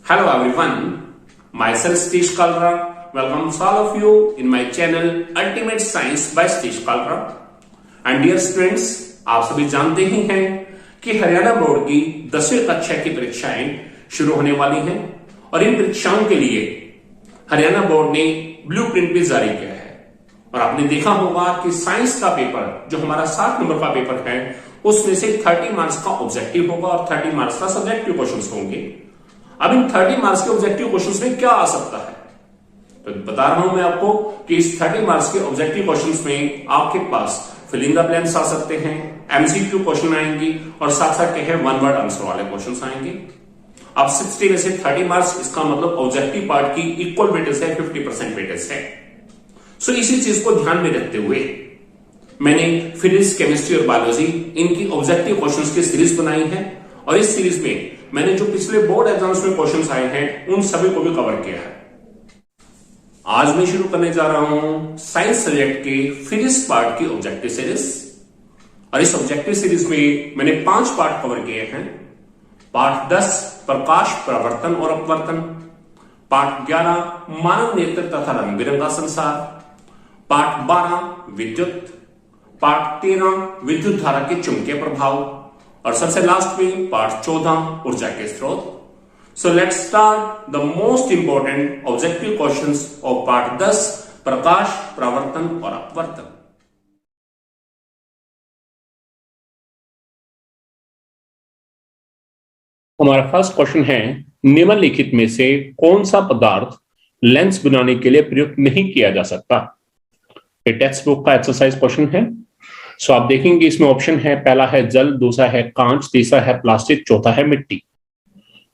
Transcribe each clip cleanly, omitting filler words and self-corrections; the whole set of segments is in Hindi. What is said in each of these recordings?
Hello everyone, myself Satish Kalra. Welcome all of you in my channel Ultimate Science by Satish Kalra. And dear students, आप सभी जानते ही हैं कि हरियाणा बोर्ड की 10वीं कक्षा की परीक्षाएं शुरू होने वाली हैं और इन परीक्षाओं के लिए हरियाणा बोर्ड ने ब्लूप्रिंट भी जारी किया है। और आपने देखा होगा कि साइंस का पेपर जो हमारा 7 नंबर का पेपर है उसमें से 30 मार्क्स का ऑब्जेक्टिव होगा और 30 मार्क्स का सब्जेक्टिव क्वेश्चंस होंगे। अब इन 30 मार्क्स के ऑब्जेक्टिव क्वेश्चंस में क्या आ सकता है, तो बता रहा हूं मैं आपको कि इस 30 मार्क्स के ऑब्जेक्टिव क्वेश्चंस में आपके पास फिल इन द ब्लैंक्स आ सकते हैं, एमसीक्यू क्वेश्चन आएंगी और साथ साथ क्या है वन वर्ड आंसर वाले क्वेश्चंस आएंगे। अब 60 में से 30 मार्क्स, इसका मतलब ऑब्जेक्टिव पार्ट की इक्वल वेटेज है, 50% वेटेज है। सो इसी चीज को ध्यान में रखते हुए मैंने फिजिक्स, केमिस्ट्री और बायोलॉजी इनकी ऑब्जेक्टिव क्वेश्चंस की सीरीज बनाई है और इस सीरीज में मैंने जो पिछले बोर्ड एग्जाम्स में क्वेश्चंस आए हैं उन सभी को भी कवर किया है। आज मैं शुरू करने जा रहा हूं साइंस सब्जेक्ट के फिजिक्स पार्ट की ऑब्जेक्टिव सीरीज और इस ऑब्जेक्टिव सीरीज में मैंने 5 पार्ट कवर किए हैं। पार्ट 10 प्रकाश, परावर्तन और अपवर्तन, पार्ट 11 मानव नेत्र तथा रंग बिरंगा संसार, पार्ट 12 विद्युत, पार्ट 13 विद्युत धारा के चुंबकीय प्रभाव और सबसे लास्ट में पार्ट 14 ऊर्जा के स्रोत। So let's start the most important objective questions of part 10 प्रकाश, परावर्तन और अपवर्तन। हमारा फर्स्ट क्वेश्चन है, निम्नलिखित में से कौन सा पदार्थ लेंस बनाने के लिए प्रयुक्त नहीं किया जा सकता। ये टेक्स्ट बुक का एक्सरसाइज क्वेश्चन है। सो आप देखेंगे इसमें ऑप्शन है, पहला है जल, दूसरा है कांच, तीसरा है प्लास्टिक, चौथा है मिट्टी।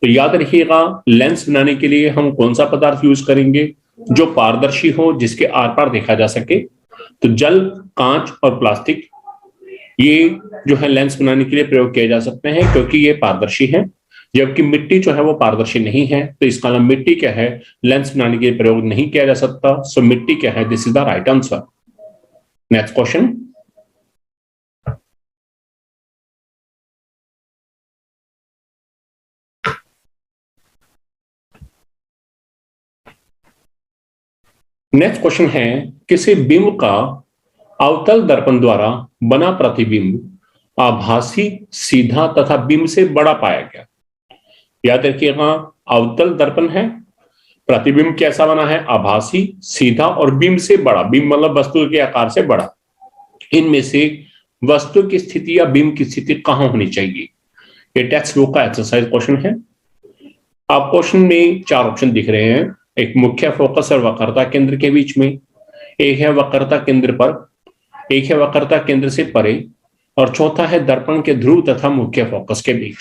तो याद रखिएगा लेंस बनाने के लिए हम कौन सा पदार्थ यूज करेंगे जो पारदर्शी हो, जिसके आर पार देखा जा सके। तो जल, कांच और प्लास्टिक ये जो है लेंस बनाने के लिए प्रयोग किए जा सकते हैं क्योंकि ये पारदर्शी है, जबकि मिट्टी जो है वो पारदर्शी नहीं है। तो इसका नाम मिट्टी क्या है, लेंस बनाने के लिए प्रयोग नहीं किया जा सकता। सो मिट्टी क्या है, this is the right answer. Next question, next question है, किसी बिंब का अवतल दर्पण द्वारा बना प्रतिबिंब आभासी, सीधा तथा बिंब से बड़ा पाया गया। याद रखिएगा अवतल दर्पण है, प्रतिबिंब कैसा बना है, आभासी, सीधा और बिंब से बड़ा। बिंब मतलब वस्तु के आकार से बड़ा। इनमें से वस्तु की स्थिति या बिंब की स्थिति कहां होनी चाहिए, ये टेक्स्ट बुक का एक्सरसाइज क्वेश्चन है। आप क्वेश्चन में 4 ऑप्शन दिख रहे हैं, एक मुख्य फोकस और वक्रता केंद्र के बीच में, एक है वक्रता केंद्र पर, एक है वक्रता केंद्र से परे और चौथा है दर्पण के ध्रुव तथा मुख्य फोकस के बीच।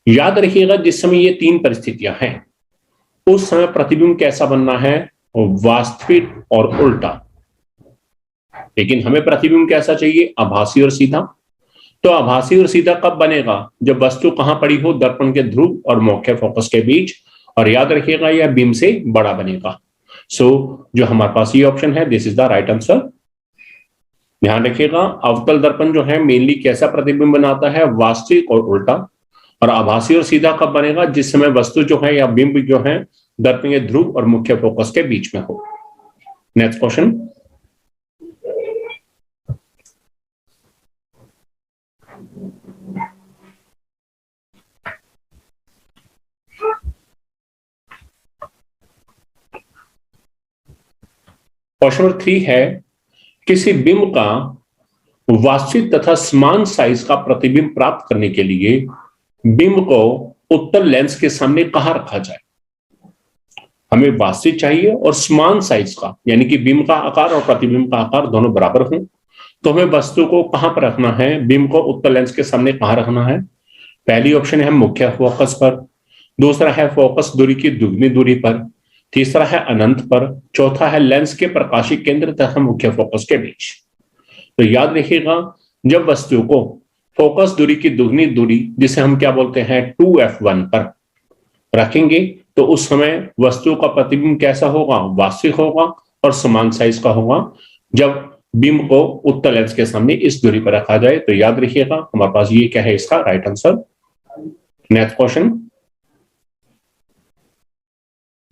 याद रखिएगा जिस समय ये 3 परिस्थितियां हैं उस समय प्रतिबिंब कैसा बनना है, वास्तविक और उल्टा। लेकिन हमें प्रतिबिंब कैसा चाहिए, आभासी और सीधा। तो आभासी और सीधा कब बनेगा, जब वस्तु कहां पड़ी हो, दर्पण के ध्रुव और मुख्य फोकस के बीच। और याद रखिएगा यह बिंब से बड़ा बनेगा। सो जो हमारे पास ये ऑप्शन है, this is the right answer. ध्यान रखिएगा अवतल दर्पण जो है मेनली कैसा प्रतिबिंब बनाता है, वास्तविक और उल्टा। और आभासी और सीधा कब बनेगा, जिस समय वस्तु जो है या बिंब जो है दर्पण के ध्रुव और मुख्य फोकस के बीच में हो। नेक्स्ट क्वेश्चन, क्वेश्चन नंबर 3 है, किसी बिंब का वास्तविक तथा समान साइज का प्रतिबिंब प्राप्त करने के लिए बिंब को उत्तल लेंस के सामने कहां रखा जाए। हमें वास्तविक चाहिए और समान साइज का, यानी कि बिंब का आकार और प्रतिबिंब का आकार दोनों बराबर हों। तो हमें वस्तु को कहां पर रखना है, बिंब को उत्तल लेंस के सामने कहां रखना है। पहली ऑप्शन है मुख्य फोकस पर, दूसरा है फोकस दूरी की दुगनी दूरी पर, तीसरा है अनंत पर, चौथा है लेंस के प्रकाशीय केंद्र तथा मुख्य फोकस के बीच। तो याद रखिएगा जब वस्तु को फोकस दूरी की दुगनी दूरी, जिसे हम क्या बोलते हैं 2f1 पर रखेंगे, तो उस समय वस्तु का प्रतिबिंब कैसा होगा, वास्तविक होगा और समान साइज का होगा। जब बिंब को उत्तल लेंस के सामने इस दूरी पर रखा जाए, तो याद रखिएगा हमारे पास ये क्या है, इसका right answer. Next question,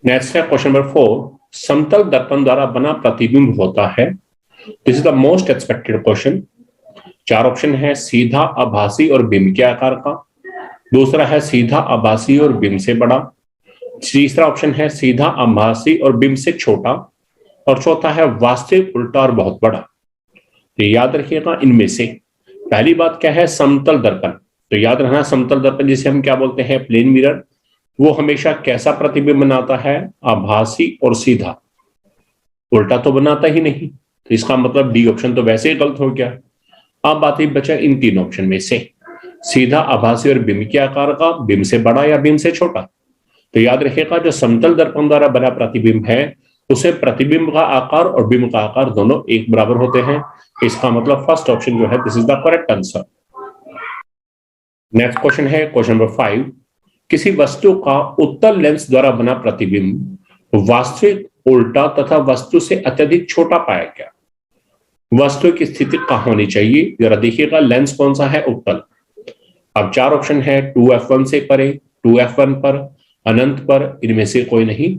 next है क्वेश्चन नंबर 4, समतल दर्पण द्वारा बना प्रतिबिंब होता है। This is the most expected question. चार ऑप्शन है, सीधा, आभासी और बिंब के आकार का। दूसरा है सीधा, आभासी और बिंब से बड़ा। तीसरा ऑप्शन है सीधा, आभासी और बिंब से छोटा। और चौथा है वास्तविक, उल्टा और बहुत बड़ा। तो याद रखिएगा इनमें से पहली बात क्या है, समतल दर्पण। तो याद रखना समतल दर्पण जिसे हम क्या बोलते हैं, प्लेन मिरर, वो हमेशा कैसा प्रतिबिंब बनाता है, आभासी और सीधा, उल्टा तो बनाता ही नहीं। तो इसका मतलब डी ऑप्शन तो वैसे ही गलत हो गया। अब बात ही बचा इन तीन ऑप्शन में से, सीधा, आभासी और बिंब के आकार का, बिंब से बड़ा या बिंब से छोटा। तो याद रखिएगा जो समतल दर्पण द्वारा बना प्रतिबिंब है उसे प्रतिबिंब का आकार और बिंब का आकार दोनों एक बराबर होते हैं। इसका मतलब फर्स्ट ऑप्शन जो है this is the correct answer. Next question है क्वेश्चन नंबर 5, किसी वस्तु का उत्तल लेंस द्वारा बना प्रतिबिंब वास्तविक, उल्टा तथा वस्तु से अत्यधिक छोटा पाया गया। वस्तु की स्थिति कहां होनी चाहिए, जरा देखिएगा लेंस कौन सा है, उत्तल। अब चार ऑप्शन है, 2f1 से परे, 2f1 पर, अनंत पर, इनमें से कोई नहीं।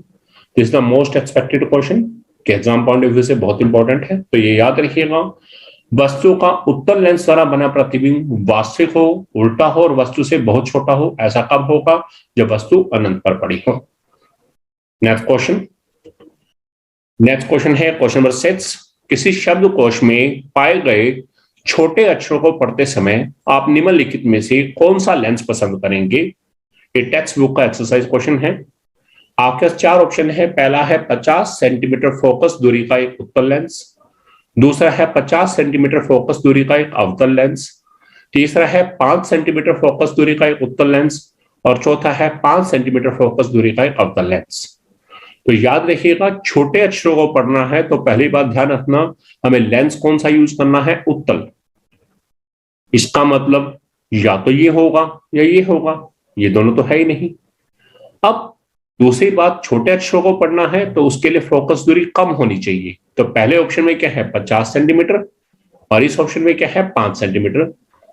This is the most expected question के एग्जाम पॉइंट ऑफ व्यू से बहुत इंपॉर्टेंट है। तो ये याद रखिएगा, वस्तु का उत्तल लेंस द्वारा बना प्रतिबिंब वास्तविक हो, उल्टा हो और वस्तु से बहुत छोटा हो। ऐसा कब होगा, जब वस्तु अनंत पर पड़ी हो। नेक्स्ट क्वेश्चन है क्वेश्चन नंबर 6, किसी शब्दकोश में पाए गए छोटे अक्षरों को पढ़ते समय आप निम्नलिखित में से कौन सा लेंस पसंद करेंगे। ये टेक्स्ट बुक का एक्सरसाइज क्वेश्चन है। आपके पास चार ऑप्शन है, पहला है 50 सेंटीमीटर फोकस दूरी का एक उत्तल लेंस। दूसरा है 50 सेंटीमीटर फोकस दूरी का एक अवतल लेंस। तीसरा है 5 सेंटीमीटर फोकस दूरी का एक उत्तल लेंस। और चौथा है 5 सेंटीमीटर फोकस दूरी का एक अवतल लेंस। तो याद रखिएगा छोटे अक्षरों को पढ़ना है तो पहली बात ध्यान रखना, हमें लेंस कौन सा यूज करना है, उत्तल। इसका मतलब या तो ये होगा या ये होगा, ये दोनों तो है ही नहीं। अब दूसरी बात, छोटे अक्षरों को पढ़ना है तो उसके लिए फोकस दूरी कम होनी चाहिए। तो पहले ऑप्शन में क्या है, 50 सेंटीमीटर, और इस ऑप्शन में क्या है, 5 सेंटीमीटर।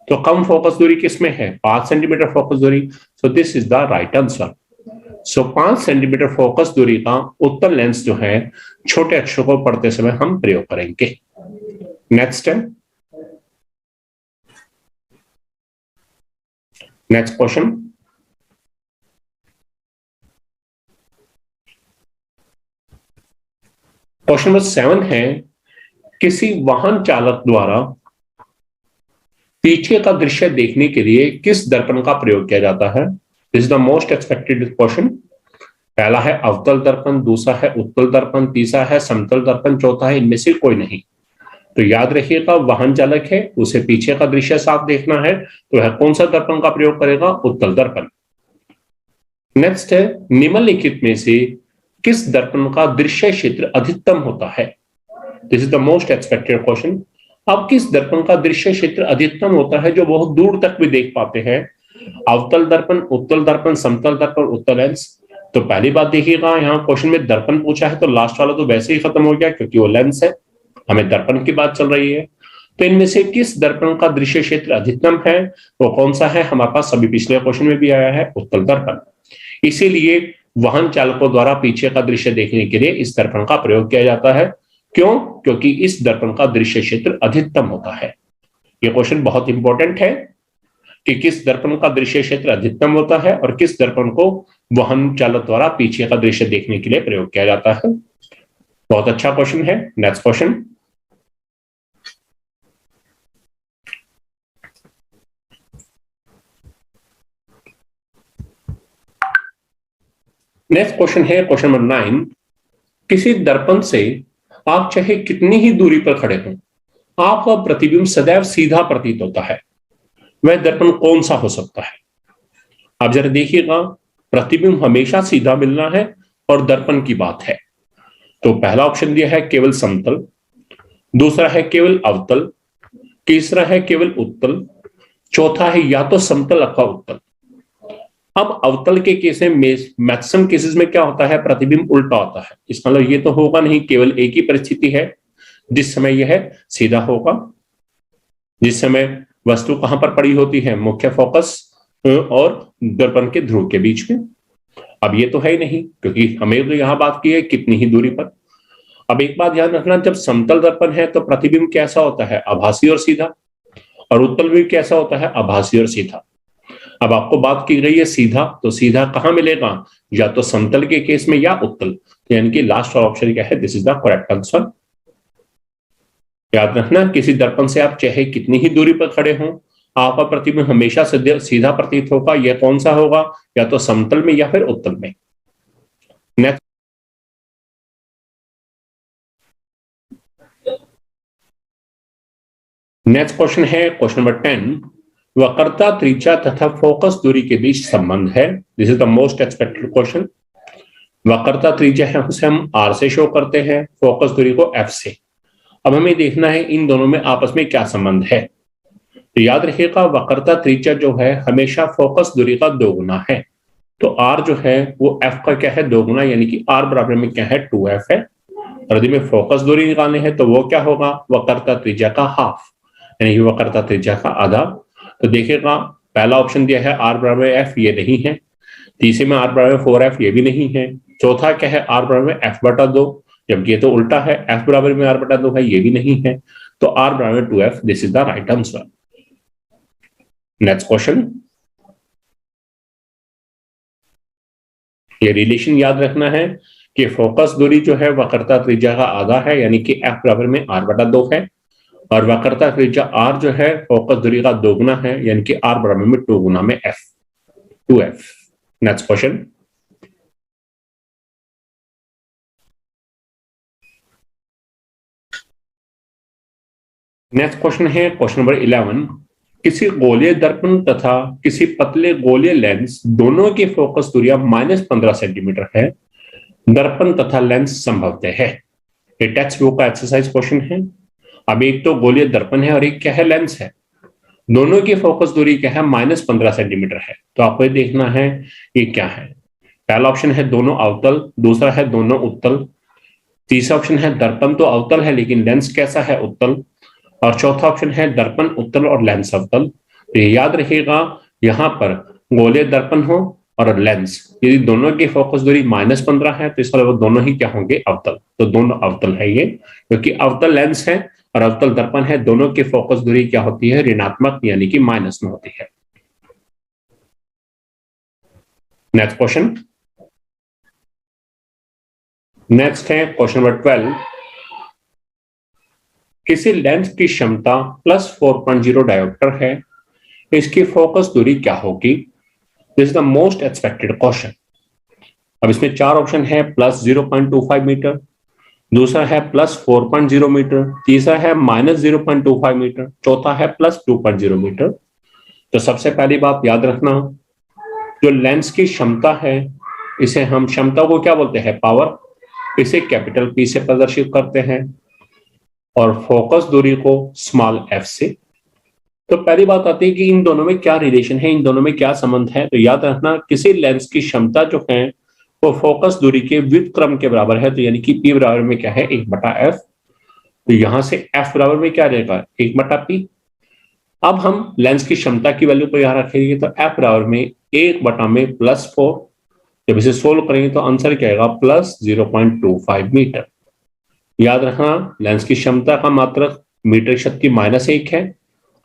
तो कम फोकस दूरी किसमें है, 5 सेंटीमीटर फोकस दूरी। So this is the right answer. So 5 centimetre focus दूरी का उत्तल लेंस जो है छोटे अक्षरों को पढ़ते समय हम प्रयोग करेंगे। नेक्स्ट क्वेश्चन, क्वेश्चन नंबर 7 है, किसी वाहन चालक द्वारा पीछे का दृश्य देखने के लिए किस दर्पण का प्रयोग किया जाता है। This is the most expected question. पहला है अवतल दर्पण, दूसरा है उत्तल दर्पण, तीसरा है समतल दर्पण, चौथा है इनमें से कोई नहीं। तो याद रखिएगा वाहन चालक है, उसे पीछे का दृश्य साफ देखना है तो वह कौन सा दर्पण का प्रयोग करेगा, उत्तल दर्पण। नेक्स्ट है, निम्नलिखित में से किस दर्पण का दृश्य क्षेत्र अधिकतम होता है। This is the most expected question. अब किस दर्पण का दृश्य क्षेत्र अधिकतम होता है जो बहुत दूर तक भी देख पाते हैं, अवतल दर्पण, उत्तल दर्पण, समतल दर्पण, उत्तल लेंस। तो पहली बात देखिएगा, यहाँ क्वेश्चन में दर्पण पूछा है तो लास्ट वाला तो वैसे ही खत्म हो गया क्योंकि वो लेंस है, हमें दर्पण की बात चल रही है। तो इनमें से किस दर्पण का दृश्य क्षेत्र अधिकतम है, वो कौन सा है, हमारे पास सभी पिछले क्वेश्चन में भी आया है, उत्तल दर्पण। इसीलिए वाहन चालकों द्वारा पीछे का दृश्य देखने के लिए इस दर्पण का प्रयोग किया जाता है। क्यों, क्योंकि इस दर्पण का दृश्य क्षेत्र अधिकतम होता है। यह क्वेश्चन बहुत इंपॉर्टेंट है कि किस दर्पण का दृश्य क्षेत्र अधिकतम होता है और किस दर्पण को वाहन चालक द्वारा पीछे का दृश्य देखने के लिए प्रयोग किया जाता है। बहुत अच्छा क्वेश्चन है। नेक्स्ट क्वेश्चन, है क्वेश्चन नंबर 9, किसी दर्पण से आप चाहे कितनी ही दूरी पर खड़े हों, आपका प्रतिबिंब सदैव सीधा प्रतीत होता है। वह दर्पण कौन सा हो सकता है। आप जरा देखिएगा, प्रतिबिंब हमेशा सीधा मिलना है और दर्पण की बात है। तो पहला ऑप्शन दिया है केवल समतल, दूसरा है केवल अवतल, तीसरा है केवल उत्तल, चौथा है या तो समतल अथवा उत्तल। अब अवतल के केस में मैक्सिमम केसेस में क्या होता है, प्रतिबिंब उल्टा होता है। इसका मतलब ये तो होगा नहीं, केवल एक ही परिस्थिति है जिस समय यह सीधा होगा, जिस समय वस्तु कहां पर पड़ी होती है, मुख्य फोकस और दर्पण के ध्रुव के बीच में। अब ये तो है ही नहीं, क्योंकि हमें तो यहां बात की है कितनी ही दूरी पर। अब एक बात ध्यान रखना, जब समतल दर्पण है तो प्रतिबिंब कैसा होता है, आभासी और सीधा, और उत्तल भी कैसा होता है, आभासी और सीधा। अब आपको बात की गई है सीधा, तो सीधा कहां मिलेगा, या तो समतल के केस में या उत्तल, तो यानी कि लास्ट ऑप्शन क्या है, this is the correct answer. याद रखना, किसी दर्पण से आप चाहे कितनी ही दूरी पर खड़े हों, आपका प्रतिबिंब हमेशा सीधा प्रतीत होगा। यह कौन सा होगा, या तो समतल में या फिर उत्तल में। नेक्स्ट क्वेश्चन है क्वेश्चन नंबर 10। वक्रता, त्रिज्या तथा फोकस दूरी के बीच संबंध है। This is the most expected question. वक्रता त्रिज्या है उसे हम आर से शो करते हैं, फोकस दूरी को एफ से। अब हमें देखना है इन दोनों में आपस में क्या संबंध है। तो याद रखिएगा, वक्रता त्रिज्या जो है हमेशा फोकस दूरी का दोगुना है। तो आर जो है वो एफ का क्या है, दोगुना, यानी कि आर बराबर में क्या है, 2f है। और यदि में फोकस दूरी निकालनी है तो वो क्या होगा, वक्रता त्रिज्या का हाफ, यानी कि वक्रता त्रिज्या का आधा। तो देखिएगा, पहला ऑप्शन दिया है आर बराबर एफ, ये नहीं है। तीसरे में आर बराबर 4f, ये भी नहीं है। चौथा क्या है, आर बराबर एफ बटा 2, जबकि ये तो उल्टा है, एफ बराबर में आर बटा 2 है, ये भी नहीं है। तो आर बराबर 2f, this is the right answer. Next question, ये रिलेशन याद रखना है कि फोकस दूरी जो है वक्रता त्रिज्या का आधा है, यानी कि एफ बराबर में आर बटा 2 है, और वक्रता त्रिज्या आर जो है फोकस दूरी का दोगुना है, यानी कि आर बराबर में 2 गुना में एफ, 2f। नेक्स्ट क्वेश्चन, है क्वेश्चन नंबर 11। किसी गोलीय दर्पण तथा किसी पतले गोलीय लेंस दोनों की फोकस दूरियां -15 सेंटीमीटर है। दर्पण तथा लेंस संभवतः है। ये टेक्स्ट बुक का एक्सरसाइज क्वेश्चन है। अब एक तो गोलीय दर्पण है और एक क्या है, लेंस है। दोनों की फोकस दूरी क्या है, -15 सेंटीमीटर है। तो आपको ये देखना है ये क्या है। पहला ऑप्शन है दोनों अवतल, दूसरा है दोनों उत्तल, तीसरा ऑप्शन है दर्पण तो अवतल है लेकिन लेंस कैसा है, उत्तल, और चौथा ऑप्शन है दर्पण उत्तल और लेंस अवतल। तो ये याद रखिएगा, यहां पर गोलीय दर्पण हो और लेंस, यदि दोनों की फोकस दूरी -15 है तो इसका मतलब दोनों ही क्या होंगे, अवतल। तो दोनों अवतल है ये, क्योंकि अवतल लेंस है और अवतल दर्पण है, दोनों की फोकस दूरी क्या होती है, ऋणात्मक, यानी कि माइनस में होती है। नेक्स्ट क्वेश्चन, नेक्स्ट है क्वेश्चन नंबर 12। किसी लेंस की क्षमता +4.0 डायोप्टर है, इसकी फोकस दूरी क्या होगी। This is the most expected question. अब इसमें चार ऑप्शन है, +0.25 मीटर, दूसरा है +4.0 मीटर, तीसरा है -0.25 मीटर, चौथा है +2.0 मीटर। तो सबसे पहली बात याद रखना, जो लेंस की क्षमता है, इसे हम क्षमता को क्या बोलते हैं, पावर, इसे कैपिटल P से प्रदर्शित करते हैं, और फोकस दूरी को स्मॉल f से। तो पहली बात आती है कि इन दोनों में क्या रिलेशन है, इन दोनों में क्या संबंध है। तो याद रखना, किसी लेंस की क्षमता जो है वो फोकस दूरी के व्युत्क्रम के बराबर है, तो यानी कि P बराबर में क्या है, 1/f। तो यहां से f बराबर में क्या रहेगा, 1/p। अब हम लेंस की क्षमता की वैल्यू को यहां रखेंगे, तो f बराबर में 1/+4। जब इसे सोल्व करेंगे तो आंसर क्या आएगा, +0.25 मीटर। याद रखना, लेंस की क्षमता का मात्रक मीटर शक्ति -1 है,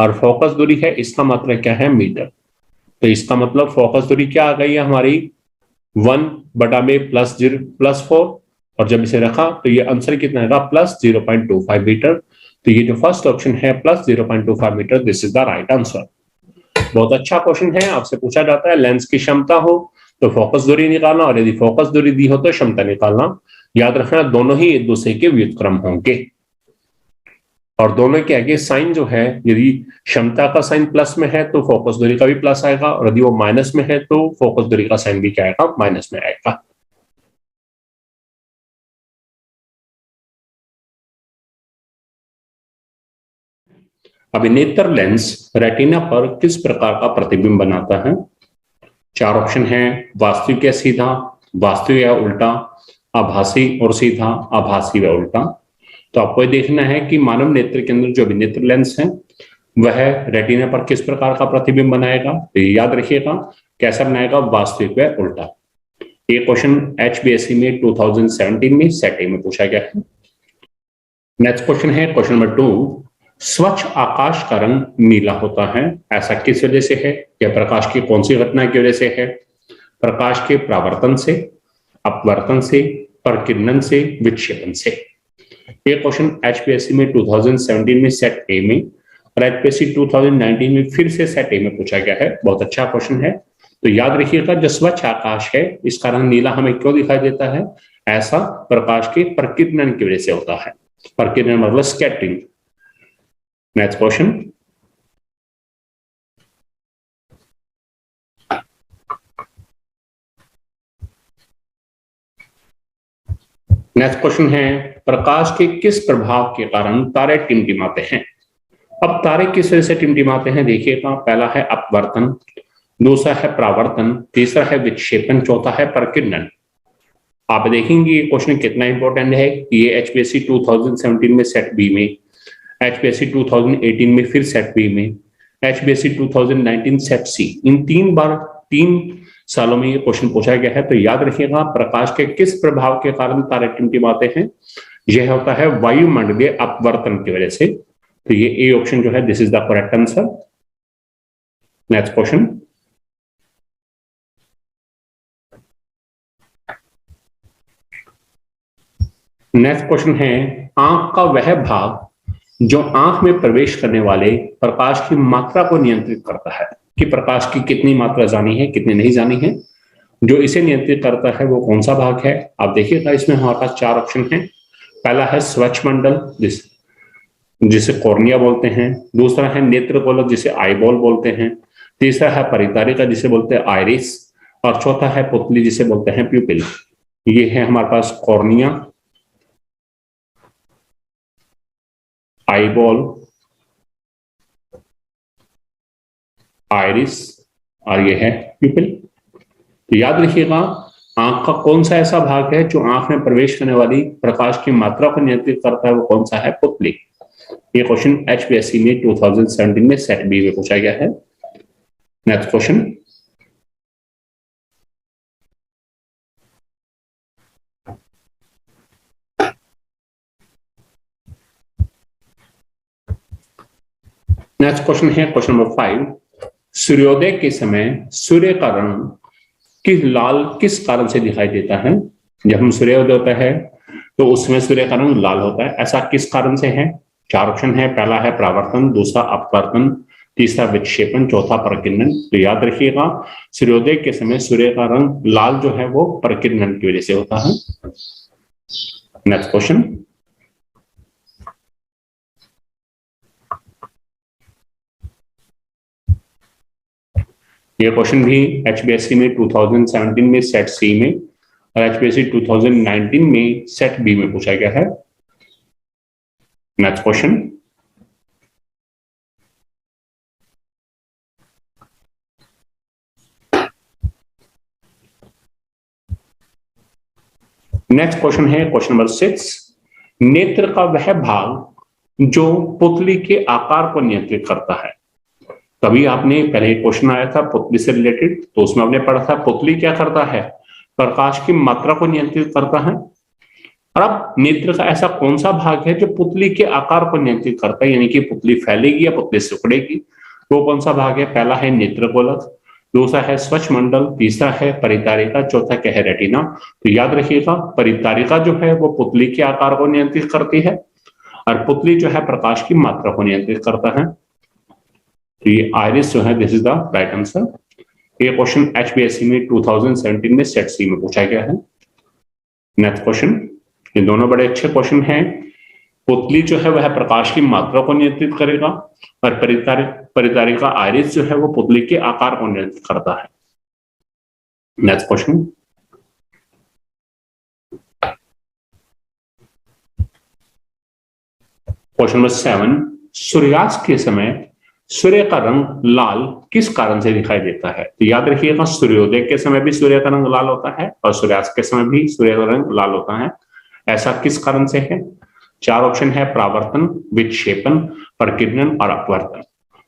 और फोकस दूरी है, इसका मात्रक क्या है, मीटर। तो इसका मतलब फोकस दूरी क्या आ गई है हमारी, 1/+4, और जब इसे रखा तो ये आंसर कितना आएगा, +0.25 मीटर। तो ये जो फर्स्ट ऑप्शन है +0.25 metre, this is the right answer. बहुत अच्छा क्वेश्चन है। आपसे पूछा जाता है लेंस की क्षमता हो तो फोकस दूरी निकालना, और यदि फोकस दूरी दी हो तो क्षमता निकालना। याद रखना, दोनों ही एक दूसरे के व्युत्क्रम होंगे, और दोनों के आगे साइन जो है, यदि क्षमता का साइन प्लस में है तो फोकस दूरी का भी प्लस आएगा, और यदि वो माइनस में है तो फोकस दूरी का साइन भी क्या आएगा, माइनस में आएगा। अब नेत्र लेंस रेटिना पर किस प्रकार का प्रतिबिंब बनाता है। चार ऑप्शन है, वास्तविक या सीधा, वास्तविक या उल्टा, आभासी और सीधा, आभासी व उल्टा। तो आपको देखना है कि मानव नेत्र के अंदर जो भी नेत्र लेंस है वह रेटिना पर किस प्रकार का प्रतिबिंब बनाएगा। तो याद रखिएगा, कैसा बनाएगा, वास्तविक व उल्टा। ये क्वेश्चन HBSC में 2017 में सेट ए में पूछा गया है। नेक्स्ट क्वेश्चन है क्वेश्चन नंबर 2, स्वच्छ आकाश का रंग नीला होता है, ऐसा किस वजह से है? यह प्रकाश की कौन सी घटना की वजह से है? प्रकाश के परावर्तन से, अपवर्तन से, प्रकिरणन से, विक्षेपण से। ये क्वेश्चन HPSC में 2017 में सेट ए में और HPSC 2019 में फिर से सेट ए में पूछा गया है। बहुत अच्छा क्वेश्चन है। तो याद रखिएगा, जो स्वच्छ आकाश है इसका रंग नीला हमें क्यों दिखाई देता है? ऐसा प्रकाश के प्रकिरणन की वजह से होता है। प्रकिरणन मतलब scattering. Next question, next question है, प्रकाश के किस प्रभाव के कारण तारे टिमटिमाते हैं? अब तारे किस वजह से टिमटिमाते हैं देखिएगा, पहला है अपवर्तन, दूसरा है परावर्तन, तीसरा है विक्षेपण, चौथा है प्रकिरणन। आप देखेंगे ये क्वेश्चन कितना इंपॉर्टेंट है। ये HPSC 2017 में सेट बी में, HPSC 2018 में फिर सेट बी में, HPSC 2019 सेट सी, इन 3 सालों में ये क्वेश्चन पूछा गया है। तो याद रखिएगा, प्रकाश के किस प्रभाव के कारण तारे टिमटिमाते हैं? यह होता है वायुमंडलीय अपवर्तन की वजह से। तो ये ए ऑप्शन जो है, this is the correct answer. Next question, next question है, आंख का वह भाग जो आंख में प्रवेश करने वाले प्रकाश की मात्रा को नियंत्रित करता है, कि प्रकाश की कितनी मात्रा जानी है, कितनी नहीं जानी है, जो इसे नियंत्रित करता है वो कौन सा भाग है? आप देखिएगा, इसमें हमारे पास 4 ऑप्शन हैं। पहला है स्वच्छ मंडल, जिसे कॉर्निया बोलते हैं, दूसरा है नेत्रगोलक जिसे आईबॉल बोलते हैं, तीसरा है परितारिका जिसे बोलते हैं आइरिस, और चौथा है पुतली जिसे बोलते हैं प्यूपिल। ये है हमारे पास कॉर्निया, आईबॉल, आइरिस और ये है प्यूपिल। तो याद रखिएगा, आंख का कौन सा ऐसा भाग है जो आंख में प्रवेश करने वाली प्रकाश की मात्रा को नियंत्रित करता है, वो कौन सा है? पुतली। ये क्वेश्चन HPSC में 2017 में सेट बी में पूछा गया है। नेक्स्ट क्वेश्चन, नेक्स्ट क्वेश्चन है क्वेश्चन नंबर 5, सूर्योदय के समय सूर्य का रंग किस कारण से दिखाई देता है? जब हम सूर्योदय होता है तो उसमें सूर्य का रंग लाल होता है, ऐसा किस कारण से है? 4 ऑप्शन है। पहला है परावर्तन, दूसरा अपवर्तन, तीसरा विक्षेपण, चौथा प्रकिरणन। तो याद रखिएगा, सूर्योदय के समय सूर्य का रंग लाल जो है वो प्रकिरणन की वजह से होता है। नेक्स्ट क्वेश्चन, ये क्वेश्चन भी HPSC में 2017 में सेट सी में और HPSC 2019 में सेट बी में पूछा गया है। नेक्स्ट क्वेश्चन, नेक्स्ट क्वेश्चन है क्वेश्चन नंबर 6, नेत्र का वह भाग जो पुतली के आकार को नियंत्रित करता है। तभी आपने पहले एक क्वेश्चन आया था पुतली से रिलेटेड, तो उसमें आपने पढ़ा था पुतली क्या करता है? प्रकाश की मात्रा को नियंत्रित करता है। और अब नेत्र का ऐसा कौन सा भाग है जो पुतली के आकार को नियंत्रित करता है, यानी कि पुतली फैलेगी या पुतली सिकुड़ेगी, वो कौन सा भाग है? पहला है नेत्रगोलक, दूसरा है स्वच्छ मंडल, तीसरा है परितारिका, चौथा क्या है? रेटिना। तो याद रखिएगा, परितारिका जो है वो पुतली के आकार को नियंत्रित करती है और पुतली जो है प्रकाश की मात्रा को नियंत्रित करता है। तो ये आइरिस जो है, this is the right answer. ये क्वेश्चन HPSC में 2017 में सेट सी में पूछा गया है। नेक्स्ट क्वेश्चन, ये दोनों बड़े अच्छे क्वेश्चन हैं। पुतली जो है वह प्रकाश की मात्रा को नियंत्रित करेगा और परितारिका आइरिस जो है वो पुतली के आकार को नियंत्रित करता है। नेक्स्ट क्वेश्चन, क्वेश्चन नंबर 7, सूर्यास्त के समय सूर्य का रंग लाल किस कारण से दिखाई देता है? तो याद रखिएगा, सूर्योदय के समय भी सूर्य का रंग लाल होता है और सूर्यास्त के समय भी सूर्य का रंग लाल होता है, ऐसा किस कारण से है? 4 ऑप्शन है, परावर्तन, विक्षेपण, प्रकिरणन और अपवर्तन।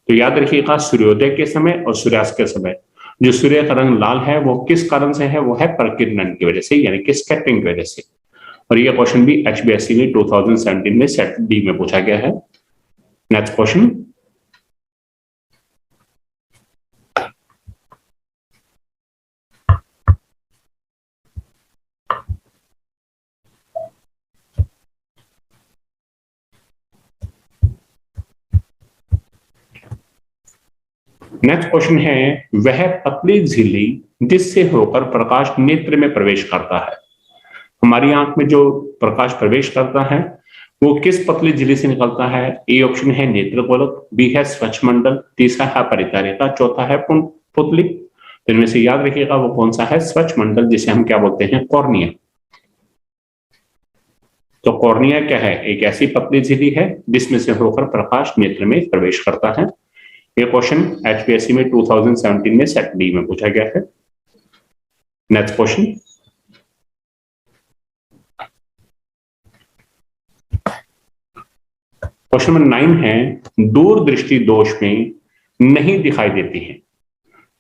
तो याद रखिएगा, सूर्योदय के समय और सूर्यास्त के समय जो सूर्य का रंग लाल है वो किस कारण से है, वो है प्रकीर्णन की वजह से, यानी कि स्कैटरिंग की वजह से। और ये क्वेश्चन भी HBSC में 2017 में सेट डी में पूछा गया है। नेक्स्ट क्वेश्चन, नेक्स्ट क्वेश्चन है, वह पतली झिल्ली जिससे होकर प्रकाश नेत्र में प्रवेश करता है। हमारी आंख में जो प्रकाश प्रवेश करता है वो किस पतली झिल्ली से निकलता है? ए ऑप्शन है नेत्रगोलक, बी है स्वच्छमंडल, तीसरा है परिचारिका, चौथा है पुतली। तो इनमें से याद रखिएगा वो कौन सा है, स्वच्छमंडल, जिसे हम क्या बोलते हैं, कॉर्निया। तो कॉर्निया क्या है, एक ऐसी पतली झिल्ली है जिसमें से होकर प्रकाश नेत्र में प्रवेश करता है। ये क्वेश्चन HPSC में 2017 में सेट डी में पूछा गया है। नेक्स्ट क्वेश्चन, क्वेश्चन नंबर 9 है, दूरदृष्टि दोष में नहीं दिखाई देती है।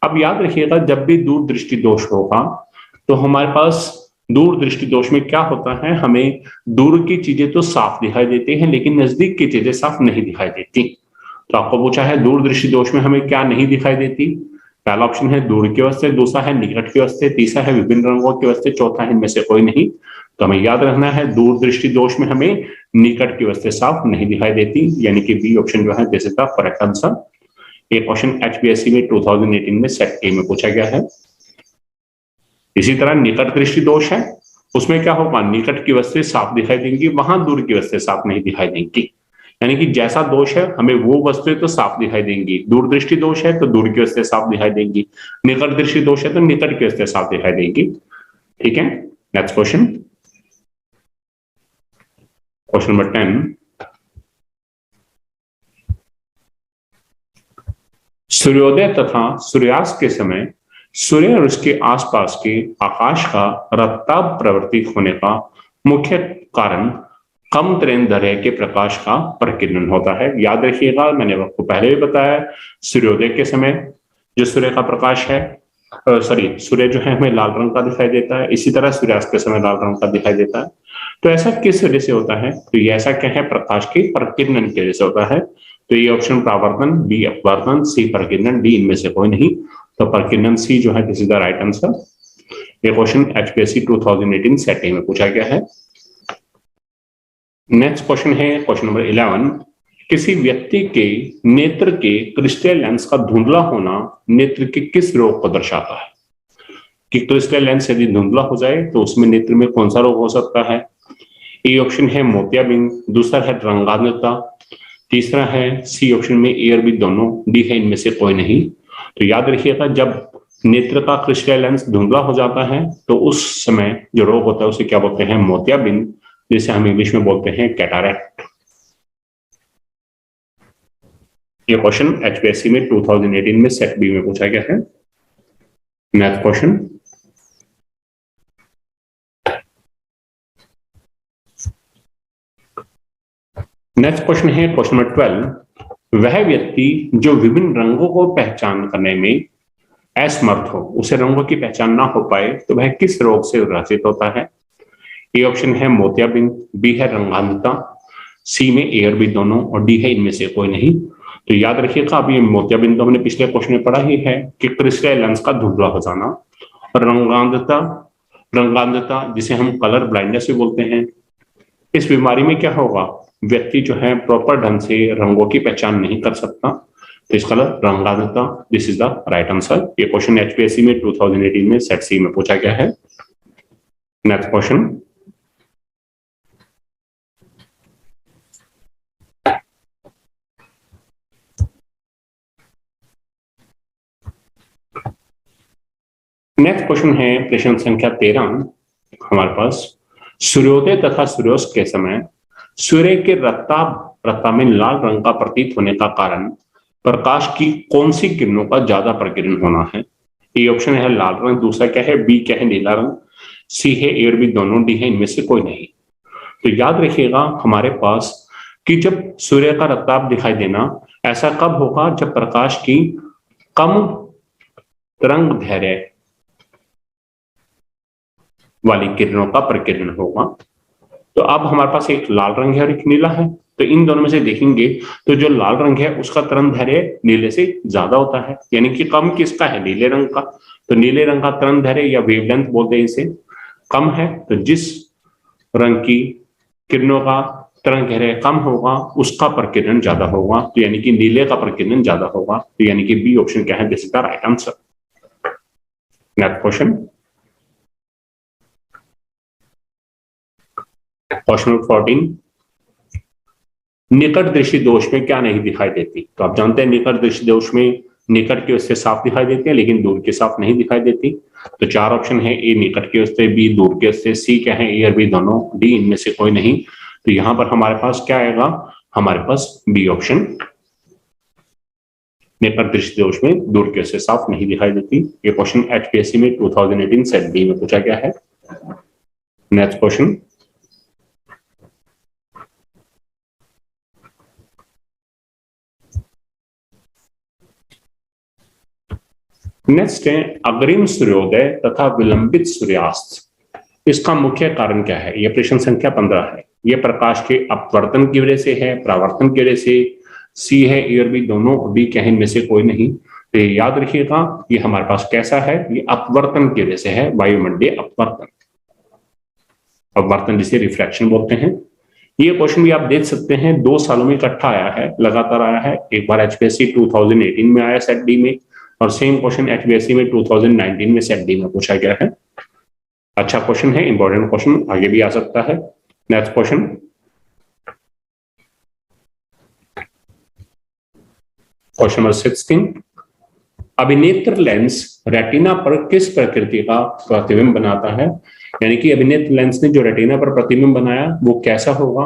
अब याद रखिएगा जब भी दूरदृष्टि दोष होगा तो हमारे पास दूरदृष्टि दोष में क्या होता है, हमें दूर की चीजें तो साफ दिखाई देती हैं लेकिन नजदीक की चीजें साफ नहीं दिखाई देती। तो आपको पूछा है दूरदृष्टि दोष में हमें क्या नहीं दिखाई देती। पहला ऑप्शन है दूर की वस्तु, दूसरा है निकट की वस्तु, तीसरा है विभिन्न रंगों की वस्तु, चौथा है इनमें से कोई नहीं। तो हमें याद रखना है दूरदृष्टि दोष में हमें निकट की वस्तु साफ नहीं दिखाई देती, यानी कि बी ऑप्शन जो है this is the correct answer. ये क्वेश्चन HPSC में 2018 में सेट ए में पूछा गया है। इसी तरह निकट दृष्टि दोष है, उसमें क्या होगा, निकट की वस्तुएं साफ दिखाई देंगी, वहां दूर की वस्तुएं साफ नहीं दिखाई देंगी। यानी कि जैसा दोष है हमें वो वस्तुएं तो साफ दिखाई देंगी, दूरदृष्टि दोष है तो दूर की वस्तुएं साफ दिखाई देंगी, निकट दृष्टि दोष है तो निकट की वस्तुएं साफ दिखाई देंगी। ठीक है, नेक्स्ट क्वेश्चन, क्वेश्चन नंबर 10, सूर्योदय तथा सूर्यास्त के समय सूर्य और उसके आसपास के आकाश का रक्ताभ प्रवर्तित होने का मुख्य कारण कम तरंगदैर्घ्य के प्रकाश का प्रकीर्णन होता है। याद रखिएगा मैंने आपको पहले भी बताया, सूर्योदय के समय जो सूर्य का प्रकाश है, सूर्य जो है हमें लाल रंग का दिखाई देता है, इसी तरह सूर्यास्त के समय लाल रंग का दिखाई देता है। तो ऐसा किस वजह से होता है, तो ये ऐसा क्या है, प्रकाश के प्रकीर्णन की वजह से होता है। तो ये ऑप्शन प्रावर्तन, बी अपवर्तन, सी प्रकीर्णन, डी इनमें से कोई नहीं। तो प्रकीर्णन सी जो है this is the right answer. ये क्वेश्चन HPSC 2018 सेट ए में पूछा गया है। नेक्स्ट क्वेश्चन है क्वेश्चन नंबर 11, किसी व्यक्ति के नेत्र के क्रिस्टल लेंस का धुंधला होना नेत्र के किस रोग को दर्शाता है? कि क्रिस्टल लेंस यदि धुंधला हो जाए तो उसमें नेत्र में कौन सा रोग हो सकता है? ए ऑप्शन है मोतियाबिंद, दूसरा है रंगांधता, तीसरा है सी ऑप्शन में ए और बी दोनों, डी है इनमें से कोई नहीं। तो याद रखिएगा जब नेत्र का क्रिस्टल लेंस धुंधला हो जाता है तो उस समय जो रोग होता है उसे क्या बोलते हैं, मोतियाबिंद, जिसे हम इंग्लिश में बोलते हैं कैटरैक्ट। ये क्वेश्चन HPSC में 2018 में सेट बी में पूछा गया है। नेक्स्ट क्वेश्चन, नेक्स्ट क्वेश्चन है क्वेश्चन नंबर 12, वह व्यक्ति जो विभिन्न रंगों को पहचान करने में असमर्थ हो, उसे रंगों की पहचान ना हो पाए, तो वह किस रोग से ग्रसित होता है? ए ऑप्शन है मोतियाबिंद, बी है रंगांधता, सी में ए और बी दोनों, और डी है इनमें से कोई नहीं। तो याद रखिएगा अभी मोतियाबिंद तो हमने पिछले क्वेश्चन में पढ़ा ही है कि क्रिस्टल लेंस का धुंधला हो जाना, और रंगांधता, रंगांधता जिसे हम कलर ब्लाइंडनेस भी बोलते हैं, इस बीमारी में क्या होगा, व्यक्ति जो है प्रॉपर ढंग से रंगों की पहचान नहीं कर सकता, तो इसका रंगांधता, this is the right answer. ये क्वेश्चन HPSC में 2018 में सेट सी में पूछा गया है। नेक्स्ट क्वेश्चन, नेक्स्ट क्वेश्चन है प्रश्न संख्या 13 हमारे पास, सूर्योदय तथा सूर्यास्त के समय सूर्य के रक्ताभ में लाल रंग का प्रतीत होने का कारण प्रकाश की कौन सी किरणों का ज्यादा प्रकीर्णन होना है? ए ऑप्शन है लाल रंग, दूसरा क्या है, बी क्या है नीला रंग, सी है ए और बी दोनों, डी है इनमें से कोई नहीं। तो याद रखिएगा हमारे पास कि जब सूर्य का रक्ताभ दिखाई देना ऐसा कब होगा, जब प्रकाश की कम तरंग दैर्घ्य वाली किरणों का प्रकीर्णन होगा। तो अब हमारे पास एक लाल रंग है और एक नीला है, तो इन दोनों में से देखेंगे तो जो लाल रंग है उसका तरंग दैर्घ्य नीले से ज्यादा होता है, यानी कि कम किसका है, नीले रंग का। तो नीले रंग का तरंग दैर्घ्य या वेवलेंथ बोलते हैं इसे, कम है। तो जिस रंग की किरणों का तरंग दैर्घ्य कम होगा उसका प्रकीर्णन ज्यादा होगा, तो यानी कि नीले का प्रकीर्णन ज्यादा होगा। तो यानी कि बी ऑप्शन क्या है, this is the right answer. Next question, question number 14, निकट दृष्टि दोष में क्या नहीं दिखाई देती। तो आप जानते हैं निकट दृष्टि दोष में निकट की वस्तु साफ दिखाई देती है लेकिन दूर की साफ नहीं दिखाई देती। तो चार ऑप्शन है, ए निकट की वस्तु, बी दूर की वस्तु, सी क्या है, ए और बी दोनों, डी इनमें से कोई नहीं। तो यहां पर हमारे पास क्या आएगा, हमारे पास बी ऑप्शन, निकट दृष्टि दोष में दूर की वस्तु साफ नहीं दिखाई देती। ये क्वेश्चन एचपीएससी में 2018 सेट बी में पूछा गया है। नेक्स्ट क्वेश्चन, नेक्स्ट है अग्रिम सूर्योदय तथा विलंबित सूर्यास्त, इसका मुख्य कारण क्या है। यह प्रश्न संख्या 15 है। यह प्रकाश के अपवर्तन की वजह से है, परावर्तन की वजह से, सी है, ए और बी दोनों, डी क्या है, इनमें से कोई नहीं। तो याद रखिएगा ये हमारे पास कैसा है, ये अपवर्तन की वजह से है, वायुमंडलीय अपवर्तन, अपवर्तन जिसे रिफ्रैक्शन बोलते हैं। ये क्वेश्चन भी आप देख सकते हैं 2 सालों में इकट्ठा आया है, लगातार आया है। एक बार एचपीएससी 2018 में आया सेट डी में, और सेम क्वेश्चन एचपीएससी में 2019 में सेट डी में पूछा गया है। अच्छा क्वेश्चन है, इंपॉर्टेंट क्वेश्चन, आगे भी आ सकता है। नेक्स्ट क्वेश्चन, क्वेश्चन नंबर 16, अभिनेत्र लेंस रेटिना पर किस प्रकृति का प्रतिबिंब बनाता है। यानी कि अभिनेत्र लेंस ने जो रेटिना पर प्रतिबिंब बनाया वो कैसा होगा।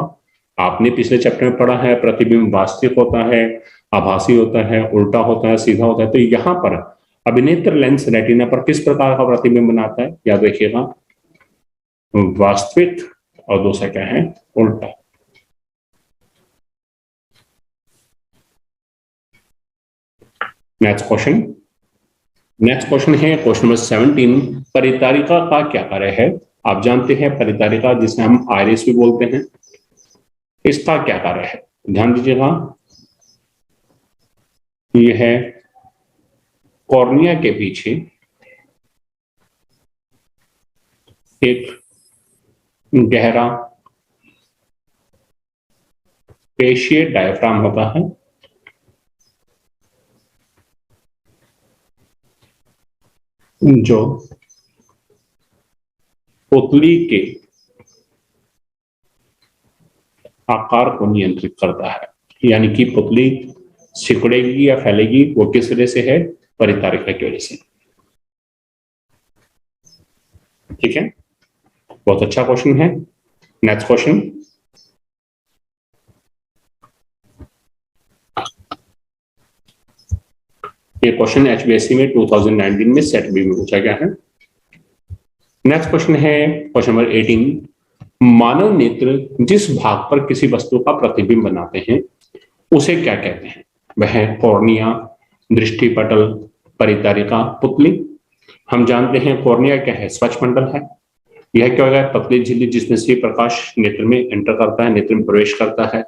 आपने पिछले चैप्टर में पढ़ा है प्रतिबिंब वास्तविक होता है, आभासी होता है, उल्टा होता है, सीधा होता है। तो यहां पर अभिनेत्र लेंस रेटिना पर किस प्रकार का प्रतिबिंब बनाता है, याद रखिएगा वास्तविक, और दूसरा क्या है, उल्टा। नेक्स्ट क्वेश्चन, नेक्स्ट क्वेश्चन है क्वेश्चन नंबर 17, परितारिका का क्या कार्य है। आप जानते हैं परितारिका जिसे हम आयरिस भी बोलते हैं, इसका क्या कार्य है, ध्यान दीजिएगा। यह है कॉर्निया के पीछे एक गहरा पेशीय डायफ्राम होता है, जो पुतली के आकार को नियंत्रित करता है। यानी कि पुतली सिकुड़ेगी या फैलेगी वो किस वजह से है, परितारिका की वजह से। ठीक है, बहुत अच्छा क्वेश्चन है। नेक्स्ट क्वेश्चन, ये क्वेश्चन एचबीएससी में 2019 में सेट बी में पूछा गया है। नेक्स्ट क्वेश्चन है क्वेश्चन नंबर 18, मानव नेत्र जिस भाग पर किसी वस्तु का प्रतिबिंब बनाते हैं उसे क्या कहते हैं। वह कॉर्निया, दृष्टिपटल, परितारिका, पुतली। हम जानते हैं कॉर्निया क्या है, स्वच्छ मंडल है। यह क्या होगा, पतली झिल्ली जिसमें से प्रकाश नेत्र में एंटर करता है, नेत्र में प्रवेश करता है।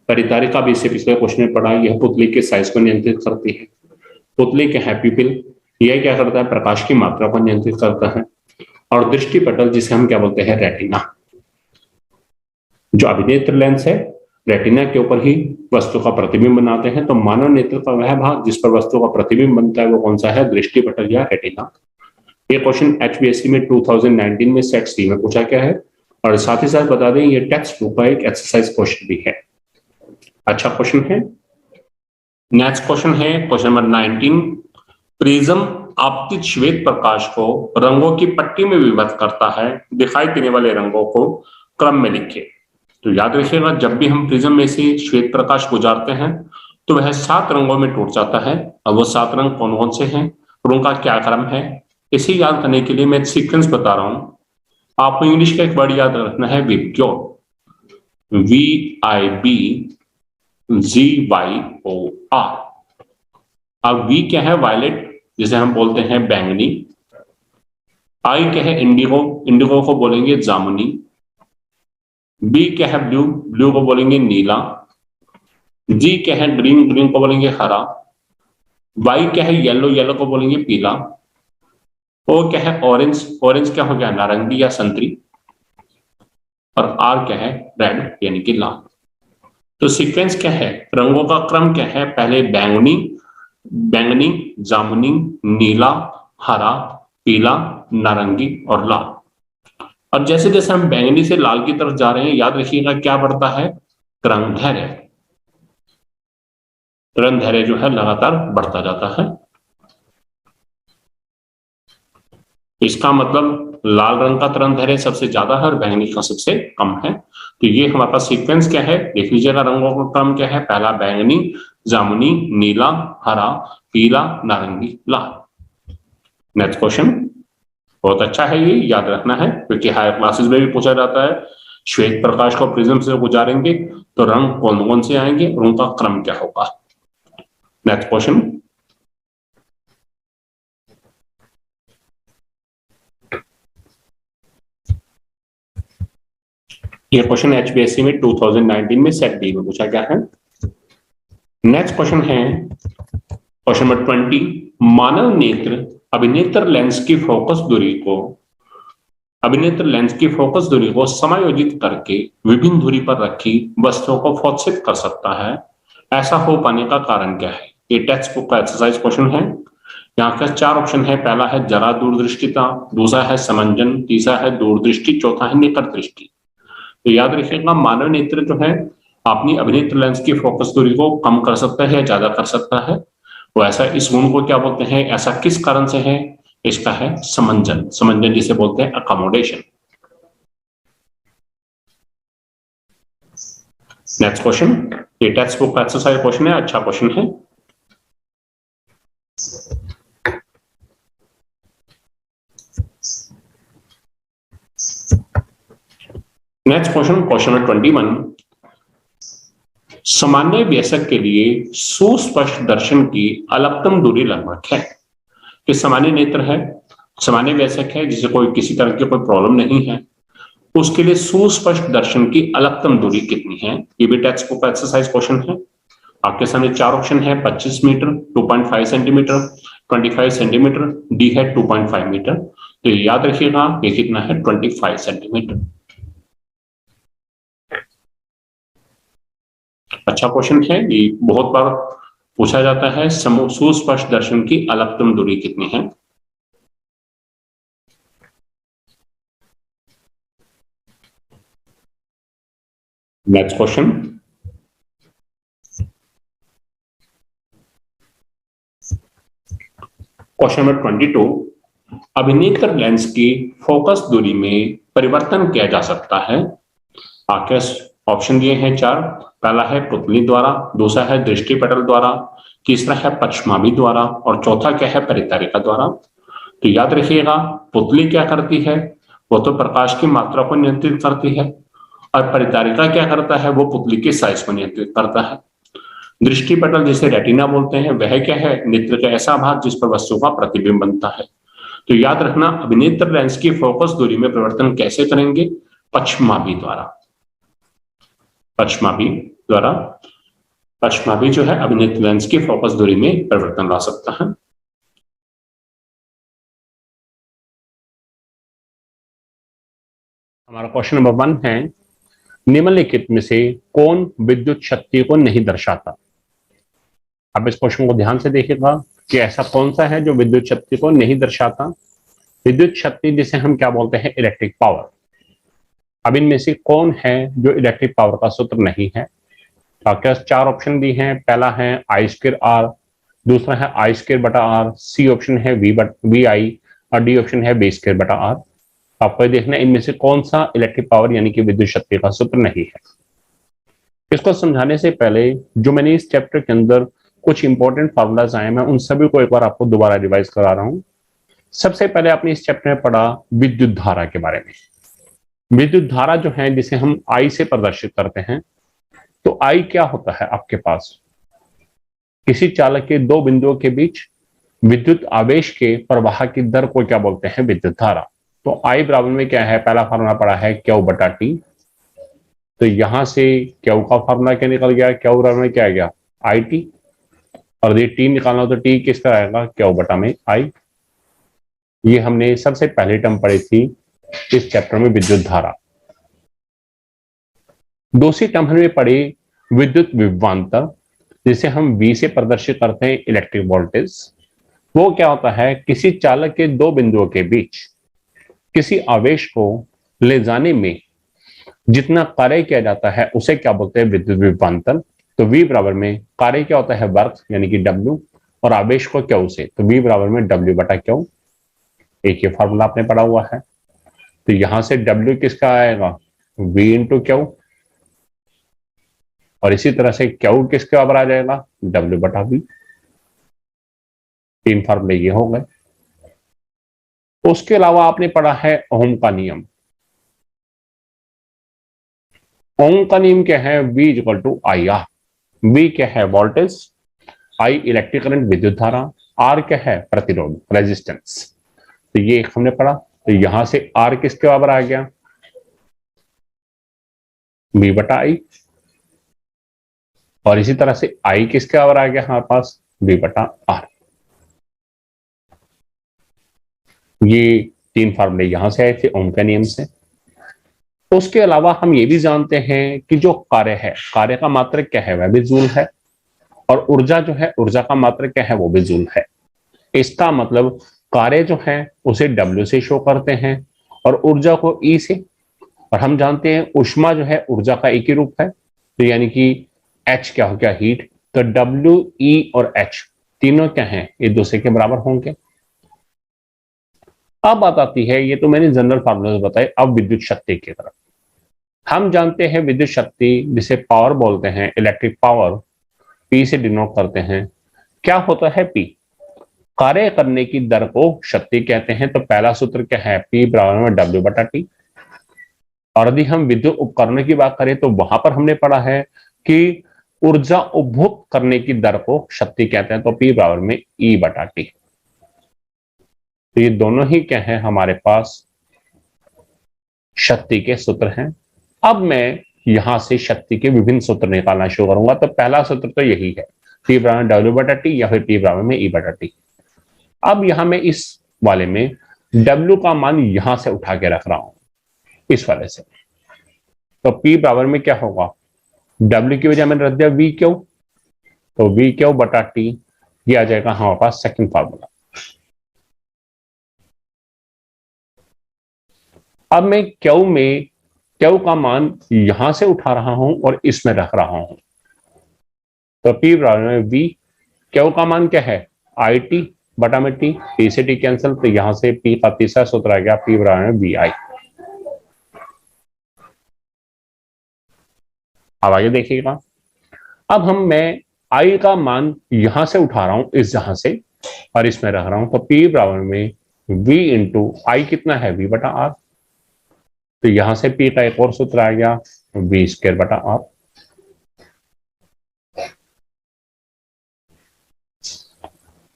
परितारिका भी इससे पिछले क्वेश्चन में पढ़ा, यह पुतली के साइज को नियंत्रित करती है। पुतली क्या है, पिपिल, यह क्या करता है, प्रकाश की मात्रा को नियंत्रित करता है। और दृष्टिपटल जिसे हम क्या बोलते हैं, रेटिना, जो अभिनेत्र लेंस है रेटिना के ऊपर ही वस्तु का प्रतिबिंब बनाते हैं। तो मानव नेत्र का वह भाग जिस पर वस्तु का प्रतिबिंब बनता है वो कौन सा है, दृष्टिपटल या रेटिना। ये क्वेश्चन एचबीएससी में 2019 में सेट सी में पूछा गया है। और साथ ही साथ बता दें ये टेक्स्ट बुक का एक एक्सरसाइज क्वेश्चन भी है। अच्छा क्वेश्चन है। नेक्स्ट क्वेश्चन है क्वेश्चन नंबर 19, प्रिज्म आपतित श्वेत प्रकाश को रंगों की पट्टी में विभक्त करता है, दिखाई देने वाले रंगों को क्रम में लिखिए। तो याद रखिएगा जब भी हम प्रिज्म में से श्वेत प्रकाश गुजारते हैं तो वह 7 रंगों में टूट जाता है। अब वो 7 रंग कौन कौन से हैं और उनका क्या क्रम है, इसे याद करने के लिए मैं सीक्वेंस बता रहा हूं। आपको इंग्लिश का एक वर्ड याद रखना है, विबग्योर, VIBGYOR। अब वी क्या है, वायलेट, जिसे हम बोलते हैं बैंगनी। आई क्या है इंडिगो, इंडिगो को बोलेंगे जामुनी। बी क्या है ब्लू, ब्लू को बोलेंगे नीला। जी क्या है ग्रीन, ग्रीन को बोलेंगे हरा। वाई क्या है येलो, येलो को बोलेंगे पीला। ओ क्या है ऑरेंज, ऑरेंज क्या हो गया नारंगी या संतरी। और आर क्या है रेड यानी कि लाल। तो सीक्वेंस क्या है, रंगों का क्रम क्या है, पहले बैंगनी, बैंगनी, जामुनी, नीला, हरा, पीला, नारंगी और लाल। और जैसे जैसे हम बैंगनी से लाल की तरफ जा रहे हैं, याद रखिएगा क्या बढ़ता है, रंग धैर्य, रंग धैर्य जो है लगातार बढ़ता जाता है। इसका मतलब लाल रंग का तरंग धैर्य सबसे ज्यादा है और बैंगनी का सबसे कम है। तो ये हमारे पास सीक्वेंस क्या है, देख लीजिएगा रंगों का क्रम क्या है, पहला बैंगनी, जामुनी, नीला, हरा, पीला, नारंगी, लाल। नेक्स्ट क्वेश्चन, बहुत अच्छा है, ये याद रखना है क्योंकि हायर क्लासेस में भी पूछा जाता है। श्वेत प्रकाश को प्रिज्म से गुजारेंगे तो रंग कौन कौन से आएंगे और उनका क्रम क्या होगा। नेक्स्ट क्वेश्चन, ये क्वेश्चन एचपीएससी में 2019 में सेट बी में पूछा गया है। नेक्स्ट क्वेश्चन है क्वेश्चन नंबर 20, मानव नेत्र अभिनेत्र लेंस की फोकस दूरी को, अभिनेत्र लेंस की फोकस दूरी को समायोजित करके विभिन्न दूरी पर रखी वस्तुओं को फोकसित कर सकता है, ऐसा हो पाने का कारण क्या है। ये टेक्स्ट बुक का एक्सरसाइज क्वेश्चन है। यहाँ का 4 ऑप्शन है, पहला है जरा दूरदृष्टिता, दूसरा है समंजन, तीसरा है दूरदृष्टि, चौथा है निकट दृष्टि। तो याद रखिएगा मानव नेत्र जो है अपनी अभिनेत्र लेंस की फोकस दूरी को कम कर सकता है या ज्यादा कर सकता है। तो ऐसा इस गुण को क्या बोलते हैं, ऐसा किस कारण से है, इसका है समंजन, समंजन जिसे बोलते हैं अकोमोडेशन। नेक्स्ट क्वेश्चन, ये टेक्स्ट बुक का एक्सरसाइज क्वेश्चन है, अच्छा क्वेश्चन है। नेक्स्ट क्वेश्चन, क्वेश्चन नंबर 21, सामान्य वयस्क के लिए सुस्पष्ट दर्शन की अलगतम दूरी लगभग है। कि सामान्य नेत्र है, सामान्य वयस्क है जिसे कोई किसी तरह की कोई प्रॉब्लम नहीं है, उसके लिए सुस्पष्ट दर्शन की अलगतम दूरी कितनी है। ये भी टेक्स्ट बुक का एक्सरसाइज क्वेश्चन है। आपके सामने 4 ऑप्शन है, 25 मीटर, 2.5 सेंटीमीटर, 25 सेंटीमीटर, डी है 2.5 मीटर। तो याद रखिएगा ये कितना है 25 सेंटीमीटर। अच्छा क्वेश्चन है, ये बहुत बार पूछा जाता है, सुस्पष्ट दर्शन की अलगतम दूरी कितनी है। नेक्स्ट क्वेश्चन, क्वेश्चन नंबर 22, अभिनेत्र लेंस की फोकस दूरी में परिवर्तन किया जा सकता है। आपके ऑप्शन दिए हैं 4, पहला है पुतली द्वारा, दूसरा है दृष्टि पटल द्वारा, तीसरा है पश्चिमाभि द्वारा और चौथा क्या है परितारिका द्वारा। तो याद रखिएगा पुतली क्या करती है, वो तो प्रकाश की मात्रा को नियंत्रित करती है, और परितारिका क्या करता है, वो पुतली के साइज को नियंत्रित करता है। दृष्टि पटल जिसे रेटिना बोलते हैं वह क्या है, नेत्र का ऐसा भाग जिस पर वस्तु का प्रतिबिंब बनता है। तो याद रखना अभिनेत्र लेंस की फोकस दूरी में परिवर्तन कैसे करेंगे, पश्चिमाभि द्वारा, पश्चिमाभि द्वारा। पश्चिमाभि जो है अभिनेत्र लेंस की फोकस दूरी में परिवर्तन ला सकता है। हमारा क्वेश्चन नंबर 1 है, निम्नलिखित में से कौन विद्युत शक्ति को नहीं दर्शाता। अब इस क्वेश्चन को ध्यान से देखिएगा कि ऐसा कौन सा है जो विद्युत शक्ति को नहीं दर्शाता। विद्युत शक्ति जिसे हम क्या बोलते हैं, इलेक्ट्रिक पावर। अब इनमें से कौन है जो इलेक्ट्रिक पावर का सूत्र नहीं है। आपके पास 4 ऑप्शन दी हैं, पहला है आई स्क्वायर आर, दूसरा है आई स्क्वायर बटा आर, सी ऑप्शन है वी आई और डी ऑप्शन है बी स्क्वायर बटा आर। आपको देखना इनमें से कौन सा इलेक्ट्रिक पावर यानी कि विद्युत शक्ति का सूत्र नहीं है। इसको समझाने से पहले जो मैंने इस चैप्टर के अंदर कुछ इंपॉर्टेंट फॉर्मूलाज आए, मैं उन सभी को एक बार आपको दोबारा रिवाइज करा रहा हूं। सबसे पहले आपने इस चैप्टर में पढ़ा विद्युत धारा के बारे में। विद्युत धारा जो है जिसे हम आई से प्रदर्शित करते हैं, तो आई क्या होता है, आपके पास किसी चालक के 2 बिंदुओं के बीच विद्युत आवेश के प्रवाह की दर को क्या बोलते हैं? विद्युत धारा। तो आई बराबर में क्या है? पहला फार्मूला पड़ा है क्यू बटा टी। तो यहां से क्यू का फार्मूला क्या निकल गया? क्यू बराबर में क्या आ गया? I T. और ये टी निकालना तो टी किसका आएगा? क्यू बटा में आई। ये हमने सबसे पहली टर्म पढ़ी थी इस चैप्टर में, विद्युत धारा। दूसरी टर्म हमने पढ़ी विद्युत विभवांतर, जिसे हम V से प्रदर्शित करते हैं इलेक्ट्रिक वोल्टेज। वो क्या होता है? किसी चालक के दो बिंदुओं के बीच किसी आवेश को ले जाने में जितना कार्य किया जाता है उसे क्या बोलते हैं? विद्युत विभवांतर। तो V बराबर में कार्य क्या होता है? वर्क, यानी कि W, और आवेश को क्यू से, तो V बराबर में W बटा क्यू। एक ये फॉर्मूला आपने पढ़ा हुआ है। तो यहां से W किसका आएगा? V into Q. और इसी तरह से क्यू किसके बराबर आ जाएगा? W बटा V। तीन फॉर्मूले ये हो गए। उसके अलावा आपने पढ़ा है ओम का नियम। ओम का नियम क्या है? V equal to I R. V क्या है? वोल्टेज, I इलेक्ट्रिक करंट विद्युत धारा, R क्या है? प्रतिरोध, रेजिस्टेंस। तो ये एक हमने पढ़ा। तो यहां से R किसके बराबर आ गया? V बटा I। और इसी तरह से I किसके बराबर आ गया हमारे पास? V बटा R। ये तीन फार्मूले यहां से आए थे ओम के नियम से। उसके अलावा हम ये भी जानते हैं कि जो कार्य है, कार्य का मात्रक क्या है? वह भी जूल है। और ऊर्जा जो है, ऊर्जा का मात्रक क्या है? वो भी जूल है। इसका मतलब कार्य जो है उसे W से शो करते हैं और ऊर्जा को E से। और हम जानते हैं ऊष्मा जो है ऊर्जा का एक ही रूप है। तो यानी कि H क्या हो गया? हीट। तो W, E और H तीनों क्या हैं? एक दूसरे के बराबर होंगे। अब बात आती है, ये तो मैंने जनरल फार्मूला बताए, अब विद्युत शक्ति की तरफ। हम जानते हैं विद्युत शक्ति जिसे पावर बोलते हैं, इलेक्ट्रिक पावर, P से डिनोट करते हैं। क्या होता है P? कार्य करने की दर को शक्ति कहते हैं। तो पहला सूत्र क्या है? P बराबर में W बटा टी। और यदि हम विद्युत उपकरणों की बात करें तो वहां पर हमने पढ़ा है कि ऊर्जा उपभोग करने की दर को शक्ति कहते हैं। तो P बराबर में E बटा टी। तो ये दोनों ही क्या है? हमारे पास शक्ति के सूत्र हैं। अब मैं यहां से शक्ति के विभिन्न सूत्र निकालना शुरू करूंगा। तो पहला सूत्र तो यही है, P बराबर W बटा टी या फिर P बराबर में E बटा टी। अब यहां मैं इस वाले में W का मान यहां से उठा के रख रहा हूं, इस वाले से। तो P बराबर में क्या होगा? W की वजह मैंने रख दिया V क्यू। तो V क्यू बटा टी, ये आ जाएगा हमारे पास सेकंड फार्मूला। अब मैं क्यू का मान यहां से उठा रहा हूं और इसमें रख रहा हूं। तो P बराबर में V, क्यू का मान क्या है? आई टी बटा में टी, P से T कैंसिल। तो यहां से P का तीसरा सूत्र आ गया, P बराबर में VI। अब आगे देखिएगा। अब मैं I का मान यहां से उठा रहा हूं, इस जहां से, और इसमें रख रहा हूं। तो P बराबर में V इंटू आई कितना है? V बटा R। तो यहां से P का एक और सूत्र आ गया, V स्क्वायर बटा R।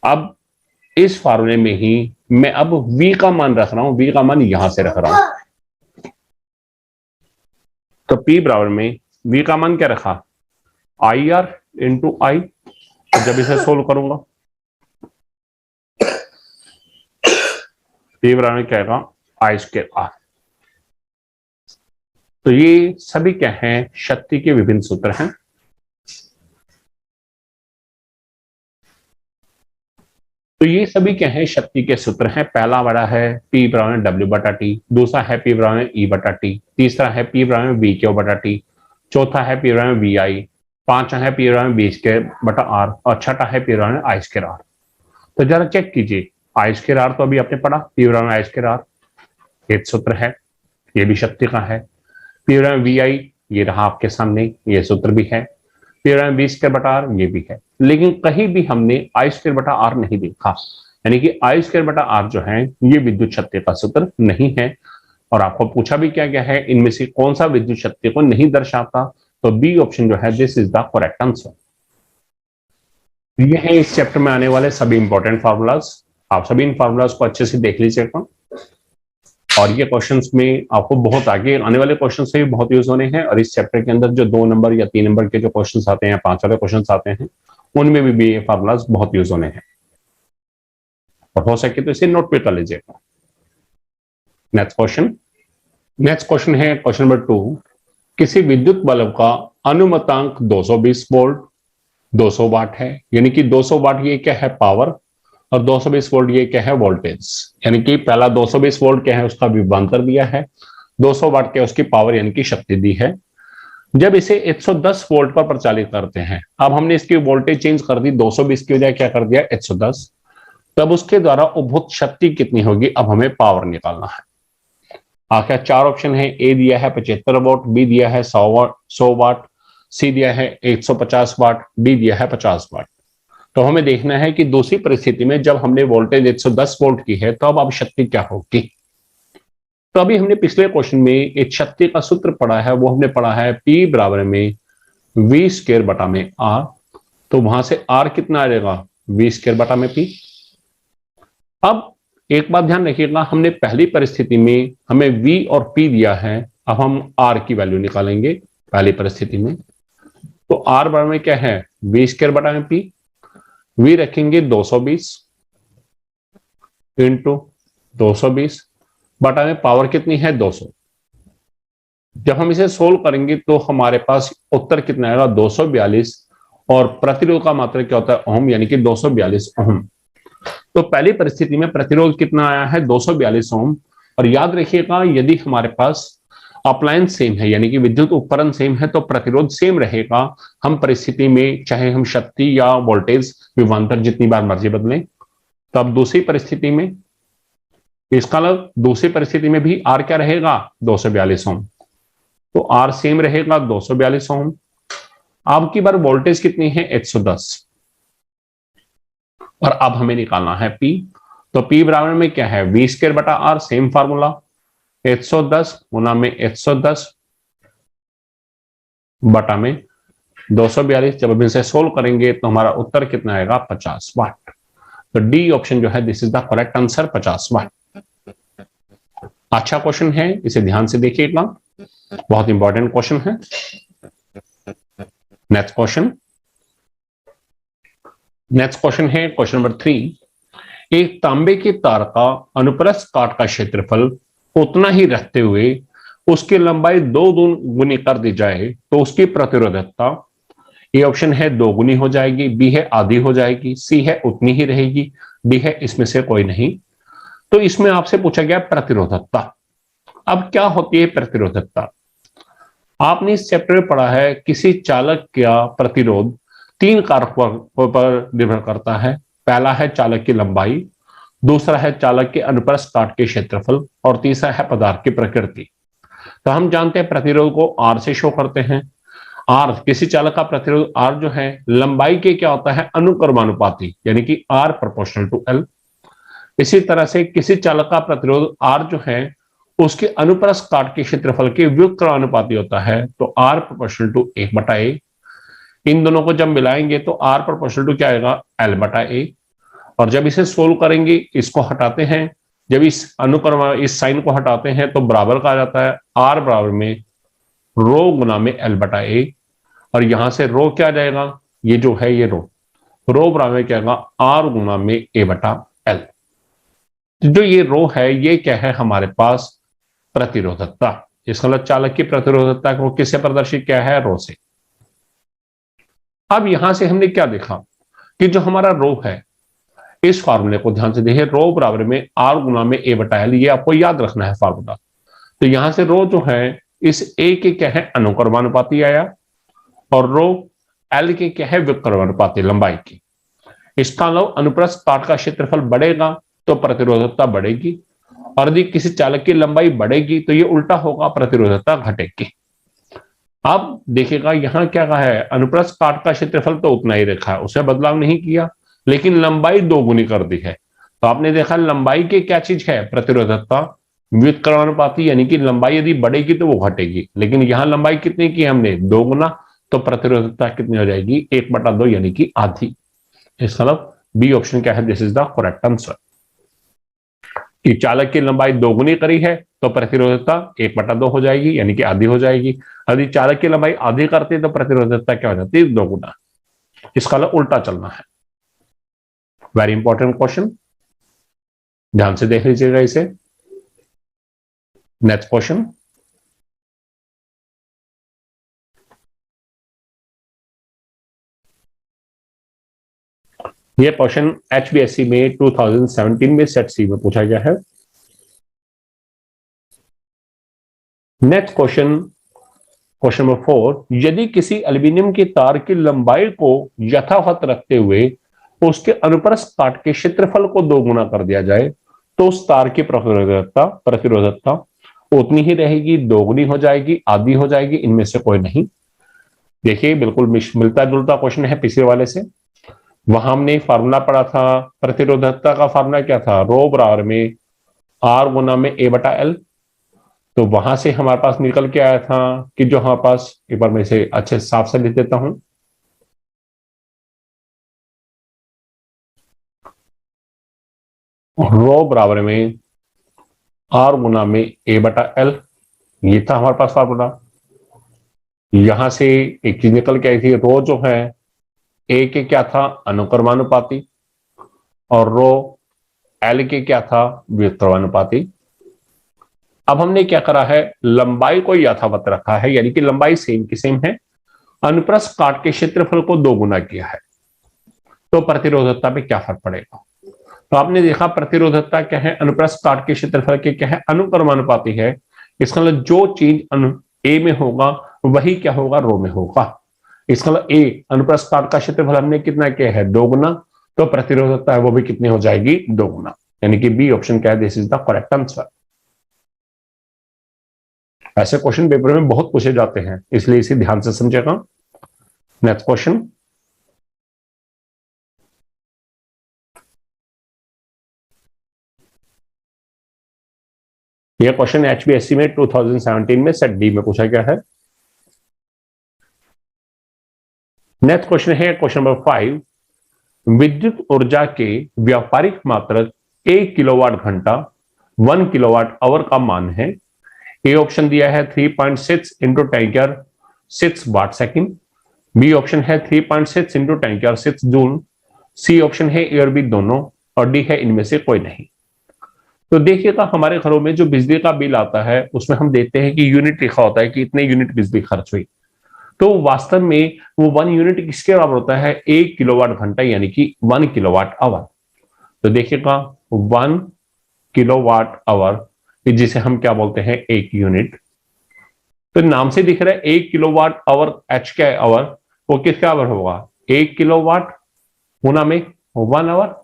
अब इस फार्मूले में ही मैं अब V का मान रख रहा हूं, V का मान यहां से रख रहा हूं। तो P बराबर में V का मान क्या रखा? आई आर इंटू आई। जब इसे सोल्व करूंगा P बराबर में क्या आएगा? आई स्क्वायर आर। तो ये सभी क्या हैं? शक्ति के विभिन्न सूत्र हैं। तो ये सभी क्या है? शक्ति के सूत्र हैं। पहला बड़ा है P बराबर में W बटा टी, दूसरा है P बराबर में E बटा टी, तीसरा है P बराबर में V क्यू बटा टी, चौथा है P बराबर में VI, पांचवा है P बराबर में V स्क्वायर बटा R, और छठा है P बराबर में I स्क्वायर R। तो जरा चेक कीजिए, I स्क्वायर R तो अभी आपने पढ़ा, P बराबर में I स्क्वायर R एक सूत्र है, ये भी शक्ति का है। P बराबर में VI, ये रहा आपके सामने, ये सूत्र भी है। P बराबर में V स्क्वायर बटा R, ये भी है। लेकिन कहीं भी हमने I स्क्वायर बटा R नहीं देखा, यानी कि I स्क्वायर बटा R जो है ये विद्युत शक्ति का सूत्र नहीं है। और आपको पूछा भी क्या गया है, इनमें से कौन सा विद्युत शक्ति को नहीं दर्शाता? तो बी ऑप्शन जो है, this is the correct answer. ये है इस चैप्टर में आने वाले सभी इंपॉर्टेंट फार्मूलाज। आप सभी इन फार्मूलाज को अच्छे से देख लीजिएगा और ये क्वेश्चंस में आपको बहुत आगे आने वाले क्वेश्चन से भी बहुत यूज होने हैं। और इस चैप्टर के अंदर जो 2 नंबर या 3 नंबर के जो क्वेश्चंस आते हैं, 5 वाले क्वेश्चंस आते हैं, उनमें भी ये फार्मूलाज बहुत यूज होने हैं और हो सके तो इसे नोट पे कर लीजिएगा। नेक्स्ट क्वेश्चन है क्वेश्चन नंबर 2। किसी विद्युत बल्ब का अनुमतांक 220 वोल्ट 200 वाट है, यानी कि 200 वाट ये क्या है, पावर, और 220 वोल्ट ये क्या है, वोल्टेज। यानी कि पहला 220 वोल्ट क्या है, उसका विभवांतर दिया है, 200 वाट क्या है, उसकी पावर यानी कि शक्ति दी है। जब इसे 110 वोल्ट पर प्रचालित करते हैं, अब हमने इसकी वोल्टेज चेंज कर दी, 220 की बजाय क्या कर दिया, 110, तब उसके द्वारा उपभोग शक्ति कितनी होगी, अब हमें पावर निकालना है। आखिर 4 ऑप्शन है, ए दिया है 75 वाट, बी दिया है 100 वाट, सी दिया है 150 वाट, डी दिया है 50 वाट। तो हमें देखना है कि दूसरी परिस्थिति में जब हमने वोल्टेज 110 वोल्ट की है तो अब शक्ति क्या होगी। तो अभी हमने पिछले क्वेश्चन में एक शक्ति का सूत्र पढ़ा है, वो हमने पढ़ा है P बराबर में V स्क्वायर बटा में R। तो वहां से R कितना आ जाएगा, V स्क्वायर बटा में P। अब एक बात ध्यान रखिएगा, हमने पहली परिस्थिति में हमें V और P दिया है, अब हम R की वैल्यू निकालेंगे पहली परिस्थिति में। तो R बराबर में क्या है, V स्क्वायर बटा में P। V रखेंगे 220 इंटू 220 बटा में पावर कितनी है, 200। जब हम इसे सोल्व करेंगे तो हमारे पास उत्तर कितना आएगा, 242, और प्रतिरोध का मात्रा क्या होता है, ओम, यानी कि 242 ओम। तो पहली परिस्थिति में प्रतिरोध कितना आया है, 242 ओम। और याद रखिएगा, यदि हमारे पास अप्लायंस सेम है, यानी कि विद्युत उपकरण सेम है, तो प्रतिरोध सेम रहेगा। हम परिस्थिति में चाहे हम शक्ति या वोल्टेज विभवांतर जितनी बार मर्जी बदलें। तो अब दूसरी परिस्थिति में, इसका मतलब दूसरी परिस्थिति में भी आर क्या रहेगा, 242 ओम। तो आर सेम रहेगा 242 ओम। अब की बार वोल्टेज कितनी है, 110, और अब हमें निकालना है P। तो P बराबर में क्या है, V स्क्वायर बटा आर, सेम फार्मूला, 110 गुना में 110 बटा में 242। जब हम इसे सोल्व करेंगे तो हमारा उत्तर कितना आएगा, 50 वाट। तो डी ऑप्शन जो है, this is the correct answer, 50 वाट। अच्छा क्वेश्चन है, इसे ध्यान से देखिएगा, बहुत इंपॉर्टेंट क्वेश्चन है। नेक्स्ट क्वेश्चन है क्वेश्चन नंबर 3। एक तांबे के तार का अनुप्रस्थ काट का क्षेत्रफल उतना ही रखते हुए उसकी लंबाई 2 गुनी कर दी जाए तो उसकी प्रतिरोधकता, ए ऑप्शन है 2 गुनी हो जाएगी, बी है आधी हो जाएगी, सी है उतनी ही रहेगी, डी है इसमें से कोई नहीं। तो इसमें आपसे पूछा गया प्रतिरोधकता। अब क्या होती है प्रतिरोधकता, आपने इस चैप्टर में पढ़ा है किसी चालक का प्रतिरोध 3 कारकों पर निर्भर करता है। पहला है चालक की लंबाई, दूसरा है चालक के अनुप्रस्थ काट के क्षेत्रफल, और तीसरा है पदार्थ की प्रकृति। तो हम जानते हैं प्रतिरोध को आर से शो करते हैं। आर, किसी चालक का प्रतिरोध आर जो है लंबाई के क्या होता है, अनुक्रमानुपाती, यानी कि आर प्रोपोर्शनल टू एल। इसी तरह से किसी चालक का प्रतिरोध आर जो है उसके अनुप्रस्थ काट के क्षेत्रफल के व्युत्क्रमानुपाती होता है, तो आर प्रोपोर्शनल टू 1/a। इन दोनों को जब मिलाएंगे तो आर प्रोपोर्शनल टू क्या आएगा, L/a। और जब इसे सोल्व करेंगे, इसको हटाते हैं, जब इस अनुक्रम इस साइन को हटाते हैं तो बराबर का आ जाता है आर बराबर में रो गुना में L/a। और यहां से रो क्या आ जाएगा, ये जो है ये रो बराबर क्या आएगा, आर गुना में a/L। जो ये रो है ये क्या है, हमारे पास प्रतिरोधकता। इसका मतलब चालक की प्रतिरोधकता को किससे प्रदर्शित किया है, रो से। अब यहां से हमने क्या देखा कि जो हमारा रो है, इस फार्मूले को ध्यान से देखिए, रो बराबर में आर गुना में a/L, ये आपको याद रखना है फार्मूला। तो यहां से रो जो है इस a के क्या है, अनुक्रमानुपाती आया, और रो L के क्या है, व्युत्क्रमानुपाती, लंबाई की। इसका मतलब अनुप्रस्थ काट का क्षेत्रफल बढ़ेगा तो प्रतिरोधकता बढ़ेगी, और यदि किसी चालक की लंबाई बढ़ेगी तो ये उल्टा होगा, प्रतिरोधकता घटेगी। अब देखिएगा यहां क्या कहा है, अनुप्रस्थ काट का क्षेत्रफल तो उतना ही रखा है, उसे बदलाव नहीं किया, लेकिन लंबाई 2 गुनी कर दी है। तो आपने देखा लंबाई के क्या चीज है, प्रतिरोधकता व्युत्क्रमानुपाती, यानी कि लंबाई यदि बढ़ेगी तो वो घटेगी, लेकिन यहां लंबाई कितनी की हमने, 2 गुना, तो प्रतिरोधकता कितनी हो जाएगी, 1/2, यानी कि आधी। इसका मतलब बी ऑप्शन क्या है, this is the correct answer. कि चालक की लंबाई दोगुनी करी है तो प्रतिरोधकता 1/2 हो जाएगी, यानी कि आधी हो जाएगी। यदि चालक की लंबाई आधी करती है तो प्रतिरोधकता क्या हो जाती है, दोगुना। इसका मतलब उल्टा चलना है। वेरी इंपॉर्टेंट क्वेश्चन, ध्यान से देख लीजिएगा इसे। नेक्स्ट क्वेश्चन, ये क्वेश्चन HBSC में 2017 में सेट सी में पूछा गया है। नेक्स्ट क्वेश्चन, क्वेश्चन नंबर 4, यदि किसी एल्यूमिनियम की तार की लंबाई को यथावत रखते हुए उसके अनुप्रस्थ काट के क्षेत्रफल को दोगुना कर दिया जाए तो उस तार की प्रतिरोधकता उतनी ही रहेगी, दोगुनी हो जाएगी, आधी हो जाएगी, इनमें से कोई नहीं। देखिए बिल्कुल मिलता जुलता क्वेश्चन है पिछले वाले से। वहां हमने फार्मूला पढ़ा था, प्रतिरोधकता का फार्मूला क्या था, रो बराबर में आर गुना में A/L। तो वहां से हमारे पास निकल के आया था कि जो हमारे पास, एक बार मैं इसे अच्छे साफ से लिख देता हूं, रो बराबर में आर गुना में A/L, ये था हमारे पास फार्मूला। यहां से एक चीज निकल के आई थी, रो जो है ए के क्या था, अनुक्रमानुपाती, और रो एल के क्या था, व्युत्क्रमानुपाती। अब हमने क्या करा है, लंबाई को यथावत रखा है, यानी कि लंबाई सेम की सेम है, अनुप्रस्थ काट के क्षेत्रफल को दोगुना किया है। तो प्रतिरोधकता पे क्या फर्क पड़ेगा। तो आपने देखा प्रतिरोधकता क्या है, अनुप्रस्थ काट के क्षेत्रफल के क्या है, अनुक्रमानुपाती है। इसका मतलब जो चीज ए में होगा वही क्या होगा, रो में होगा। इसका मतलब ए अनुप्रस्थ काट का क्षेत्रफल हमने कितना किया है, दोगुना, तो प्रतिरोधकता है वो भी कितनी हो जाएगी, दोगुना। यानी कि बी ऑप्शन क्या है, this is the correct answer. ऐसे क्वेश्चन पेपर में बहुत पूछे जाते हैं, इसलिए इसे ध्यान से समझेगा। नेक्स्ट क्वेश्चन, यह क्वेश्चन HBSC में 2017 में सेट डी में पूछा गया है। नेक्स्ट क्वेश्चन है क्वेश्चन नंबर 5, विद्युत ऊर्जा के व्यापारिक मात्रक 1 किलोवाट घंटा 1 किलोवाट आवर का मान है। ए ऑप्शन दिया है 3.6 into 10⁻6 watt second, B option है 3.6 इंटू 10⁻6 जूल, सी ऑप्शन है ए और बी दोनों, और डी है इनमें से कोई नहीं। तो देखिएगा हमारे घरों में जो बिजली का बिल आता है उसमें हम देखते हैं कि यूनिट लिखा होता है कि इतने यूनिट बिजली खर्च हुई। तो वास्तव में वो 1 यूनिट किसके बराबर होता है, 1 किलोवाट घंटा, यानी कि 1 किलोवाट आवर। तो देखिएगा 1 किलोवाट आवर, जिसे हम क्या बोलते हैं, 1 यूनिट। तो नाम से दिख रहा है 1 किलोवाट आवर, एच का आवर, वो किसका आवर होगा, 1 किलोवाट गुना में 1 आवर।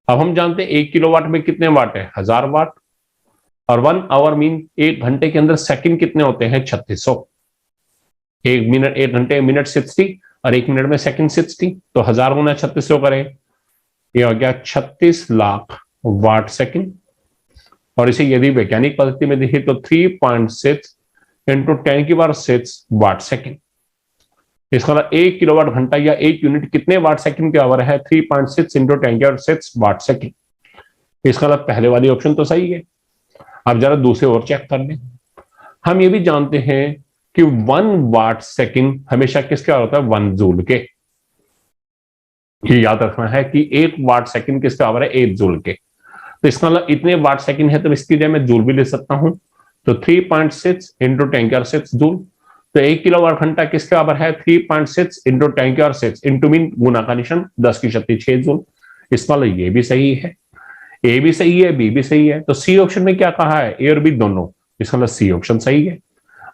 अब हम जानते हैं 1 किलोवाट में कितने वाट है, 1000 वाट, और 1 आवर मीन 1 घंटे के अंदर सेकंड कितने होते हैं, 3600। 1 घंटे मिनट 60 और 1 मिनट में सेकंड 60, तो 1000 गुना 3600 करें, ये हो गया 36 लाख वाट सेकंड। और इसे यदि वैज्ञानिक पद्धति में देखें तो 3.6 इंटू 10⁻6 वाट सेकंड। इसका मतलब 1 किलोवाट घंटा या 1 यूनिट कितने वाट सेकंड के आवर है, 3.6 इंटू 10⁻6 वाट सेकंड। इसका मतलब पहले वाली ऑप्शन तो सही है। अब जरा दूसरे और चेक कर लें। हम ये भी जानते हैं कि 1 वाट सेकंड हमेशा किसके होता है, 1 जूल के। ये याद रखना है कि 1 वाट सेकंड किसके बराबर है, 1 जूल के। तो इसका मतलब इतने वाट सेकंड है तो इसकी जगह मैं जूल भी ले सकता हूं। तो 3.6 इंटू 10⁻6 जूल। तो 1 किलोवाट घंटा किसके बराबर है, 3.6 इंटू 10⁻6 इंटू मीन गुना का निशान 10 की शक्ति 6 जूल। इसका मतलब ये भी सही है, ए भी सही है, बी भी सही है। तो सी ऑप्शन में क्या कहा है, ए और बी दोनों, इसका मतलब सी ऑप्शन सही है।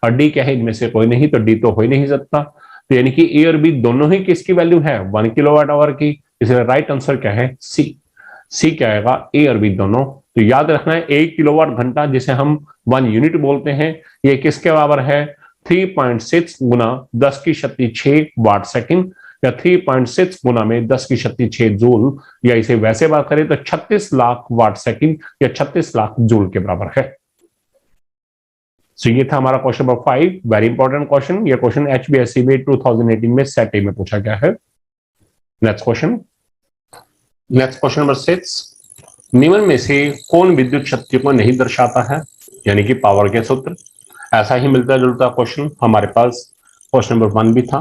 और डी क्या है, इनमें से कोई नहीं, तो डी तो हो ही नहीं सकता। तो यानी कि ए और बी दोनों ही किसकी वैल्यू है, 1 किलोवाट आवर की। इसलिए राइट आंसर क्या है, सी। सी क्या आएगा, ए और बी दोनों। तो याद रखना है 1 किलोवाट घंटा जिसे हम 1 यूनिट बोलते हैं, ये किसके बराबर है, 3.6 गुना 10 की शक्ति 6 वाट सेकंड, या 3.6 गुना में 10 की शक्ति 6 जूल, या इसे वैसे बात करें तो 36 लाख वाट सेकंड या 36 लाख जूल के बराबर है। सो ये था हमारा question number 5, very important question. ये क्वेश्चन HBSC में 2018 में सेट ए में पूछा गया है। Next question. Next question number 6, निम्न में से कौन विद्युत शक्ति को नहीं दर्शाता है, यानी कि पावर के सूत्र। ऐसा ही मिलता जुलता क्वेश्चन हमारे पास क्वेश्चन नंबर 1 भी था।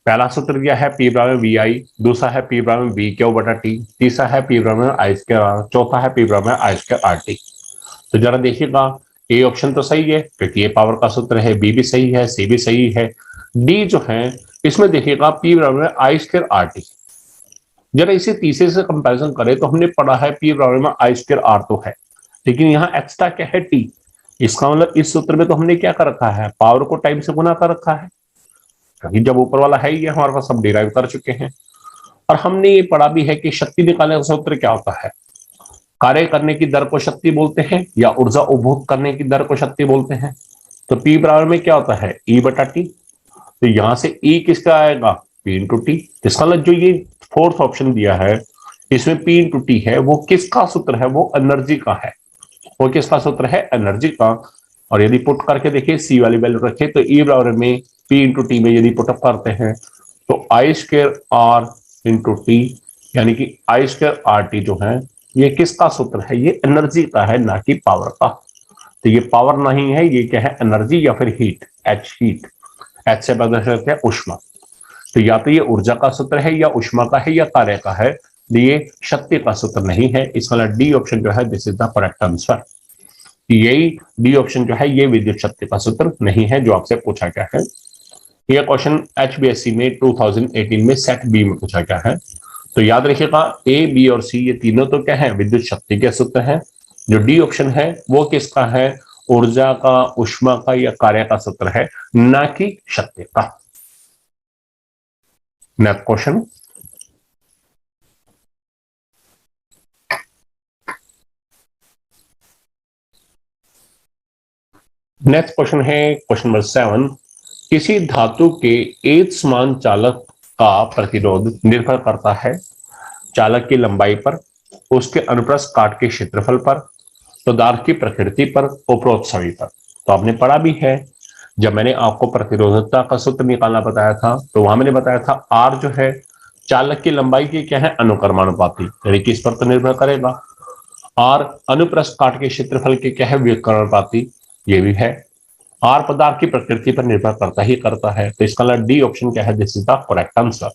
पहला सूत्र दिया है पी बराबर वी आई, दूसरा है पी बराबर वी क्यू बटा टी, तीसरा है पी बराबर आई स्क्वायर आर, चौथा है पी बराबर आई स्क्वायर आर टी। तो जरा देखिएगा, ए ऑप्शन तो सही है क्योंकि ये पावर का सूत्र है, बी भी सही है, सी भी सही है, डी जो है इसमें देखिएगा पी बराबर आई स्क्वायर आर टी। जरा इसे तीसरे से कंपैरिजन करें तो हमने पढ़ा है पी बराबर में आई स्क्वायर आर तो है, लेकिन यहाँ एक्स्ट्रा क्या है टी। इसका मतलब इस सूत्र में तो हमने क्या कर रखा है, पावर को टाइम से गुना कर रखा है, क्योंकि जब ऊपर वाला है ये हमारे पास सब डिराइव कर चुके हैं। और हमने ये पढ़ा भी है कि शक्ति निकालने का सूत्र क्या होता है, कार्य करने की दर को शक्ति बोलते हैं या ऊर्जा उपभोग करने की दर को शक्ति बोलते हैं। तो पी बराबर में क्या होता है ई बटा टी, तो यहां से ई किसका आएगा पी इंटू टी। इसका मतलब जो ये फोर्थ ऑप्शन दिया है इसमें पी इंटू टी है, वो किसका सूत्र है, वो एनर्जी का है, वो किसका सूत्र है एनर्जी का। और यदि पुट करके देखिए सी वाली वैल्यू रखे तो ई बराबर में पी इंटू टी में यदि पुटअप करते हैं तो आई स्क्वायर आर इंटू टी, यानी कि आई स्क्वायर आर टी जो है ये किसका सूत्र है, ये एनर्जी का है ना कि पावर का। तो ये पावर नहीं है, ये क्या है एनर्जी या फिर हीट, एच हीट, एच से बदल सकते हैं उष्मा। तो या तो ये ऊर्जा का सूत्र है या उष्मा का है या कार्य का है, ये शक्ति का सूत्र नहीं है। इसका डी ऑप्शन जो है this is the correct answer. यही डी ऑप्शन जो है ये विद्युत शक्ति का सूत्र नहीं है जो आपसे पूछा गया है। यह क्वेश्चन एचबीएससी में 2018 में सेट बी में पूछा गया है। तो याद रखिएगा ए बी और सी ये तीनों तो क्या है विद्युत शक्ति के सूत्र हैं। जो डी ऑप्शन है वो किसका है, ऊर्जा का, उष्मा का या कार्य का सूत्र है, ना कि शक्ति का। Next question. नेक्स्ट क्वेश्चन है क्वेश्चन नंबर 7, किसी धातु के एक समान चालक का प्रतिरोध निर्भर करता है चालक की लंबाई पर, उसके अनुप्रस्थ काट के क्षेत्रफल पर, पदार्थ की प्रकृति पर, उपरोक्त सभी पर। तो आपने पढ़ा भी है, जब मैंने आपको प्रतिरोधकता का सूत्र निकालना बताया था तो वहां मैंने बताया था आर जो है चालक की लंबाई की क्या है अनुक्रमानुपाती, यानी कि इस पर तो निर्भर करेगा। आर अनुप्रस्थ काट के क्षेत्रफल के क्या है व्युत्क्रमानुपाती, ये भी है। आर पदार्थ की प्रकृति पर निर्भर करता ही करता है। तो इसका डी ऑप्शन क्या है, this is the correct answer.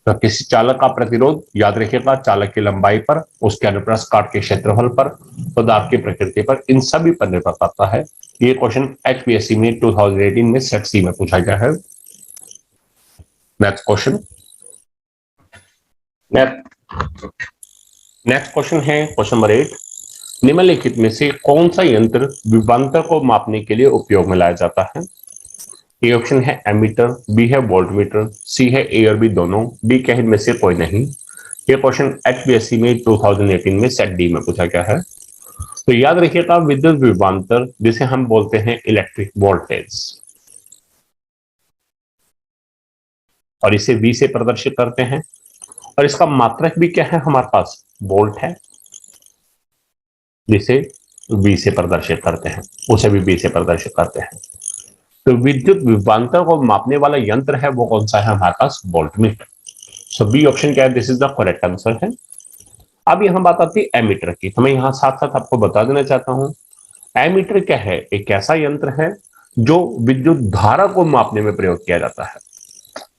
तो किसी चालक का प्रतिरोध याद रखिएगा चालक की लंबाई पर, उसके अनुप्रस्थ काट के क्षेत्रफल पर, पदार्थ की प्रकृति पर, इन सभी पर निर्भर करता है। ये क्वेश्चन एचपीएससी में 2018 में सेट सी में पूछा गया है। Next question. नेक्स्ट क्वेश्चन है क्वेश्चन नंबर 8, निम्नलिखित में से कौन सा यंत्र विभवांतर को मापने के लिए उपयोग में लाया जाता है। ए ऑप्शन है एमीटर, बी है वोल्टमीटर, सी है ए और बी दोनों, डी क्या है इनमें से कोई नहीं। ये क्वेश्चन एचबीएससी में 2018 में सेट डी में पूछा गया है। तो याद रखिएगा विद्युत विभवांतर जिसे हम बोलते हैं इलेक्ट्रिक वोल्टेज, और इसे वी से प्रदर्शित करते हैं, और इसका मात्रक भी क्या है हमारे पास वोल्ट है, जिसे वी से प्रदर्शित करते हैं, उसे भी वी से प्रदर्शित करते हैं। तो विद्युत विभवांतर को मापने वाला यंत्र है वो कौन सा है हमारे पास वोल्टमीटर। सो बी ऑप्शन क्या है, this is the correct answer है। अब यहां बात आती है एमीटर की, तो मैं यहां साथ साथ आपको बता देना चाहता हूं एमीटर क्या है, एक ऐसा यंत्र है जो विद्युत धारा को मापने में प्रयोग किया जाता है।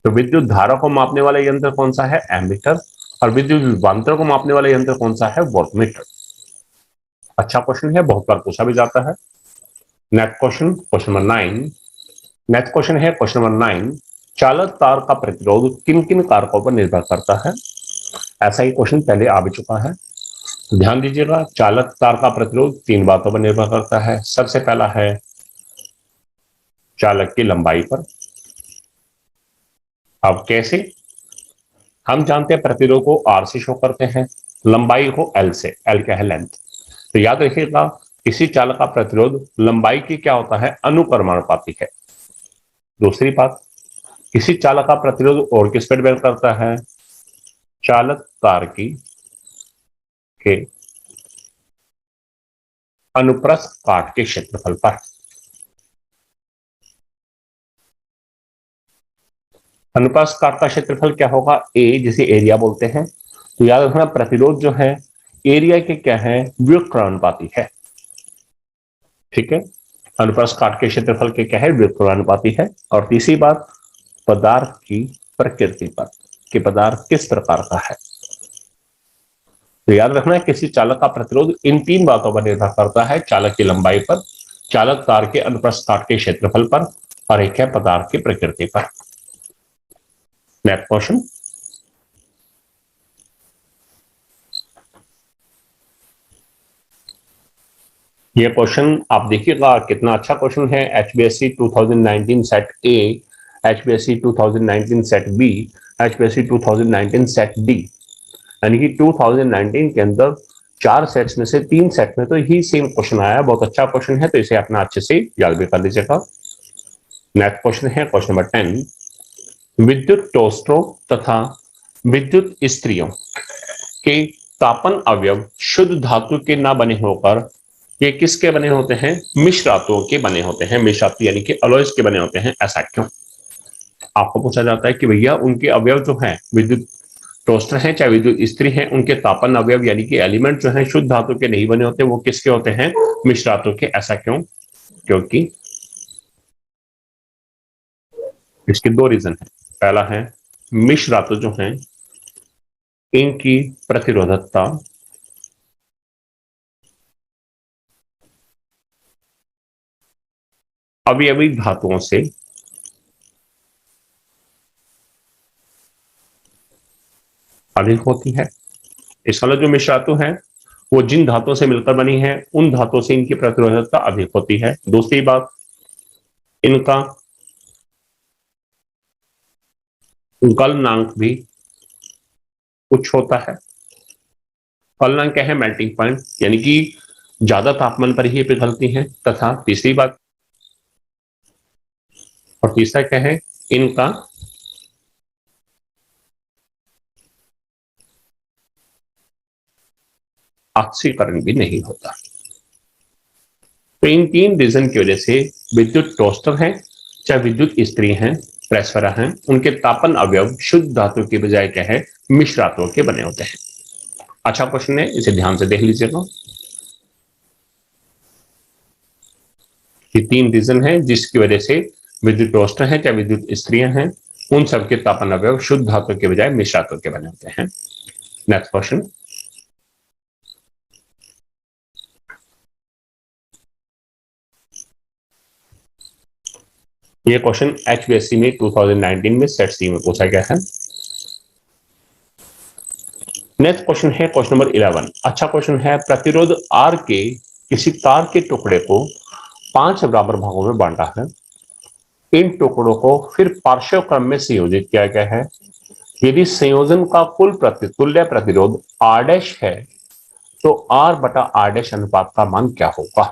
तो विद्युत धारा को मापने वाला यंत्र कौन सा है एमीटर, और विद्युत विभवांतर को मापने वाला यंत्र कौन सा है वोल्टमीटर। अच्छा क्वेश्चन है, बहुत बार पूछा भी जाता है। Next question, question number 9। Next question है क्वेश्चन नंबर 9, चालक तार का प्रतिरोध किन किन कारकों पर निर्भर करता है। ऐसा ही क्वेश्चन पहले आ भी चुका है, तो ध्यान दीजिएगा। चालक तार का प्रतिरोध तीन बातों पर निर्भर करता है। सबसे पहला है चालक की लंबाई पर। अब कैसे, हम जानते हैं प्रतिरोध को आर से शो करते हैं, लंबाई को एल से, एल क्या है लेंथ। तो याद रखिएगा किसी चालक का प्रतिरोध लंबाई की क्या होता है अनुक्रमानुपाती है। दूसरी बात, किसी चालक का प्रतिरोध और किस पर डिपेंड करता है, चालक तार की के अनुप्रस्थ काट के क्षेत्रफल पर। अनुप्रस्थ काट का क्षेत्रफल क्या होगा, ए, जिसे एरिया बोलते हैं। तो याद रखना प्रतिरोध जो है एरिया के क्या है, व्युत्क्रमानुपाती है। ठीक है, अनुप्रस्थ काट के क्षेत्रफल के क्या है, व्युत्क्रमानुपाती है। और तीसरी बात, पदार्थ की प्रकृति पर कि पदार्थ किस प्रकार का है। तो याद रखना है किसी चालक का प्रतिरोध इन तीन बातों पर निर्भर करता है, चालक की लंबाई पर, चालक तार के अनुप्रस्थ काट के क्षेत्रफल पर, और एक है पदार्थ की प्रकृति पर। नेक्स्ट क्वेश्चन, ये क्वेश्चन आप देखिएगा कितना अच्छा क्वेश्चन है। HBSC 2019 set A, HBSC 2019 set B, HBSC 2019 set D, यानी कि 2019 के अंदर 4 सेट्स में से 3 सेट में तो ही सेम क्वेश्चन आया। बहुत अच्छा क्वेश्चन है, तो इसे अपना अच्छे से याद भी कर लीजिएगा। नेक्स्ट क्वेश्चन है क्वेश्चन नंबर 10, विद्युत टोस्टरों तथा विद्युत स्त्रियों के तापन अवयव शुद्ध धातु के ना बने होकर ये किसके बने होते हैं, मिश्र धातुओं के बने होते हैं। मिश्र धातु यानी कि अलॉयज के बने होते हैं, ऐसा क्यों? आपको पूछा जाता है कि भैया उनके अवयव जो हैं, विद्युत टोस्टर हैं चाहे विद्युत स्त्री हैं, उनके तापन अवयव यानी कि एलिमेंट जो हैं शुद्ध धातु के नहीं बने होते, वो किसके होते हैं, मिश्र धातु के। ऐसा क्यों? क्योंकि इसके 2 रीजन है। पहला है मिश्र धातु जो हैं इनकी प्रतिरोधकता अवयवी धातुओं से अधिक होती है। इसका मतलब जो मिश्र धातु है वो जिन धातुओं से मिलकर बनी है उन धातुओं से इनकी प्रतिरोधकता अधिक होती है। दूसरी बात, इनका गलनांक भी कुछ होता है। गलनांक क्या है, मेल्टिंग पॉइंट, यानी कि ज्यादा तापमान पर ही पिघलती हैं। तथा तीसरी बात, और तीसरा क्या है, इनका ऑक्सीकरण भी नहीं होता। तो इन 3 रीजन की वजह से विद्युत टोस्टर हैं चाहे विद्युत स्त्री हैं, प्रेसफरा हैं, उनके तापन अवयव शुद्ध धातु की बजाय क्या है, मिश्र धातुओं के बने होते हैं। अच्छा क्वेश्चन है, इसे ध्यान से देख लीजिएगा। ये 3 रीजन है जिसकी वजह से विद्युत टोस्टर हैं चाहे विद्युत स्त्रियां हैं, उन सबके तापन अवयव शुद्ध धातु के बजाय मिश्र धातु के बने होते हैं। नेक्स्ट क्वेश्चन, ये क्वेश्चन HBSC में 2019 में सेट सी में पूछा गया है। नेक्स्ट क्वेश्चन है क्वेश्चन नंबर 11। अच्छा क्वेश्चन है, प्रतिरोध R के किसी तार के टुकड़े को 5 बराबर भागों में बांटा है। इन टुकड़ों को फिर पार्श्व क्रम में संयोजित किया गया है। यदि संयोजन का कुल तुल्य प्रतिरोध R डैश है तो R बटा R डैश अनुपात का मान क्या होगा?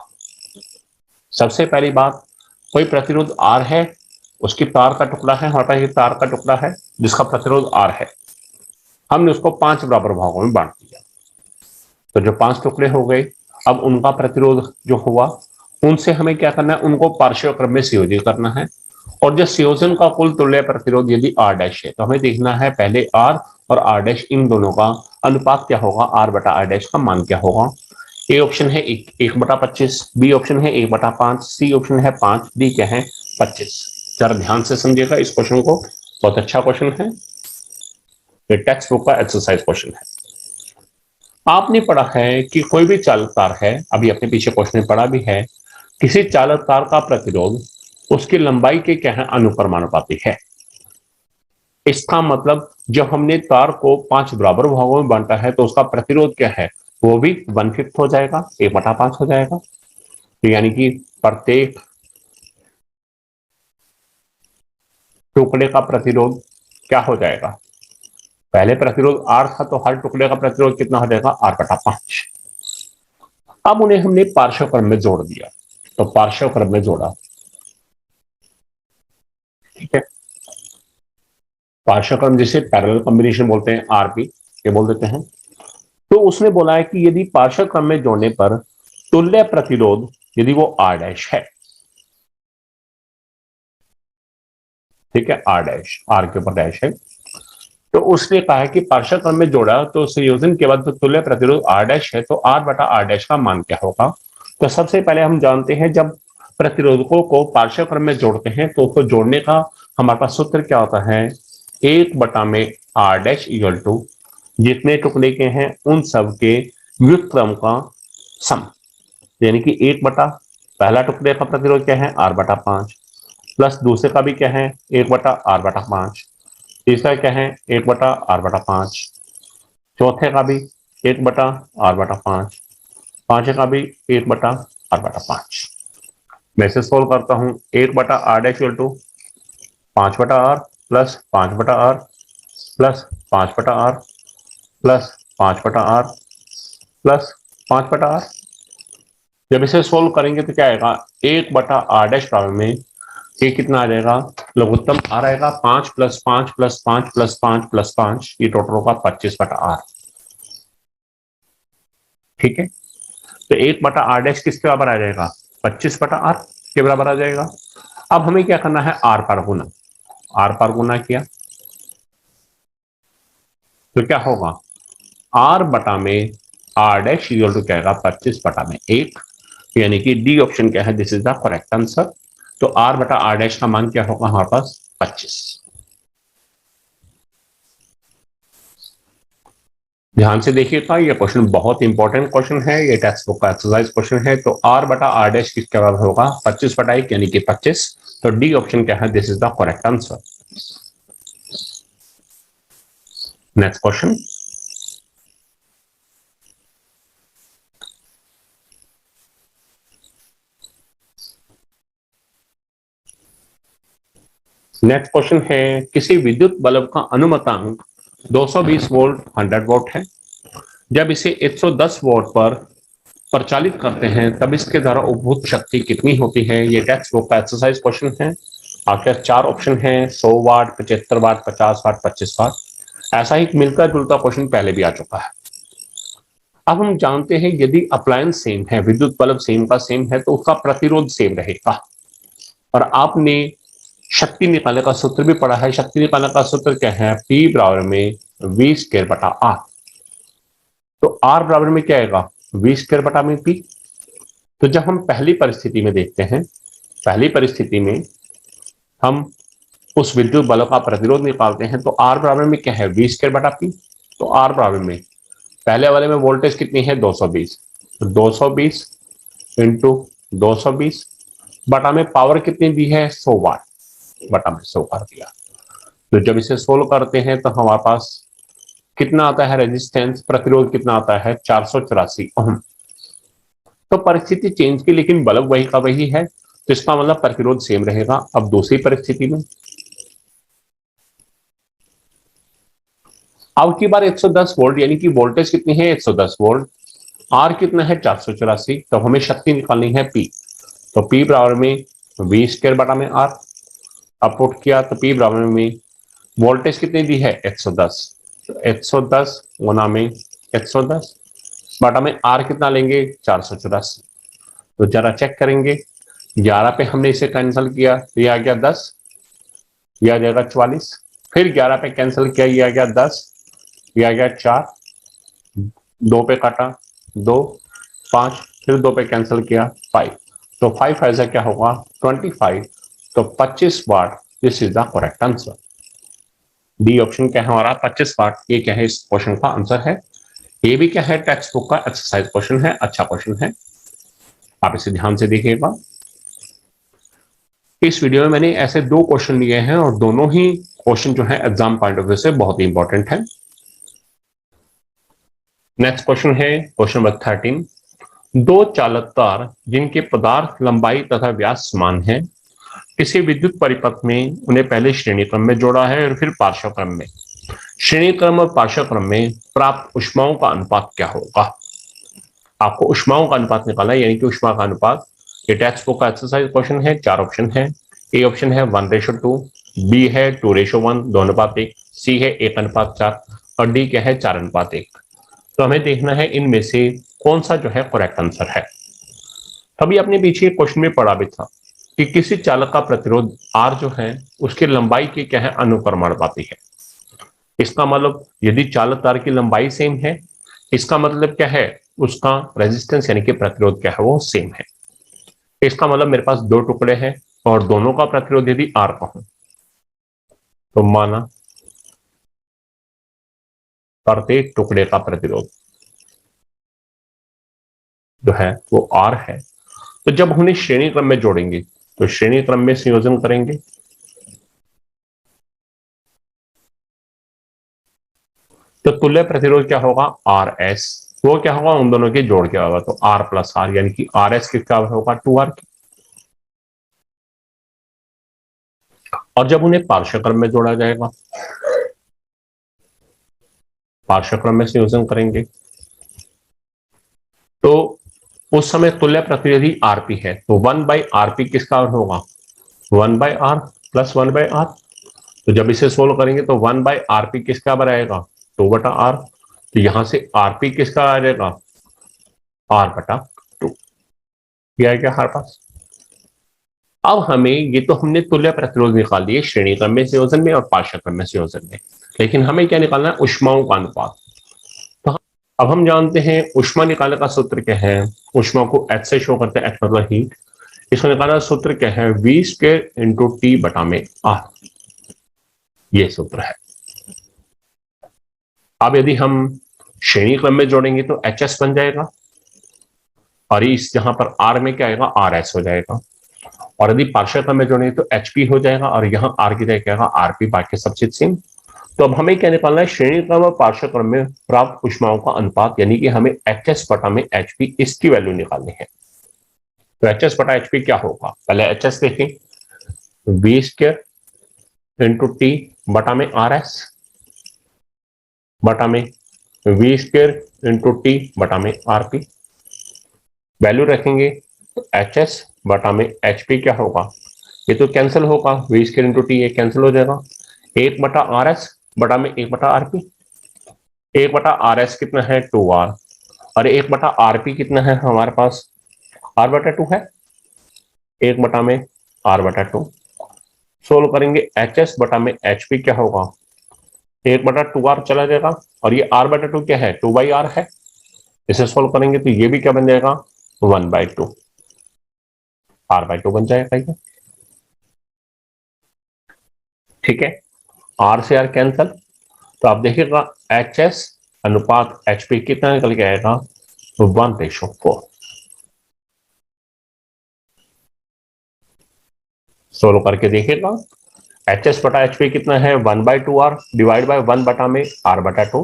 सबसे पहली बात, कोई प्रतिरोध R है, उसकी तार का टुकड़ा है, हमारे पास ये तार का टुकड़ा है जिसका प्रतिरोध R है, हमने उसको 5 बराबर भागों में बांट दिया। तो जो 5 टुकड़े हो गए, अब उनका प्रतिरोध जो हुआ उनसे हमें क्या करना है, उनको पार्श्व क्रम में संयोजित करना है। और जो संयोजन का कुल तुल्य प्रतिरोध यदि R डैश है तो हमें देखना है पहले R और R डैश इन दोनों का अनुपात क्या होगा, R बटा R डैश का मान क्या होगा। ए ऑप्शन है 1/25, बी ऑप्शन है 1/5, सी ऑप्शन है 5, डी क्या है 25। जरा ध्यान से समझिएगा इस क्वेश्चन को, बहुत अच्छा क्वेश्चन है, ये टेक्स्ट बुक का एक्सरसाइज क्वेश्चन है। आपने पढ़ा है कि कोई भी चालक तार है, अभी अपने पीछे क्वेश्चन में पढ़ा भी है, किसी चालक तार का प्रतिरोध उसकी लंबाई के क्या है, अनुक्रमानुपाती है। इसका मतलब जब हमने तार को 5 बराबर भागों में बांटा है तो उसका प्रतिरोध क्या है, वो भी 1/5 हो जाएगा, 1/5 हो जाएगा। तो यानी कि प्रत्येक टुकड़े का प्रतिरोध क्या हो जाएगा, पहले प्रतिरोध R था तो हर टुकड़े का प्रतिरोध कितना हो जाएगा, R/5। अब उन्हें हमने पार्श्व क्रम में जोड़ दिया, तो पार्श्व क्रम में जोड़ा, ठीक है, पार्श्व क्रम जिसे पैरेलल कॉम्बिनेशन बोलते हैं, RP ये बोल देते हैं। तो उसने बोला है कि यदि पार्श्व क्रम में जोड़ने पर तुल्य प्रतिरोध यदि वो R डैश है, ठीक है, आर डैश, आर के ऊपर डैश है। तो उसने कहा है कि पार्शियल क्रम में जोड़ा तो संयोजन के बाद तो तुल्य प्रतिरोध आर डैश है, तो आर बटा आर डैश का मान क्या होगा। तो सबसे पहले हम जानते हैं जब प्रतिरोधकों को पार्शियल क्रम में जोड़ते हैं तो उसको जोड़ने का हमारे पास सूत्र क्या होता है, एक बटा में आर डैश इक्वल टू जितने टुकड़े के हैं उन सब के व्युत्क्रम का सम, यानी कि एक बटा पहला टुकड़े का प्रतिरोध क्या है, आर बटा पांच, प्लस दूसरे का भी क्या है, एक बटा आर बटा पांच, तीसरा क्या है, एक बटा आर बटा पांच, चौथे का भी एक बटा आर बटा पांच, पांचवें का भी एक बटा आर बटा पांच। मैं इसे सोल्व करता हूं, एक बटा आर डैश इक्वल टू पांच बटा आर प्लस पांच बटा आर प्लस पांच बटा आर प्लस पांच बटा आर प्लस पांच बटा आर। जब इसे सोल्व करेंगे तो क्या आएगा, एक बटा आर डैश बराबर में ये कितना आ जाएगा, लघुत्तम आर आएगा, पांच प्लस पांच प्लस पांच प्लस पांच प्लस पांच, ये टोटल होगा 25 बटा आर। ठीक है, तो एक बटा आर डैश किसके बराबर आ जाएगा, 25 बटा आर के बराबर आ जाएगा। अब हमें क्या करना है, आर पर गुना, आर पर गुना किया तो क्या होगा, आर बटा में आर डैश इक्वल टू क्या आएगा, 25 बटा में एक, यानी कि डी ऑप्शन क्या है, this is the correct answer. तो आर बटा आर डैश का मान क्या होगा हमारे पास, 25। ध्यान से देखिएगा, ये क्वेश्चन बहुत इंपॉर्टेंट क्वेश्चन है, ये टेक्स्ट बुक का एक्सरसाइज क्वेश्चन है। तो आर बटा आर डैश किसके बराबर होगा, 25 बटा एक यानी कि 25। तो डी ऑप्शन क्या है, this is the correct answer. Next question, next question है, किसी विद्युत बल्ब का अनुमतांक 220 वोल्ट 100 वोल्ट है। जब इसे 110 वोल्ट पर प्रचालित करते हैं तब इसके द्वारा उपभूत शक्ति कितनी होती है। ये टेक्स्ट बुक का एक्सरसाइज क्वेश्चन है। आपके चार ऑप्शन है, 100 वाट, 75 वाट, 50 वाट, 25 वाट। ऐसा ही मिलता जुलता क्वेश्चन पहले भी आ चुका है। अब हम जानते हैं यदि अप्लायंस सेम है, विद्युत बल्ब सेम का सेम है, तो उसका प्रतिरोध सेम रहेगा। और आपने शक्ति निकालने का सूत्र भी पढ़ा है। शक्ति निकालने का सूत्र क्या है, P बराबर में V स्क्वायर बटा R। तो R बराबर में क्या आएगा, V स्क्वायर बटा में P। तो जब हम पहली परिस्थिति में देखते हैं, पहली परिस्थिति में हम उस विद्युत बल्ब का प्रतिरोध निकालते हैं तो R बराबर में क्या है, V स्क्वायर बटा P। तो R बराबर में पहले वाले में वोल्टेज कितनी है, 220, तो 220 इंटू 220 बटा में पावर कितनी दी है, 100 वाट, बटा में 100 कर दिया। तो जब इसे सोल्व करते हैं तो हमारे पास कितना आता है, रेजिस्टेंस प्रतिरोध कितना आता है, 484 ओम। तो परिस्थिति चेंज की, लेकिन बल्ब वही का वही है, तो इसका मतलब प्रतिरोध सेम रहेगा। अब दूसरी परिस्थिति में अब की बार 110 वोल्ट, यानी कि वोल्टेज कितनी है, 110 वोल्ट, आर कितना है, 484। तो हमें शक्ति निकालनी है P। तो P बराबर में V स्क्वायर बटा में R। अब पुट किया तो P बराबर में वोल्टेज कितनी दी है, 110, तो 110 गुना में 110 बटा में R कितना लेंगे, 484। तो जरा चेक करेंगे, 11 पे हमने इसे कैंसिल किया तो ये आ गया 10, ये आ जाएगा 44, फिर 11 पे कैंसिल किया, ये आ गया 10, ये आ गया 4, 2 पे काटा 2, 5, फिर 2 पे कैंसिल किया 5, तो 5 ऐसा क्या होगा, 25। तो 25 watt, this is the correct answer. D option क्या है हमारा, 25 वाट, ये क्या है इस क्वेश्चन का आंसर है। ये भी क्या है, टेक्स्ट बुक का एक्सरसाइज क्वेश्चन है, अच्छा क्वेश्चन है, आप इसे ध्यान से देखिएगा। इस वीडियो में मैंने ऐसे दो क्वेश्चन लिए हैं और दोनों ही क्वेश्चन जो है एग्जाम पॉइंट ऑफ व्यू से बहुत ही इंपॉर्टेंट है। नेक्स्ट क्वेश्चन है क्वेश्चन नंबर 13। दो चालक तार जिनके पदार्थ लंबाई तथा व्यास समान है, किसी विद्युत परिपथ में उन्हें पहले श्रेणी क्रम में जोड़ा है और फिर पार्श्व क्रम में। श्रेणी क्रम और पार्श्व क्रम में प्राप्त ऊष्माओं का अनुपात क्या होगा। आपको ऊष्माओं का अनुपात निकालना है, यानी कि ऊष्मा का अनुपात। ये टेक्स्ट बुक का एक्सरसाइज क्वेश्चन है, चार ऑप्शन है। ए ऑप्शन है 1:2, बी है 2:1 2:1, सी है 1:4 और डी क्या है 4:1। तो हमें देखना है इनमें से कौन सा जो है करेक्ट आंसर है। तभी अपने पीछे क्वेश्चन में पढ़ा भी था, कि किसी चालक का प्रतिरोध R जो है उसकी लंबाई की क्या है, अनुक्रमानुपाती है। इसका मतलब यदि चालक तार की लंबाई सेम है, इसका मतलब क्या है, उसका रेजिस्टेंस यानी कि प्रतिरोध क्या है, वो सेम है। इसका मतलब मेरे पास दो टुकड़े हैं और दोनों का प्रतिरोध यदि R का हो तो माना प्रत्येक टुकड़े का प्रतिरोध जो है वो R है। तो जब उन्हें श्रेणी क्रम में जोड़ेंगे तो श्रेणी क्रम में संयोजन करेंगे तो तुल्य प्रतिरोध क्या होगा, आर एस। वो क्या होगा, उन दोनों के जोड़ क्या होगा, तो आर प्लस आर, यानी कि आर एस किसका होगा, 2R। और जब उन्हें पार्श्व क्रम में जोड़ा जाएगा, पार्श्व क्रम में संयोजन करेंगे तो उस समय तुल्य प्रतिरोधी आरपी है, तो 1/RP किसका होगा, 1/R प्लस 1/R। तो जब इसे सोल्व करेंगे तो 1/RP किसका बराएगा, 2/R। तो यहां से आरपी किसका आ जाएगा, R/2। यह है क्या हमारे पास। अब हमें, ये तो हमने तुल्य प्रतिरोध निकाल दिए श्रेणी क्रम में संयोजन में और पार्श्व क्रम में संयोजन में, लेकिन हमें क्या निकालना है, ऊष्माओं का अनुपात। तो अब हम जानते हैं ऊष्मा निकालने का सूत्र क्या है, ऊष्मा को H से शो करते हैं, H मतलब हीट। इसको निकालने का सूत्र क्या है, V²/T/R। ये सूत्र है। अब यदि हम श्रेणी क्रम में जोड़ेंगे तो HS बन जाएगा और इस जहां पर R में क्या आएगा, RS हो जाएगा। और यदि पार्श्व क्रम में जोड़ेंगे तो HP हो जाएगा और यहां R की जगह क्या आएगा, RP। बाकी सब चीज सेम। तो अब हमें क्या निकालना है, श्रेणी क्रम और पार्श्व क्रम में प्राप्त ऊष्माओं का अनुपात, यानी कि हमें HS/HP इसकी वैल्यू निकालनी है। तो HS/HP क्या होगा, पहले HS देखें, V²/T/RS बटा में V²/T/RP। वैल्यू रखेंगे तो HS/HP क्या होगा, ये तो कैंसिल होगा, V²/T ये कैंसिल हो जाएगा, 1/RS बटा में 1/RP। 1/RS कितना है, 2R। और 1/RP कितना है हमारे पास, R/2 है, 1 में R/2। सोल्व करेंगे HS/HP क्या होगा, 1/2R चला जाएगा और ये R/2 क्या है, 2/R है। इसे सोल्व करेंगे तो ये भी क्या बन जाएगा, 1/2, R/2 बन जाएगा ये। ठीक है, R से R कैंसल। तो आप देखिएगा HS अनुपात HP कितना निकल के आएगा, 1/4। सोल्व करके देखिएगा, HS/HP कितना है, 1/2R डिवाइड बाय 1 बटा में R/2।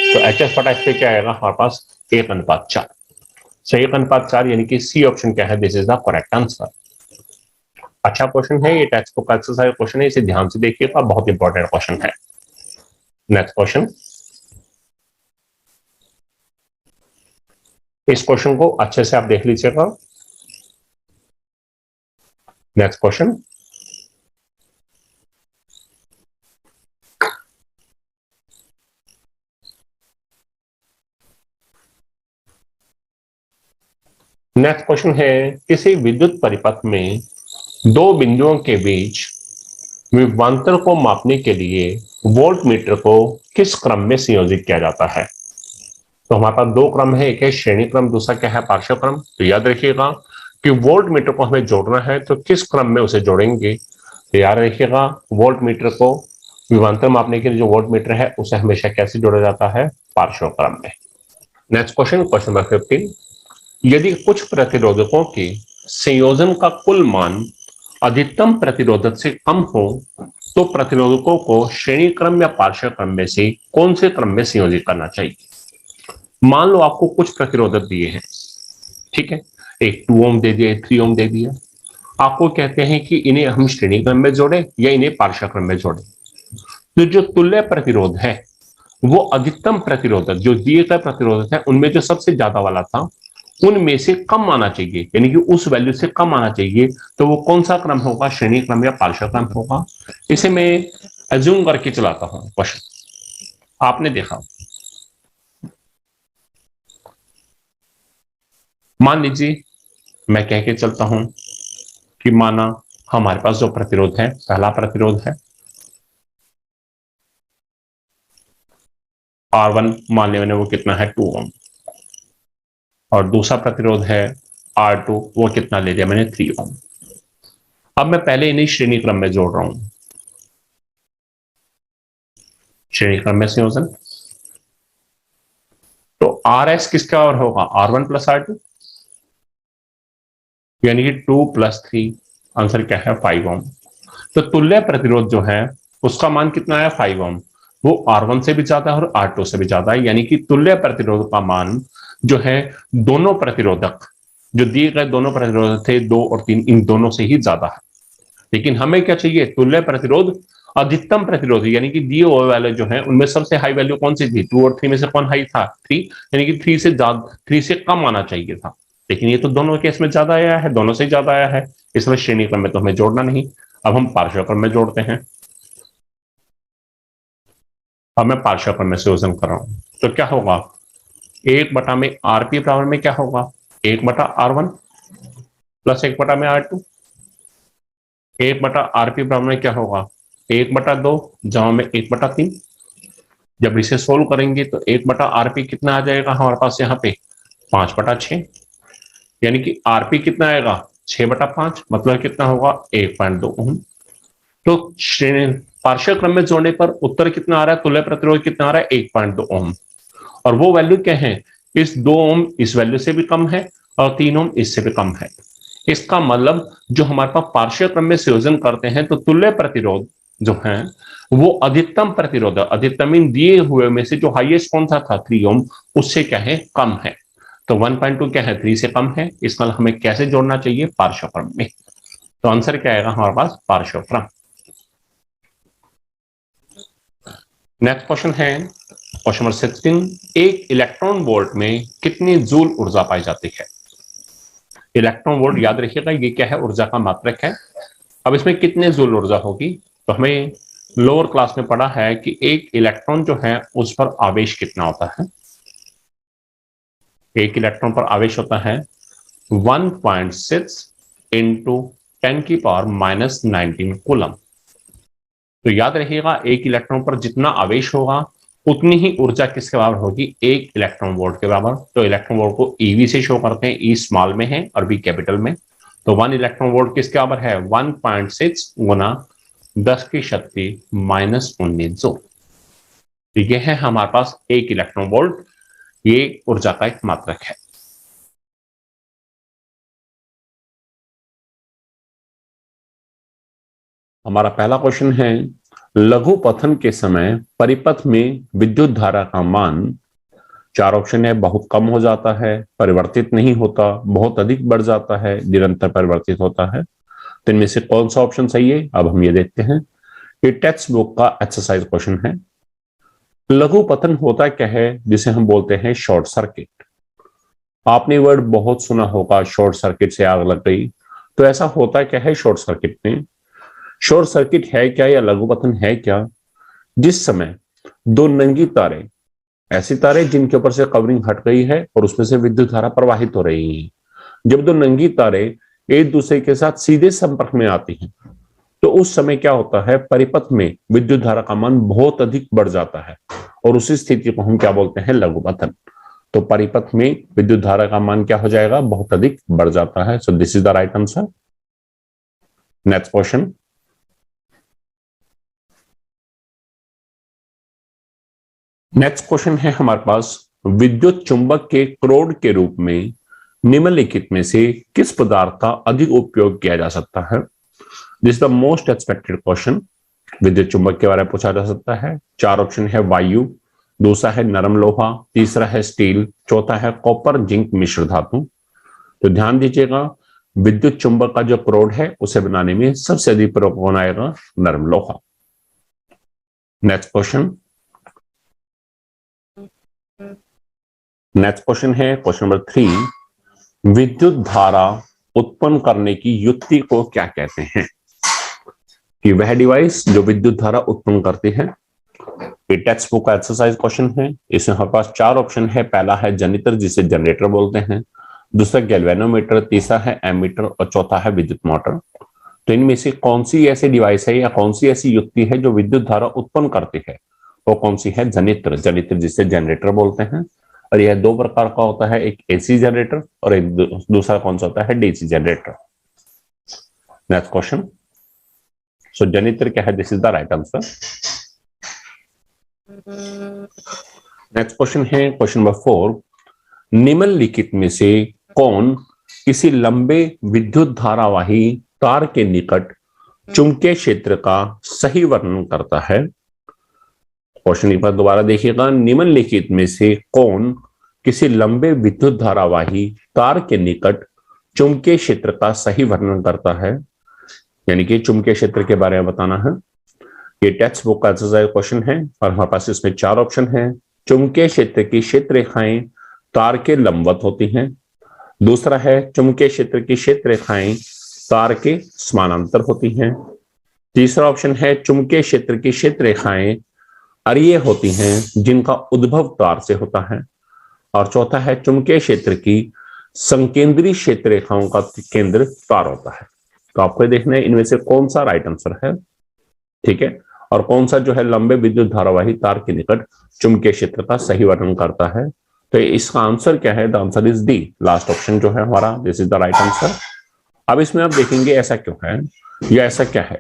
तो HS/HP क्या आएगा हमारे पास, 1:4। सही 1:4, यानी कि सी ऑप्शन क्या है, this is the correct answer. अच्छा क्वेश्चन है ये, टेक्स्ट बुक एक्सरसाइज क्वेश्चन है, इसे ध्यान से देखिएगा, बहुत इंपॉर्टेंट क्वेश्चन है। नेक्स्ट क्वेश्चन, इस क्वेश्चन को अच्छे से आप देख लीजिएगा। नेक्स्ट क्वेश्चन, नेक्स्ट क्वेश्चन है, किसी विद्युत परिपथ में दो बिंदुओं के बीच विभवांतर को मापने के लिए वोल्ट मीटर को किस क्रम में संयोजित किया जाता है। तो हमारे पास दो क्रम है, एक है श्रेणी क्रम, दूसरा क्या है, पार्श्व क्रम। तो याद रखिएगा कि वोल्ट मीटर को हमें जोड़ना है तो किस क्रम में उसे जोड़ेंगे। तो याद रखिएगा, वोल्ट मीटर को विभवांतर मापने के लिए जो वोल्ट मीटर है उसे हमेशा कैसे जोड़ा जाता है, पार्श्व क्रम में। नेक्स्ट क्वेश्चन, क्वेश्चन नंबर 15, यदि कुछ प्रतिरोधकों के संयोजन का कुल मान अधिकतम प्रतिरोधक से कम हो तो प्रतिरोधकों को श्रेणी क्रम या पार्श्व क्रम में से कौन से क्रम में संयोजित करना चाहिए। मान लो आपको कुछ प्रतिरोधक दिए हैं, ठीक है, एक 2 ओम दे दिया, 3 ओम दे दिया। आपको कहते हैं कि इन्हें हम श्रेणी क्रम में जोड़े या इन्हें पार्श्व क्रम में जोड़े। तो जो तुल्य प्रतिरोध है वो अधिकतम प्रतिरोधक जो दिए गए प्रतिरोधक है उनमें जो सबसे ज्यादा वाला था उनमें से कम आना चाहिए, यानी कि उस वैल्यू से कम आना चाहिए। तो वो कौन सा क्रम होगा, श्रेणी क्रम या पार्श्व क्रम होगा। इसे मैं एज्यूम करके चलाता हूं क्वेश्चन। आपने देखा, मान लीजिए मैं कह के चलता हूं कि माना हमारे पास जो प्रतिरोध है, पहला प्रतिरोध है R1, मान लिया मैंने, वो कितना है 2 ओम, और दूसरा प्रतिरोध है R2, वो कितना ले लिया मैंने 3 ओम। अब मैं पहले इन्हें श्रेणी क्रम में जोड़ रहा हूं, श्रेणी क्रम में संयोजन। तो RS किसका और होगा, R1 प्लस R2, यानी कि 2 प्लस 3, आंसर क्या है 5 ओम। तो तुल्य प्रतिरोध जो है उसका मान कितना है 5 ओम, वो R1 से भी ज्यादा है और R2 से भी ज्यादा है, यानी कि तुल्य प्रतिरोध का मान जो है दोनों प्रतिरोधक जो दिए गए दोनों प्रतिरोधक थे 2 और 3, इन दोनों से ही ज्यादा है। लेकिन हमें क्या चाहिए, तुल्य प्रतिरोध अधिकतम प्रतिरोध, यानी कि दिए हुए वाले जो है उनमें सबसे हाई वैल्यू कौन सी थी, 2 और 3 में से कौन हाई था 3, यानी कि 3 से ज्यादा, 3 से कम आना चाहिए था, लेकिन ये तो दोनों केस में ज्यादा आया है, दोनों से ज्यादा आया है, इसलिए श्रेणी क्रम में तो हमें जोड़ना नहीं। अब हम पार्श्व क्रम में जोड़ते हैं। अब मैं पार्श्व क्रम में संयोजन कर रहा हूं, तो क्या होगा, 1 में आरपी बराबर में क्या होगा, 1/R1 प्लस 1 में R2, 1/RP बराबर में क्या होगा 1/2 जमा में 1/3। जब इसे सोल्व करेंगे तो 1/RP कितना आ जाएगा हमारे पास यहाँ पे 5/6, यानी कि RP कितना आएगा 6/5, मतलब कितना होगा 1.2 ओम। तो पार्शियल क्रम में जोड़ने पर उत्तर कितना आ रहा है, तुल्य प्रतिरोध कितना आ रहा है 1.2 ओम, और वो वैल्यू क्या है, इस 2 ओम इस वैल्यू से भी कम है और 3 ओम इससे भी कम है। इसका मतलब जो हमारे पास पार्शियल क्रम में संयोजन करते हैं तो तुल्य प्रतिरोध जो है वो अधिकतम प्रतिरोध, अधिकतम इन दिए हुए में से जो हाईएस्ट कौन सा था 3 ओम, उससे क्या है कम है। तो 1.2 क्या है 3 से कम है, इसका हमें कैसे जोड़ना चाहिए, पार्श्व क्रम में। तो आंसर क्या आएगा हमारे पास पार्श्व क्रम। नेक्स्ट क्वेश्चन है क्वेश्चन नंबर 16, एक इलेक्ट्रॉन वोल्ट में कितनी जूल ऊर्जा पाई जाती है। इलेक्ट्रॉन वोल्ट याद रखिएगा ये क्या है, ऊर्जा का मात्रक है। अब इसमें कितने जूल ऊर्जा होगी, तो हमें लोअर क्लास में पढ़ा है कि एक इलेक्ट्रॉन जो है उस पर आवेश कितना होता है, एक इलेक्ट्रॉन पर आवेश होता है 1.6 इंटू 10⁻⁻19 कूलम। तो याद रखिएगा एक इलेक्ट्रॉन पर जितना आवेश होगा उतनी ही ऊर्जा किसके बराबर होगी, एक इलेक्ट्रॉन वोल्ट के बराबर। तो इलेक्ट्रॉन वोल्ट को ईवी से शो करते हैं, ई स्मॉल में है और बी कैपिटल में। तो 1 इलेक्ट्रॉन वोल्ट किसके बराबर है 1.6 गुना 10⁻⁻19 जूल। तो ये है हमारे पास एक इलेक्ट्रॉन वोल्ट, ये ऊर्जा का एक मात्रक है। हमारा पहला क्वेश्चन है, लघु पथन के समय परिपथ में विद्युत धारा का मान, 4 ऑप्शन है, बहुत कम हो जाता है, परिवर्तित नहीं होता, बहुत अधिक बढ़ जाता है, निरंतर परिवर्तित होता है। तो इनमें से कौन सा ऑप्शन सही है, अब हम ये देखते हैं। ये टेक्स्ट बुक का एक्सरसाइज क्वेश्चन है। लघु पतन होता क्या है, जिसे हम बोलते हैं शॉर्ट सर्किट। आपने वर्ड बहुत सुना होगा, शॉर्ट सर्किट से आग लग गई। तो ऐसा होता क्या है शॉर्ट सर्किट में, शॉर्ट सर्किट है क्या या लघु पतन है क्या, जिस समय दो नंगी तारे, ऐसी तारे जिनके ऊपर से कवरिंग हट गई है और उसमें से विद्युत धारा प्रवाहित हो रही है, जब दो नंगी तारे एक दूसरे के साथ सीधे संपर्क में आती हैं तो उस समय क्या होता है, परिपथ में विद्युत धारा का मान बहुत अधिक बढ़ जाता है और उसी स्थिति को हम क्या बोलते हैं, लघु पतन। तो परिपथ में विद्युत धारा का मान क्या हो जाएगा, बहुत अधिक बढ़ जाता है। So this is the right answer. Next question, next question है हमारे पास, विद्युत चुंबक के क्रोड के रूप में निम्नलिखित में से किस पदार्थ का अधिक उपयोग किया जा सकता है। This the most expected question. विद्युत चुंबक के बारे में पूछा जा सकता है। 4 ऑप्शन है, वायु, दूसरा है नरम लोहा, तीसरा है स्टील, चौथा है कॉपर जिंक मिश्र धातु। तो ध्यान दीजिएगा, विद्युत चुंबक का जो क्रोड है उसे बनाने में सबसे अधिक प्रयोग कौन आएगा, नरम लोहा। नेक्स्ट क्वेश्चन, नेक्स्ट क्वेश्चन है क्वेश्चन नंबर 3, विद्युत धारा उत्पन्न करने की युक्ति को क्या कहते हैं, कि वह डिवाइस जो विद्युत धारा उत्पन्न करती है। ये टेक्स्ट बुक का एक्सरसाइज क्वेश्चन है। इसमें हमारे पास 4 ऑप्शन है। पहला है जनित्र, जिसे जनरेटर बोलते हैं, दूसरा गैल्वेनोमीटर, तीसरा है एमीटर और चौथा है विद्युत मोटर। तो इनमें से कौन सी ऐसी डिवाइस है या कौन सी ऐसी युक्ति है जो विद्युत धारा उत्पन्न करती है? वो कौन सी है? जनित्र। जनित्र जिसे जनरेटर बोलते हैं। और यह दो प्रकार का होता है, एक एसी जनरेटर और एक दूसरा कौन सा होता है? DC generator. Next question. So जनित्र क्या है? This is the right answer. Next question है क्वेश्चन नंबर 4। निम्नलिखित में से कौन किसी लंबे विद्युत धारावाही तार के निकट चुंबकीय क्षेत्र का सही वर्णन करता है? क्वेश्चन एक बार दोबारा देखिएगा। निम्नलिखित में से कौन किसी लंबे विद्युत धारावाही तार के निकट चुंबकीय क्षेत्र का सही वर्णन करता है? यानी कि चुंबकीय क्षेत्र के बारे में बताना है। ये टेक्स्ट बुक का एक्सरसाइज क्वेश्चन है और हमारे पास इसमें 4 ऑप्शन है। चुंबकीय क्षेत्र की क्षेत्र रेखाएं तार के लंबवत होती हैं। दूसरा है चुंबकीय क्षेत्र की क्षेत्र रेखाएं तार के समानांतर होती हैं। तीसरा ऑप्शन है चुंबकीय क्षेत्र की क्षेत्र रेखाएं अरीय होती हैं जिनका उद्भव तार से होता है। और चौथा है चुंबकीय क्षेत्र की संकेंद्री क्षेत्र रेखाओं का केंद्र तार होता है। तो आपको देखना है इनमें से कौन सा राइट आंसर है, ठीक है, और कौन सा जो है लंबे विद्युत धारावाही तार के निकट चुंबकीय क्षेत्र का सही वर्णन करता है। तो इसका आंसर क्या है? The answer is D, last option जो है हमारा, this is the right answer. अब इसमें आप देखेंगे ऐसा क्यों है या ऐसा क्या है।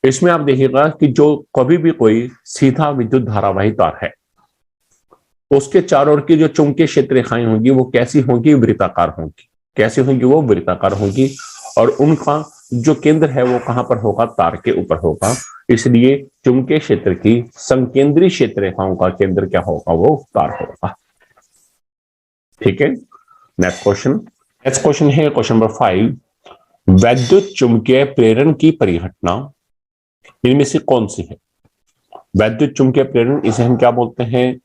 इसमें आप देखिएगा कि जो कभी भी कोई सीधा विद्युत धारावाही तार है उसके चारों ओर की जो चुंबकीय क्षेत्र रेखाएं होंगी वो कैसी होंगी? वृत्ताकार होंगी। कैसी होंगी? वो वृत्ताकार होंगी। और उनका जो केंद्र है वो कहां पर होगा? तार के ऊपर होगा। इसलिए चुंबकीय क्षेत्र की संकेंद्री क्षेत्र रेखाओं का केंद्र क्या होगा? वो तार होगा। ठीक है। Next question. नेक्स्ट क्वेश्चन है क्वेश्चन नंबर 5। वैद्युत चुंबकीय प्रेरण की परिघटना इनमें से कौन सी है? वैद्युत चुंबकीय प्रेरण, इसे हम क्या बोलते हैं?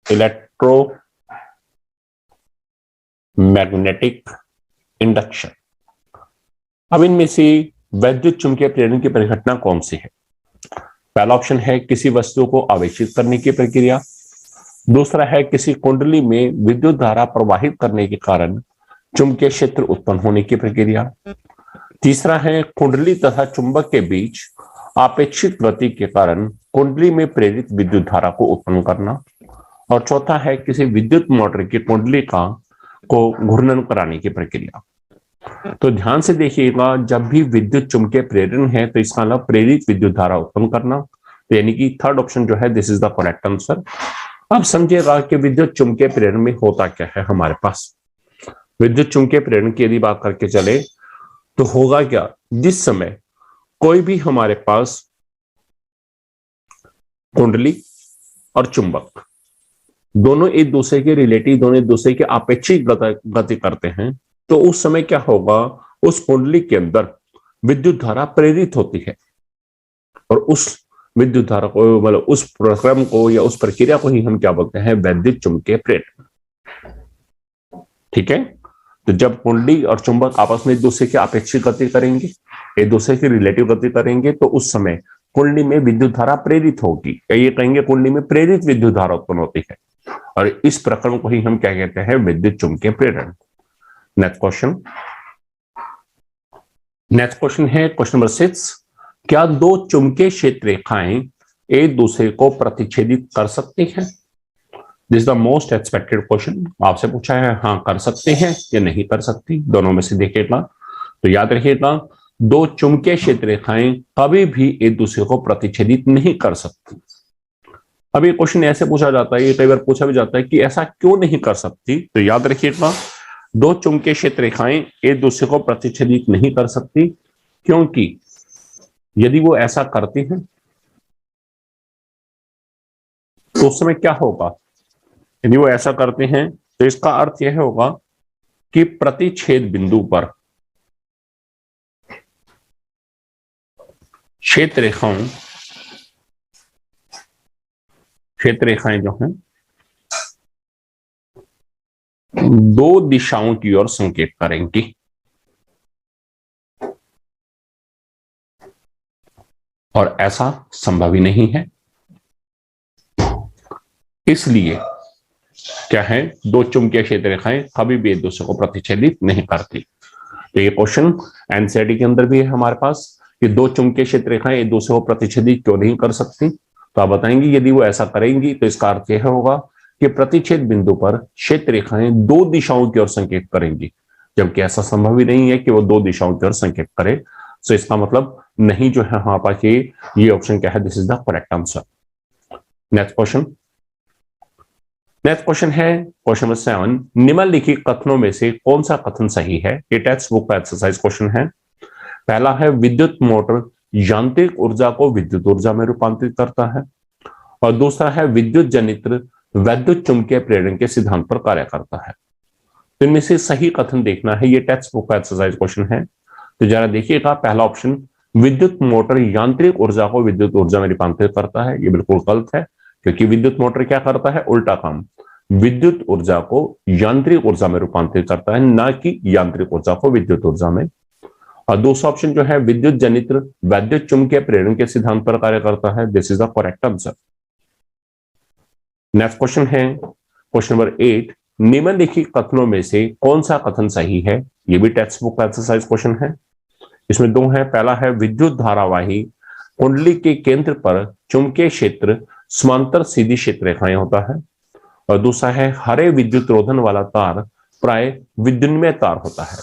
Electro magnetic induction. अब इनमें से वैद्युत चुंबकीय प्रेरण की परिघटना कौन सी है? पहला ऑप्शन है किसी वस्तु को आवेशित करने की प्रक्रिया। दूसरा है किसी कुंडली में विद्युत धारा प्रवाहित करने के कारण चुंबकीय क्षेत्र उत्पन्न होने की प्रक्रिया। तीसरा है कुंडली तथा चुंबक के बीच आपेक्षिक गति के कारण कुंडली में प्रेरित विद्युत धारा को उत्पन्न करना। और चौथा है किसी विद्युत मोटर की कुंडली को घूर्णन कराने की प्रक्रिया। तो ध्यान से देखिएगा, जब भी विद्युत चुंबकीय प्रेरण है तो इसका मतलब प्रेरित विद्युत धारा उत्पन्न करना। तो यानी कि थर्ड ऑप्शन जो है this is the correct answer. अब समझिएगा कि विद्युत चुंबकीय प्रेरण में होता क्या है हमारे पास। विद्युत चुंबकीय प्रेरण की यदि बात करके चले तो होगा क्या? जिस समय कोई भी हमारे पास कुंडली और चुंबक दोनों एक दूसरे के रिलेटिव, दोनों एक दूसरे के आपेक्षिक गति करते हैं, तो उस समय क्या होगा? उस कुंडली के अंदर विद्युत धारा प्रेरित होती है और उस विद्युत धारा को, मतलब उस प्रक्रम को या उस प्रक्रिया को ही हम क्या बोलते हैं? वैद्युत चुंबकीय प्रेरण। ठीक है। तो जब कुंडली और चुंबक आपस में एक दूसरे की आपेक्षिक गति करेंगे, एक दूसरे की रिलेटिव गति करेंगे, तो उस समय कुंडली में विद्युत धारा प्रेरित होगी, या ये कहेंगे कुंडली में प्रेरित विद्युत धारा उत्पन्न होती है, और इस प्रकरण को ही हम क्या कहते हैं? विद्युत चुंबकीय प्रेरण। Next question. नेक्स्ट क्वेश्चन है क्वेश्चन नंबर 6। क्या दो चुंबकीय क्षेत्र रेखाएं एक दूसरे को प्रतिच्छेदित कर सकती हैं? This is the most expected question. आपसे पूछा है हाँ कर सकते हैं या नहीं कर सकती, दोनों में से देखिएगा। तो याद रखिएगा, दो चुंबकीय क्षेत्र रेखाएं कभी भी एक दूसरे को प्रतिच्छेदित नहीं कर सकती। अब ये क्वेश्चन ऐसे पूछा जाता है, ये कई बार पूछा भी जाता है कि ऐसा क्यों नहीं कर सकती। तो याद रखिएगा, दो चुंबकीय क्षेत्र रेखाएं एक दूसरे को प्रतिच्छेदित नहीं कर सकती, क्योंकि यदि वो ऐसा करती हैं तो उस समय क्या होगा? यदि वो ऐसा करते हैं तो इसका अर्थ यह होगा कि प्रतिच्छेद बिंदु पर क्षेत्र रेखाएं जो हैं दो दिशाओं की ओर संकेत करेंगी। और ऐसा संभव ही नहीं है। इसलिए क्या है? दो चुंबकीय क्षेत्र रेखाएं कभी भी एक दूसरे को प्रतिच्छेदित नहीं करती। तो ये क्वेश्चन एनसीईआरटी के अंदर भी है हमारे पास कि दो चुंबकीय क्षेत्र रेखाएं एक दूसरे को प्रतिच्छेदित क्यों नहीं कर सकती। तो आप बताएंगे यदि वो ऐसा करेंगी तो इसका अर्थ यह होगा कि प्रतिच्छेद बिंदु पर क्षेत्र रेखाएं दो दिशाओं की ओर संकेत करेंगी, जबकि ऐसा संभव ही नहीं है कि वो दो दिशाओं की ओर संकेत करे। सो इसका मतलब नहीं जो है हमारे पास ये ऑप्शन क्या है, this is the correct answer. Next question है क्वेश्चन नंबर 7। निम्नलिखित कथनों में से कौन सा कथन सही है? ये टेक्स्ट बुक का एक्सरसाइज क्वेश्चन है। पहला है विद्युत मोटर यांत्रिक ऊर्जा को विद्युत ऊर्जा में रूपांतरित करता है, और दूसरा है विद्युत जनित्र वैद्युत चुंबकीय प्रेरण के सिद्धांत पर कार्य करता है। तो इनमें से सही कथन देखना है, ये टेक्स्ट बुक का एक्सरसाइज क्वेश्चन है। तो जरा देखिएगा, पहला ऑप्शन विद्युत मोटर यांत्रिक ऊर्जा को विद्युत ऊर्जा में रूपांतरित करता है, ये बिल्कुल गलत है, क्योंकि विद्युत मोटर क्या करता है? उल्टा काम, विद्युत ऊर्जा को यांत्रिक ऊर्जा में रूपांतरित करता है, ना कि यांत्रिक ऊर्जा को विद्युत ऊर्जा में। और दूसरा ऑप्शन जो है विद्युत जनित्र वैद्युत चुंबकीय प्रेरण के सिद्धांत पर कार्य करता है, this is the correct answer. Next question है क्वेश्चन नंबर 8। निम्नलिखित कथनों में से कौन सा कथन सही है? ये भी टेक्स्ट बुक का एक्सरसाइज क्वेश्चन है। इसमें दो है, पहला है विद्युत धारावाही कुंडली के केंद्र पर चुंबकीय क्षेत्र समांतर सीधी क्षेत्र रेखाएं होता है, और दूसरा है हरे विद्युत रोधन वाला तार प्राय विद्युन्मय तार होता है।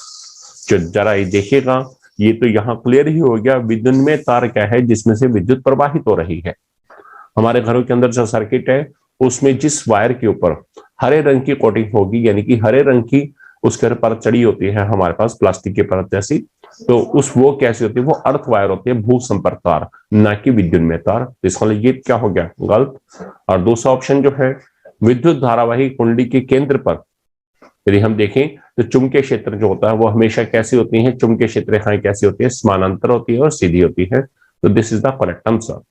जो जरा ये देखिएगा, ये तो यहाँ क्लियर ही हो गया, विद्युन्मय तार क्या है? जिसमें से विद्युत प्रवाहित हो रही है। हमारे घरों के अंदर जो सर्किट है उसमें जिस वायर के ऊपर हरे रंग की कोटिंग होगी, यानी कि हरे रंग की उसके ऊपर परत चढ़ी होती है हमारे पास प्लास्टिक की परत जैसी, तो वो कैसी होती है? वो अर्थ वायर होती है, भू संपर्क तार, ना कि विद्युन्मय तार। तो इसका ये क्या हो गया? गलत। और दूसरा ऑप्शन जो है विद्युत धारावाही कुंडली के केंद्र पर यदि हम देखें तो चुंबकीय क्षेत्र जो होता है वो हमेशा कैसी होती है? चुंबकीय क्षेत्र रेखाएं कैसी होती है? समानांतर होती है और सीधी होती है। तो this is the correct answer.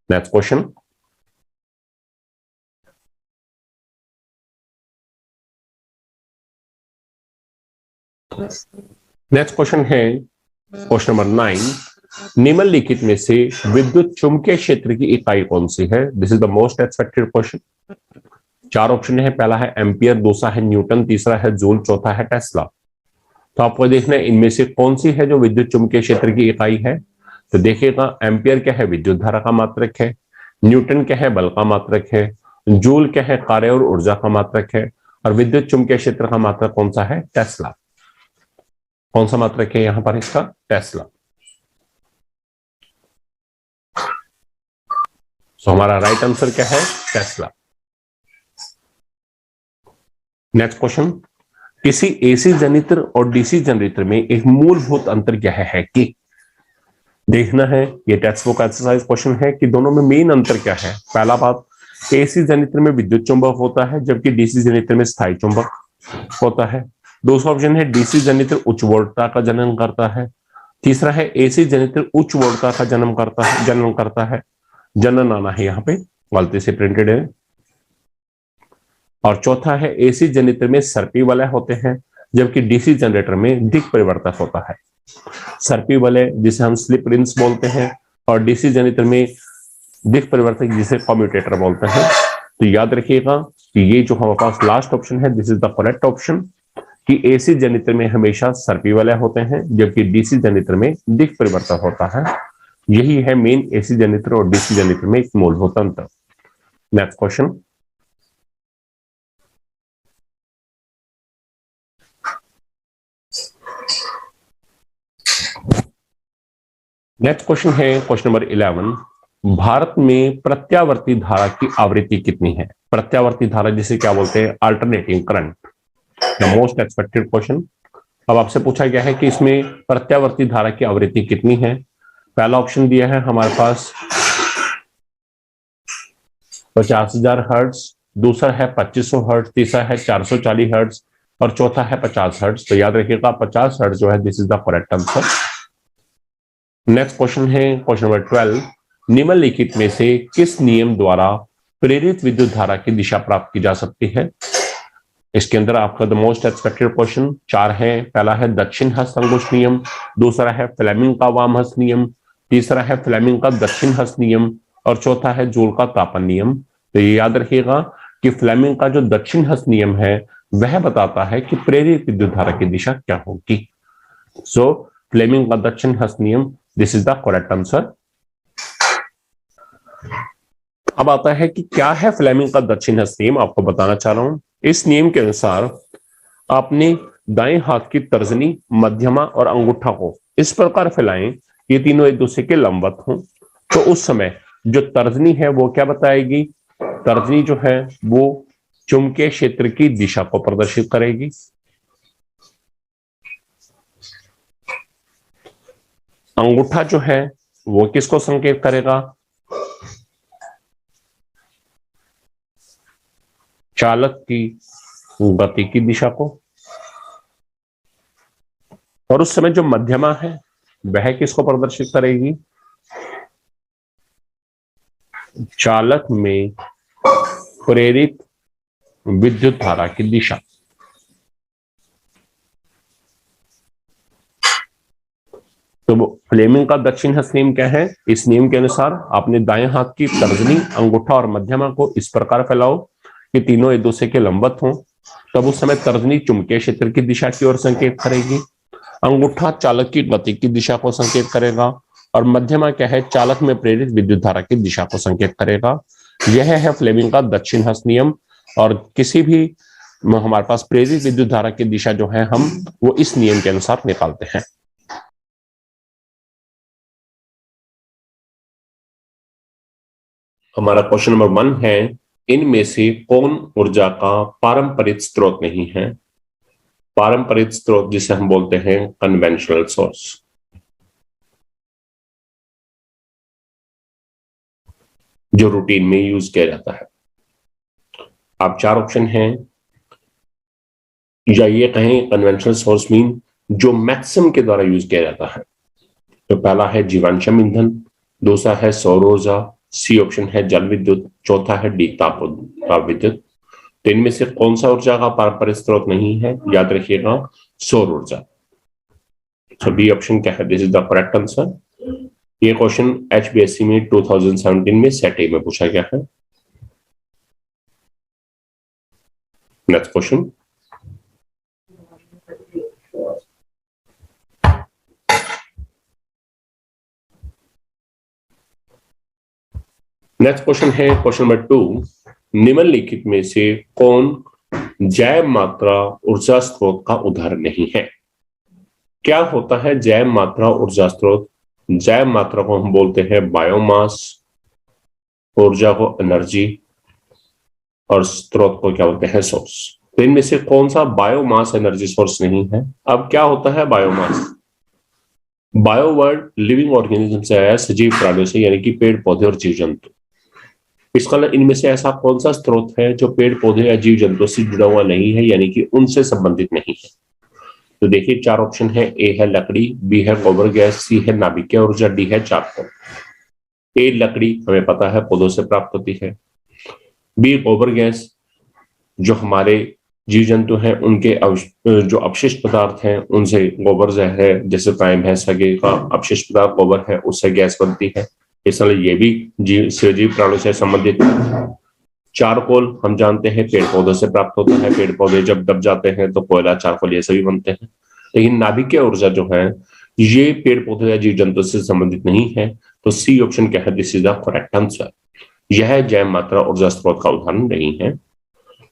Next question है क्वेश्चन नंबर 9। निम्नलिखित में से विद्युत चुंबकीय क्षेत्र की इकाई कौन सी है? This is the most expected question. चार ऑप्शन है, पहला है एम्पियर, दूसरा है न्यूटन, तीसरा है जूल, चौथा है टेस्ला। तो आपको देखना है इनमें से कौन सी है जो विद्युत चुंबकीय क्षेत्र की इकाई है। तो देखिएगा, एम्पियर क्या है? विद्युत धारा का मात्रक है। न्यूटन क्या है? बल का मात्रक है। जूल क्या है? कार्य और ऊर्जा का मात्रक है। और विद्युत चुंबकीय क्षेत्र का मात्रक कौन सा है? टेस्ला। कौन सा मात्रक है यहां पर इसका? टेस्ला। तो हमारा राइट आंसर क्या है? टेस्ला। नेक्स्ट क्वेश्चन, किसी एसी जनरेटर और डीसी जनरेटर में एक मूलभूत अंतर क्या है कि देखना है। ये टेक्स्ट बुक एक्सरसाइज क्वेश्चन है कि दोनों में मेन अंतर क्या है। पहला बात, एसी जनरेटर में विद्युत चुंबक होता है, जबकि डीसी जनरेटर में स्थायी चुंबक होता है। दूसरा ऑप्शन है डीसी जनरेटर उच्च वोल्टता का जन्म करता है। तीसरा है एसी जनरेटर उच्च वोल्टता का जन्म करता है। जनन आना है यहाँ पे, गलती से प्रिंटेड है। और चौथा है एसी जनरेटर में सर्पी वलय होते हैं, जबकि डीसी जनरेटर में दिक् परिवर्तक होता है। सर्पी वलय जिसे हम स्लिप रिंग्स बोलते हैं, और डीसी जनरेटर में दिक् परिवर्तक जिसे कम्यूटेटर बोलते हैं। तो याद रखिएगा कि ये जो हमारे पास लास्ट ऑप्शन है, this is the correct option, कि एसी जनरेटर में हमेशा सर्पी वलय होते हैं, जबकि डीसी जनरेटर में दिक् परिवर्तक होता है। यही है मेन एसी जनरेटर और डीसी जनरेटर में एक मूलभूत अंतर। नेक्स्ट क्वेश्चन, है क्वेश्चन नंबर 11। भारत में प्रत्यावर्ती धारा की आवृत्ति कितनी है? प्रत्यावर्ती धारा जिसे क्या बोलते हैं? Alternating current. The most expected question. अब आपसे पूछा गया है कि इसमें प्रत्यावर्ती धारा की आवृत्ति कितनी है। पहला ऑप्शन दिया है हमारे पास 50,000 हर्ट्ज, दूसरा है 2500 हर्ट्ज, तीसरा है 440 हर्ट्ज और चौथा है 50 हर्ट्ज। तो याद रखिएगा 50 हर्ट्ज जो है this is the correct answer. Next question है क्वेश्चन नंबर 12। निम्नलिखित में से किस नियम द्वारा प्रेरित विद्युत धारा की दिशा प्राप्त की जा सकती है? इसके अंदर आपका द मोस्ट एक्सपेक्टेड क्वेश्चन चार है। पहला है दक्षिण हस्त अंगुष्ठ नियम, दूसरा है फ्लेमिंग का वाम हस्त नियम, तीसरा है फ्लेमिंग का दक्षिण हस्त नियम और चौथा है जूल का तापन नियम। तो ये याद रखिएगा कि फ्लेमिंग का जो दक्षिण हस्त नियम है वह बताता है कि प्रेरित विद्युत धारा की दिशा क्या होगी। सो फ्लेमिंग का दक्षिण हस्त नियम, this is the correct answer. अब आता है कि क्या है फ्लेमिंग का दक्षिण हस्त नियम, आपको बताना चाह रहा हूं। इस नियम के अनुसार आपने दाएं हाथ की तर्जनी, मध्यमा और अंगूठा को इस प्रकार फैलाएं, ये तीनों एक दूसरे के लंबवत हों। तो उस समय जो तर्जनी है वो क्या बताएगी? तर्जनी जो है वो चुंबकीय क्षेत्र की दिशा को प्रदर्शित करेगी। अंगूठा जो है वो किसको संकेत करेगा? चालक की गति की दिशा को। और उस समय जो मध्यमा है वह किसको प्रदर्शित करेगी? चालक में प्रेरित विद्युत धारा की दिशा। तो फ्लेमिंग का दक्षिण हस्त नियम क्या है? इस नियम के अनुसार आपने दाएं हाथ की तर्जनी, अंगूठा और मध्यमा को इस प्रकार फैलाओ कि तीनों एक दूसरे के लंबवत हों। तब उस समय तर्जनी चुंबकीय क्षेत्र की दिशा की ओर संकेत करेगी, अंगूठा चालक की गति की दिशा को संकेत करेगा और मध्यमा क्या है? चालक में प्रेरित विद्युत धारा की दिशा को संकेत करेगा। यह है फ्लेमिंग का दक्षिण हस्त नियम। और किसी भी हमारे पास प्रेरित विद्युत धारा की दिशा जो है हम वो इस नियम के अनुसार निकालते हैं। हमारा क्वेश्चन नंबर 1 है, इनमें से कौन ऊर्जा का पारंपरिक स्रोत नहीं है? पारंपरिक स्रोत जिसे हम बोलते हैं कन्वेंशनल सोर्स। जो रूटीन में यूज किया जाता है। आप 4 ऑप्शन हैं, या ये कहें कन्वेंशनल सोर्स मीन जो मैक्सिमम के द्वारा यूज किया जाता है। तो पहला है जीवाश्म ईंधन, दूसरा है सौर ऊर्जा, सी ऑप्शन है जल विद्युत, चौथा है डी ताप विद्युत। तो इनमें से कौन सा ऊर्जा का पारंपरिक स्रोत नहीं है? याद रखिएगा, सौर ऊर्जा। तो बी ऑप्शन क्या है? This is the correct answer. ये क्वेश्चन HBSC में 2017 में सेट ए में पूछा गया है। नेक्स्ट क्वेश्चन, है क्वेश्चन नंबर 2, निम्नलिखित में से कौन जैव मात्रा ऊर्जा स्रोत का उदाहरण नहीं है? क्या होता है जैव मात्रा ऊर्जा स्रोत? जैव मात्रा को हम बोलते हैं बायोमास, ऊर्जा को एनर्जी और स्रोत को क्या बोलते हैं? सोर्स। तो इनमें से कौन सा बायोमास एनर्जी सोर्स नहीं है? अब क्या होता है biomass? Bio word living organism से आया, सजीव प्राणियों से, यानी कि पेड़ पौधे और जीव जंतु। इसका इनमें से ऐसा कौन सा स्रोत है जो पेड़ पौधे या जीव जंतु से जुड़ा हुआ नहीं है, यानी कि उनसे संबंधित नहीं है? तो देखिए 4 ऑप्शन है, ए है लकड़ी, बी है गोबर गैस, सी है नाभिकीय ऊर्जा, डी है चारकोल। ए लकड़ी हमें पता है पौधों से प्राप्त होती है, बी गोबर गैस जो हमारे जीव जंतु हैं उनके जो अपशिष्ट पदार्थ हैं उनसे गोबर जो है, जैसे गाय भैंस वगैरह का अपशिष्ट पदार्थ गोबर है उससे गैस बनती है, इसलिए ये भी सजीव प्राणियों से संबंधित है। चारकोल हम जानते हैं पेड़ पौधों से प्राप्त होता है, पेड़ पौधे जब दब जाते हैं तो कोयला, चारकोल ये सभी बनते हैं। लेकिन नाभिकीय ऊर्जा जो है ये पेड़ पौधे या जीव जंतु से संबंधित नहीं है। तो सी ऑप्शन क्या है? This is the correct answer. यह जैव मात्रा ऊर्जा स्रोत का उदाहरण नहीं है।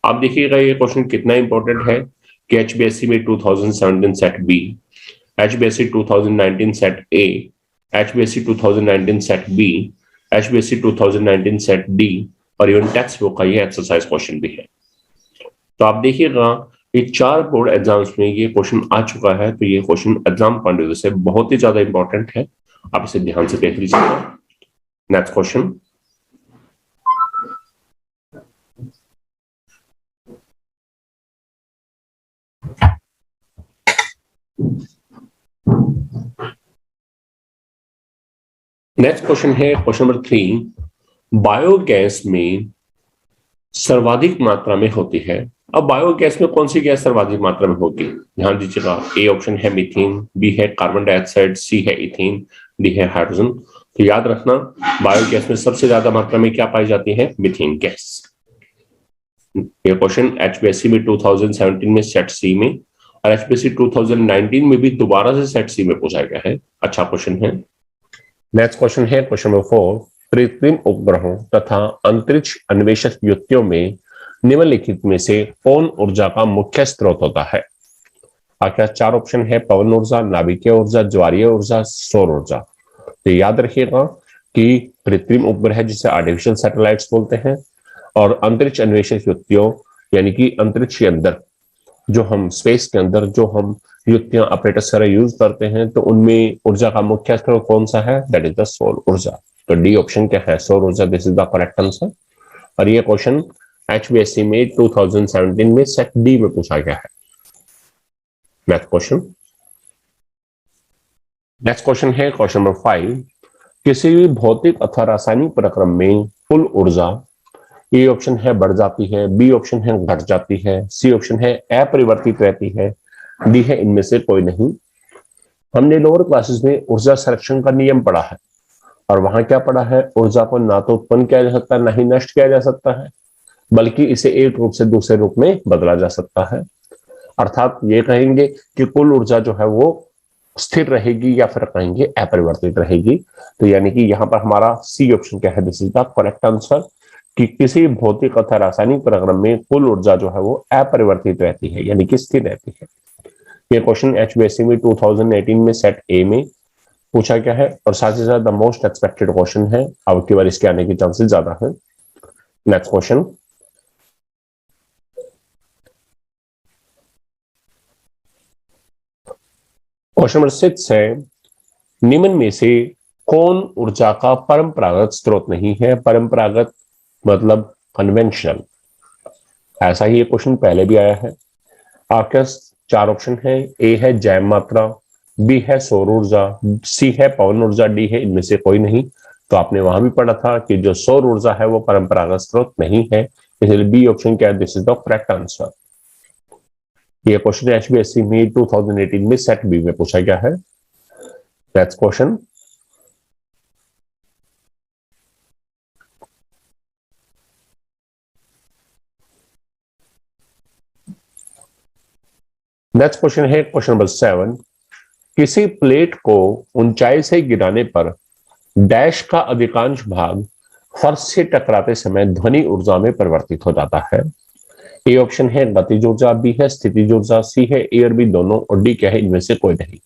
आप देखिएगा ये क्वेश्चन कितना इंपॉर्टेंट है कि HBSC में 2017 set B, HBSC 2019 set A, HBSC 2019 set B, HBSC 2019 set D और इवन टेक्स्ट बुक का ये एक्सरसाइज क्वेश्चन भी है। तो आप देखिएगा ये 4 बोर्ड एग्जाम्स में ये क्वेश्चन आ चुका है, तो ये question exam point of view से बहुत ही ज्यादा इंपॉर्टेंट है। आप इसे ध्यान से देख लीजिएगा। नेक्स्ट क्वेश्चन, है क्वेश्चन नंबर 3, बायोगैस में सर्वाधिक मात्रा में होती है। अब बायोगैस में कौन सी गैस सर्वाधिक मात्रा में होगी? ध्यान दीजिएगा, ए ऑप्शन है मीथेन, बी है कार्बन डाइऑक्साइड, सी है इथेन, डी है हाइड्रोजन। तो याद रखना बायोगैस में सबसे ज्यादा मात्रा में क्या पाई जाती है? Methane gas. ये क्वेश्चन HBSC में 2017 में सेट सी में और एचपीएससी 2019 में भी दोबारा से सेट सी में पूछा गया है। अच्छा क्वेश्चन है। नेक्स्ट क्वेश्चन है क्वेश्चन नंबर 4। कृत्रिम उपग्रहों तथा अंतरिक्ष अन्वेषक युक्तियों में निम्नलिखित में से कौन ऊर्जा का मुख्य स्रोत होता है? आपके पास 4 ऑप्शन है, पवन ऊर्जा, नाभिकीय ऊर्जा, ज्वारीय ऊर्जा, सौर ऊर्जा। तो याद रखिएगा कि कृत्रिम उपग्रह जिसे आर्टिफिशियल सैटेलाइट्स बोलते हैं, और अंतरिक्ष अन्वेषक युक्तियों यानी कि अंतरिक्ष के अंदर जो हम स्पेस के अंदर जो हम युक्तियां ऑपरेटर्स वगैरह यूज करते हैं, तो उनमें ऊर्जा का मुख्य स्रोत कौन सा है? दैट इज द सौर ऊर्जा। तो डी ऑप्शन क्या है? सौर ऊर्जा। This is the correct answer. और ये क्वेश्चन एचबीएससी में 2017 में सेट डी में पूछा गया है। नेक्स्ट क्वेश्चन है क्वेश्चन नंबर 5। किसी भी भौतिक अथवा रासायनिक प्रक्रम में कुल ऊर्जा, ए ऑप्शन है बढ़ जाती है, बी ऑप्शन है घट जाती है, सी ऑप्शन है अपरिवर्तित रहती है, डी है इनमें से कोई नहीं। हमने लोअर क्लासेस में ऊर्जा संरक्षण का नियम पढ़ा है, और वहां क्या पढ़ा है? ऊर्जा को ना तो उत्पन्न किया जा सकता है, ना ही नष्ट किया जा सकता है, बल्कि इसे एक रूप से दूसरे रूप में बदला जा सकता है। अर्थात ये कहेंगे कि कुल ऊर्जा जो है वो स्थिर रहेगी, या फिर कहेंगे अपरिवर्तित रहेगी। तो यानी कि यहाँ पर हमारा सी ऑप्शन क्या है? This is the correct answer, कि किसी भौतिक अथवा रासायनिक प्रक्रम में कुल ऊर्जा जो है वो अपरिवर्तित रहती है, यानी कि स्थिर रहती है। ये क्वेश्चन एचबीएससी में 2018 में सेट ए में पूछा गया है, और साथ ही साथ द मोस्ट एक्सपेक्टेड क्वेश्चन है। अब की बार इसके आने के चांसेस ज्यादा है। नेक्स्ट क्वेश्चन नंबर 6 है, निम्न में से कौन ऊर्जा का परंपरागत स्रोत नहीं है? परंपरागत मतलब कन्वेंशनल। ऐसा ही ये क्वेश्चन पहले भी आया है। आपके पास 4 ऑप्शन है, ए है जैव मात्रा, बी है सौर ऊर्जा, सी है पवन ऊर्जा, डी है इनमें से कोई नहीं। तो आपने वहां भी पढ़ा था कि जो सौर ऊर्जा है वो परंपरागत स्रोत नहीं है, इसलिए बी ऑप्शन क्या है? This is the correct answer. ये क्वेश्चन एचबीएससी में 2018 में सेट बी में पूछा गया है। नेक्स्ट क्वेश्चन है क्वेश्चन नंबर 7। किसी प्लेट को ऊंचाई से गिराने पर डैश का अधिकांश भाग फर्श से टकराते समय ध्वनि ऊर्जा में परिवर्तित हो जाता है। ए ऑप्शन है गतिज ऊर्जा, बी है स्थितिज ऊर्जा, सी है ए और बी दोनों, और डी क्या है? इनमें से कोई नहीं।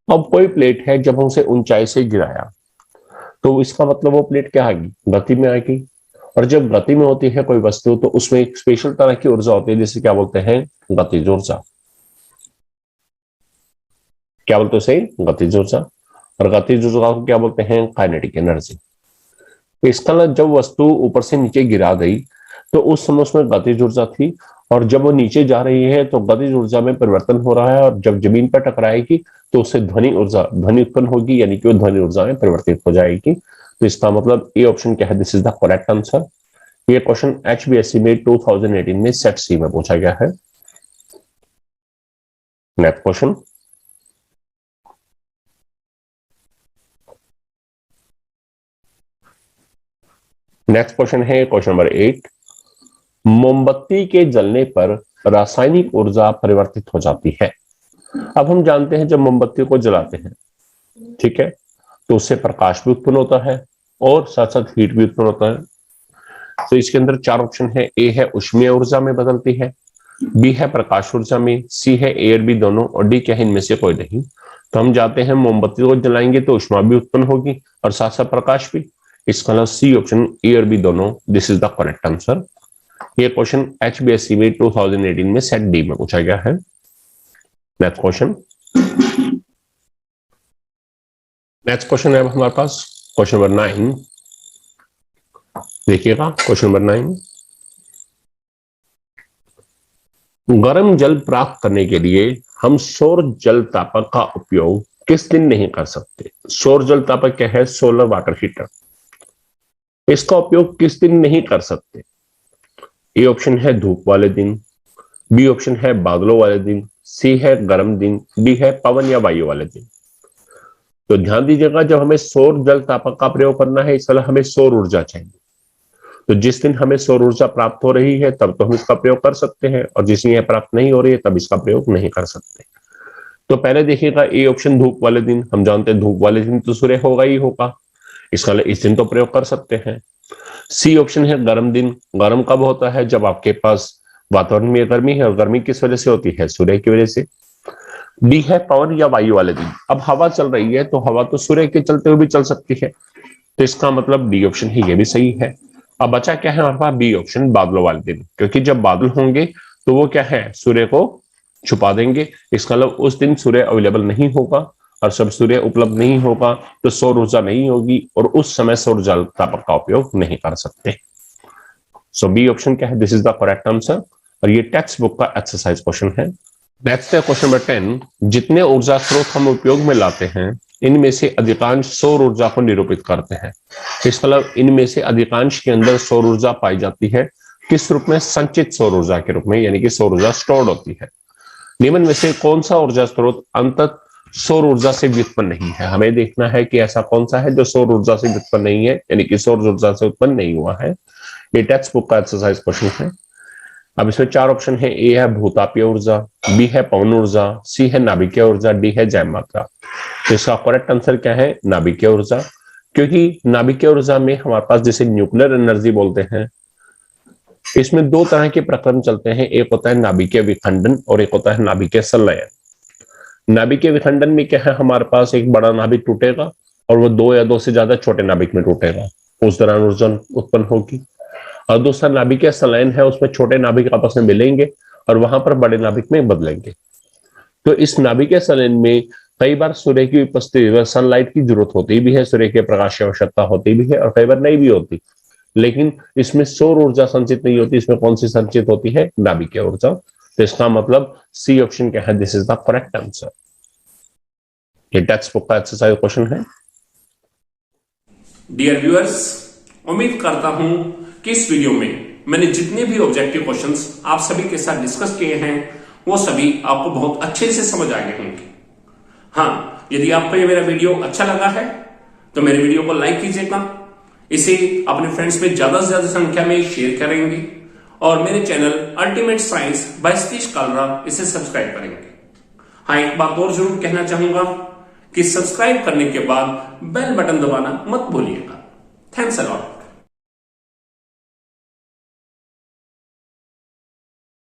अब कोई प्लेट है, जब हम उसे ऊंचाई से गिराया तो इसका मतलब वो प्लेट क्या आएगी? गति में आएगी। और जब गति में होती है कोई वस्तु, तो उसमें एक स्पेशल तरह की ऊर्जा होती है, जिसे क्या बोलते हैं? गतिज ऊर्जा। क्या बोलते हैं उसे? गतिज ऊर्जा। और गतिज ऊर्जा को क्या बोलते हैं? Kinetic energy. इसका मतलब जब वस्तु ऊपर से नीचे गिरा गई तो उस समय उसमें गतिज ऊर्जा थी, और जब वो नीचे जा रही है तो गतिज ऊर्जा में परिवर्तन हो रहा है, और जब जमीन पर टकराएगी तो उससे ध्वनि उत्पन्न होगी, यानी कि वो ध्वनि ऊर्जा में परिवर्तित हो जाएगी। तो इसका मतलब ए ऑप्शन क्या है? This is the correct answer. ये क्वेश्चन एचबीएससी में 2018 में सेट सी में पूछा गया है। नेक्स्ट क्वेश्चन है क्वेश्चन नंबर 8। मोमबत्ती के जलने पर रासायनिक ऊर्जा परिवर्तित हो जाती है। अब हम जानते हैं जब मोमबत्ती को जलाते हैं, ठीक है, तो उससे प्रकाश भी उत्पन्न होता है और साथ साथ हीट भी उत्पन्न होता है। तो इसके अंदर 4 ऑप्शन है, ए है उष्मीय ऊर्जा में बदलती है, बी है प्रकाश ऊर्जा में, सी है ए और बी दोनों, और डी क्या है? इनमें से कोई नहीं। तो हम जाते हैं मोमबत्ती को जलाएंगे तो उष्मा भी उत्पन्न होगी और साथ साथ प्रकाश भी। इसका मतलब सी ऑप्शन, ए और बी दोनों, this is the correct answer. ये क्वेश्चन एचबीएससी में 2018 में सेट डी में पूछा गया है। नेक्स्ट क्वेश्चन है हमारे पास क्वेश्चन नंबर 9। देखिएगा क्वेश्चन नंबर 9। गर्म जल प्राप्त करने के लिए हम सौर जल तापक का उपयोग किस दिन नहीं कर सकते? सौर जल तापक क्या है? Solar water heater. इसका उपयोग किस दिन नहीं कर सकते? ए ऑप्शन है धूप वाले दिन, बी ऑप्शन है बादलों वाले दिन, सी है गर्म दिन, डी है पवन या वायु वाले दिन। तो ध्यान दीजिएगा, जब हमें सौर जल तापक का प्रयोग करना है, इस हमें सौर ऊर्जा चाहिए। तो जिस दिन हमें सौर ऊर्जा प्राप्त हो रही है तब तो हम इसका प्रयोग कर सकते हैं, और जिस दिन यह प्राप्त नहीं हो रही है तब इसका प्रयोग नहीं कर सकते। तो पहले देखिएगा ए ऑप्शन धूप वाले दिन, हम जानते हैं धूप वाले दिन तो सूर्य होगा ही होगा, इसका इस दिन तो प्रयोग कर सकते हैं। सी ऑप्शन है गर्म दिन, गर्म कब होता है? जब आपके पास वातावरण में गर्मी है, और गर्मी किस वजह से होती है? सूर्य की वजह से। डी है पवन या वायु वाले दिन, अब हवा चल रही है तो हवा तो सूर्य के चलते हुए भी चल सकती है, तो इसका मतलब डी ऑप्शन ही ये भी सही है। अब बचा क्या है हमारे पास? बी ऑप्शन बादलों वाले दिन, क्योंकि जब बादल होंगे तो वो क्या है? सूर्य को छुपा देंगे, इसका मतलब उस दिन सूर्य अवेलेबल नहीं होगा, और जब सूर्य उपलब्ध नहीं होगा तो सौर ऊर्जा नहीं होगी, और उस समय सौर ऊर्जा तापक का उपयोग नहीं कर सकते। सो बी ऑप्शन क्या है? This is the correct answer, और ये टेक्स्ट बुक का एक्सरसाइज क्वेश्चन है। नेक्स्ट है क्वेश्चन नंबर 10, जितने ऊर्जा स्रोत हम उपयोग में लाते हैं इनमें से अधिकांश सौर ऊर्जा को निरूपित करते हैं। इसका मतलब इनमें से अधिकांश के अंदर सौर ऊर्जा पाई जाती है, किस रूप में? संचित सौर ऊर्जा के रूप में, यानी कि सौर ऊर्जा स्टोर्ड होती है। निम्न में से कौन सा ऊर्जा स्रोत अंततः सौर ऊर्जा से व्युत्पन्न नहीं है? हमें देखना है कि ऐसा कौन सा है जो सौर ऊर्जा से व्युत्पन्न नहीं है, यानी कि सौर ऊर्जा से उत्पन्न नहीं हुआ है। ये टेक्स्ट बुक का एक्सरसाइज क्वेश्चन है। अब इसमें 4 ऑप्शन है, ए है भूतापीय ऊर्जा, बी है पवन ऊर्जा, सी है नाभिकीय ऊर्जा, डी है जैव मात्रा। तो इसका करेक्ट आंसर क्या है? नाभिकीय ऊर्जा, क्योंकि नाभिकीय ऊर्जा में हमारे पास जिसे न्यूक्लियर एनर्जी बोलते हैं, इसमें 2 तरह के प्रक्रम चलते हैं, एक होता है नाभिकीय विखंडन और एक होता है नाभिकीय संलयन। नाभिकीय विखंडन में क्या है? हमारे पास एक बड़ा नाभिक टूटेगा और वो 2 या 2 से ज्यादा छोटे नाभिक में टूटेगा, उस दौरान ऊर्जा उत्पन्न होगी। और दूसरा नाभिकीय संलयन है, उसमें छोटे नाभिक आपस में मिलेंगे और वहां पर बड़े नाभिक में बदलेंगे। तो इस नाभिकीय संलयन में कई बार सूर्य की उपस्थिति, सनलाइट की जरूरत होती भी है, सूर्य के प्रकाश की आवश्यकता होती भी है, और कई बार नहीं भी होती, लेकिन इसमें सौर ऊर्जा संचित नहीं होती। इसमें कौन सी संचित होती है? नाभिकीय ऊर्जा। तो इसका मतलब सी ऑप्शन क्या है? This is the correct answer. ये टेक्स्ट बुक का एक्सरसाइज क्वेश्चन है। डियर व्यूअर्स, उम्मीद करता हूं कि इस वीडियो में मैंने जितने भी ऑब्जेक्टिव क्वेश्चंस आप सभी के साथ डिस्कस किए हैं वो सभी आपको बहुत अच्छे से समझ आ गए होंगे। हाँ, यदि आपको ये मेरा वीडियो अच्छा लगा है तो मेरे वीडियो को लाइक कीजिएगा, इसे अपने फ्रेंड्स में ज्यादा से ज्यादा संख्या में शेयर करेंगे, और मेरे channel ultimate science by Satish Kalra इसे सब्सक्राइब करेंगे। हाँ, एक बात और जरूर कहना चाहूंगा कि सब्सक्राइब करने के बाद बेल बटन दबाना मत भूलिएगा। Thanks a lot.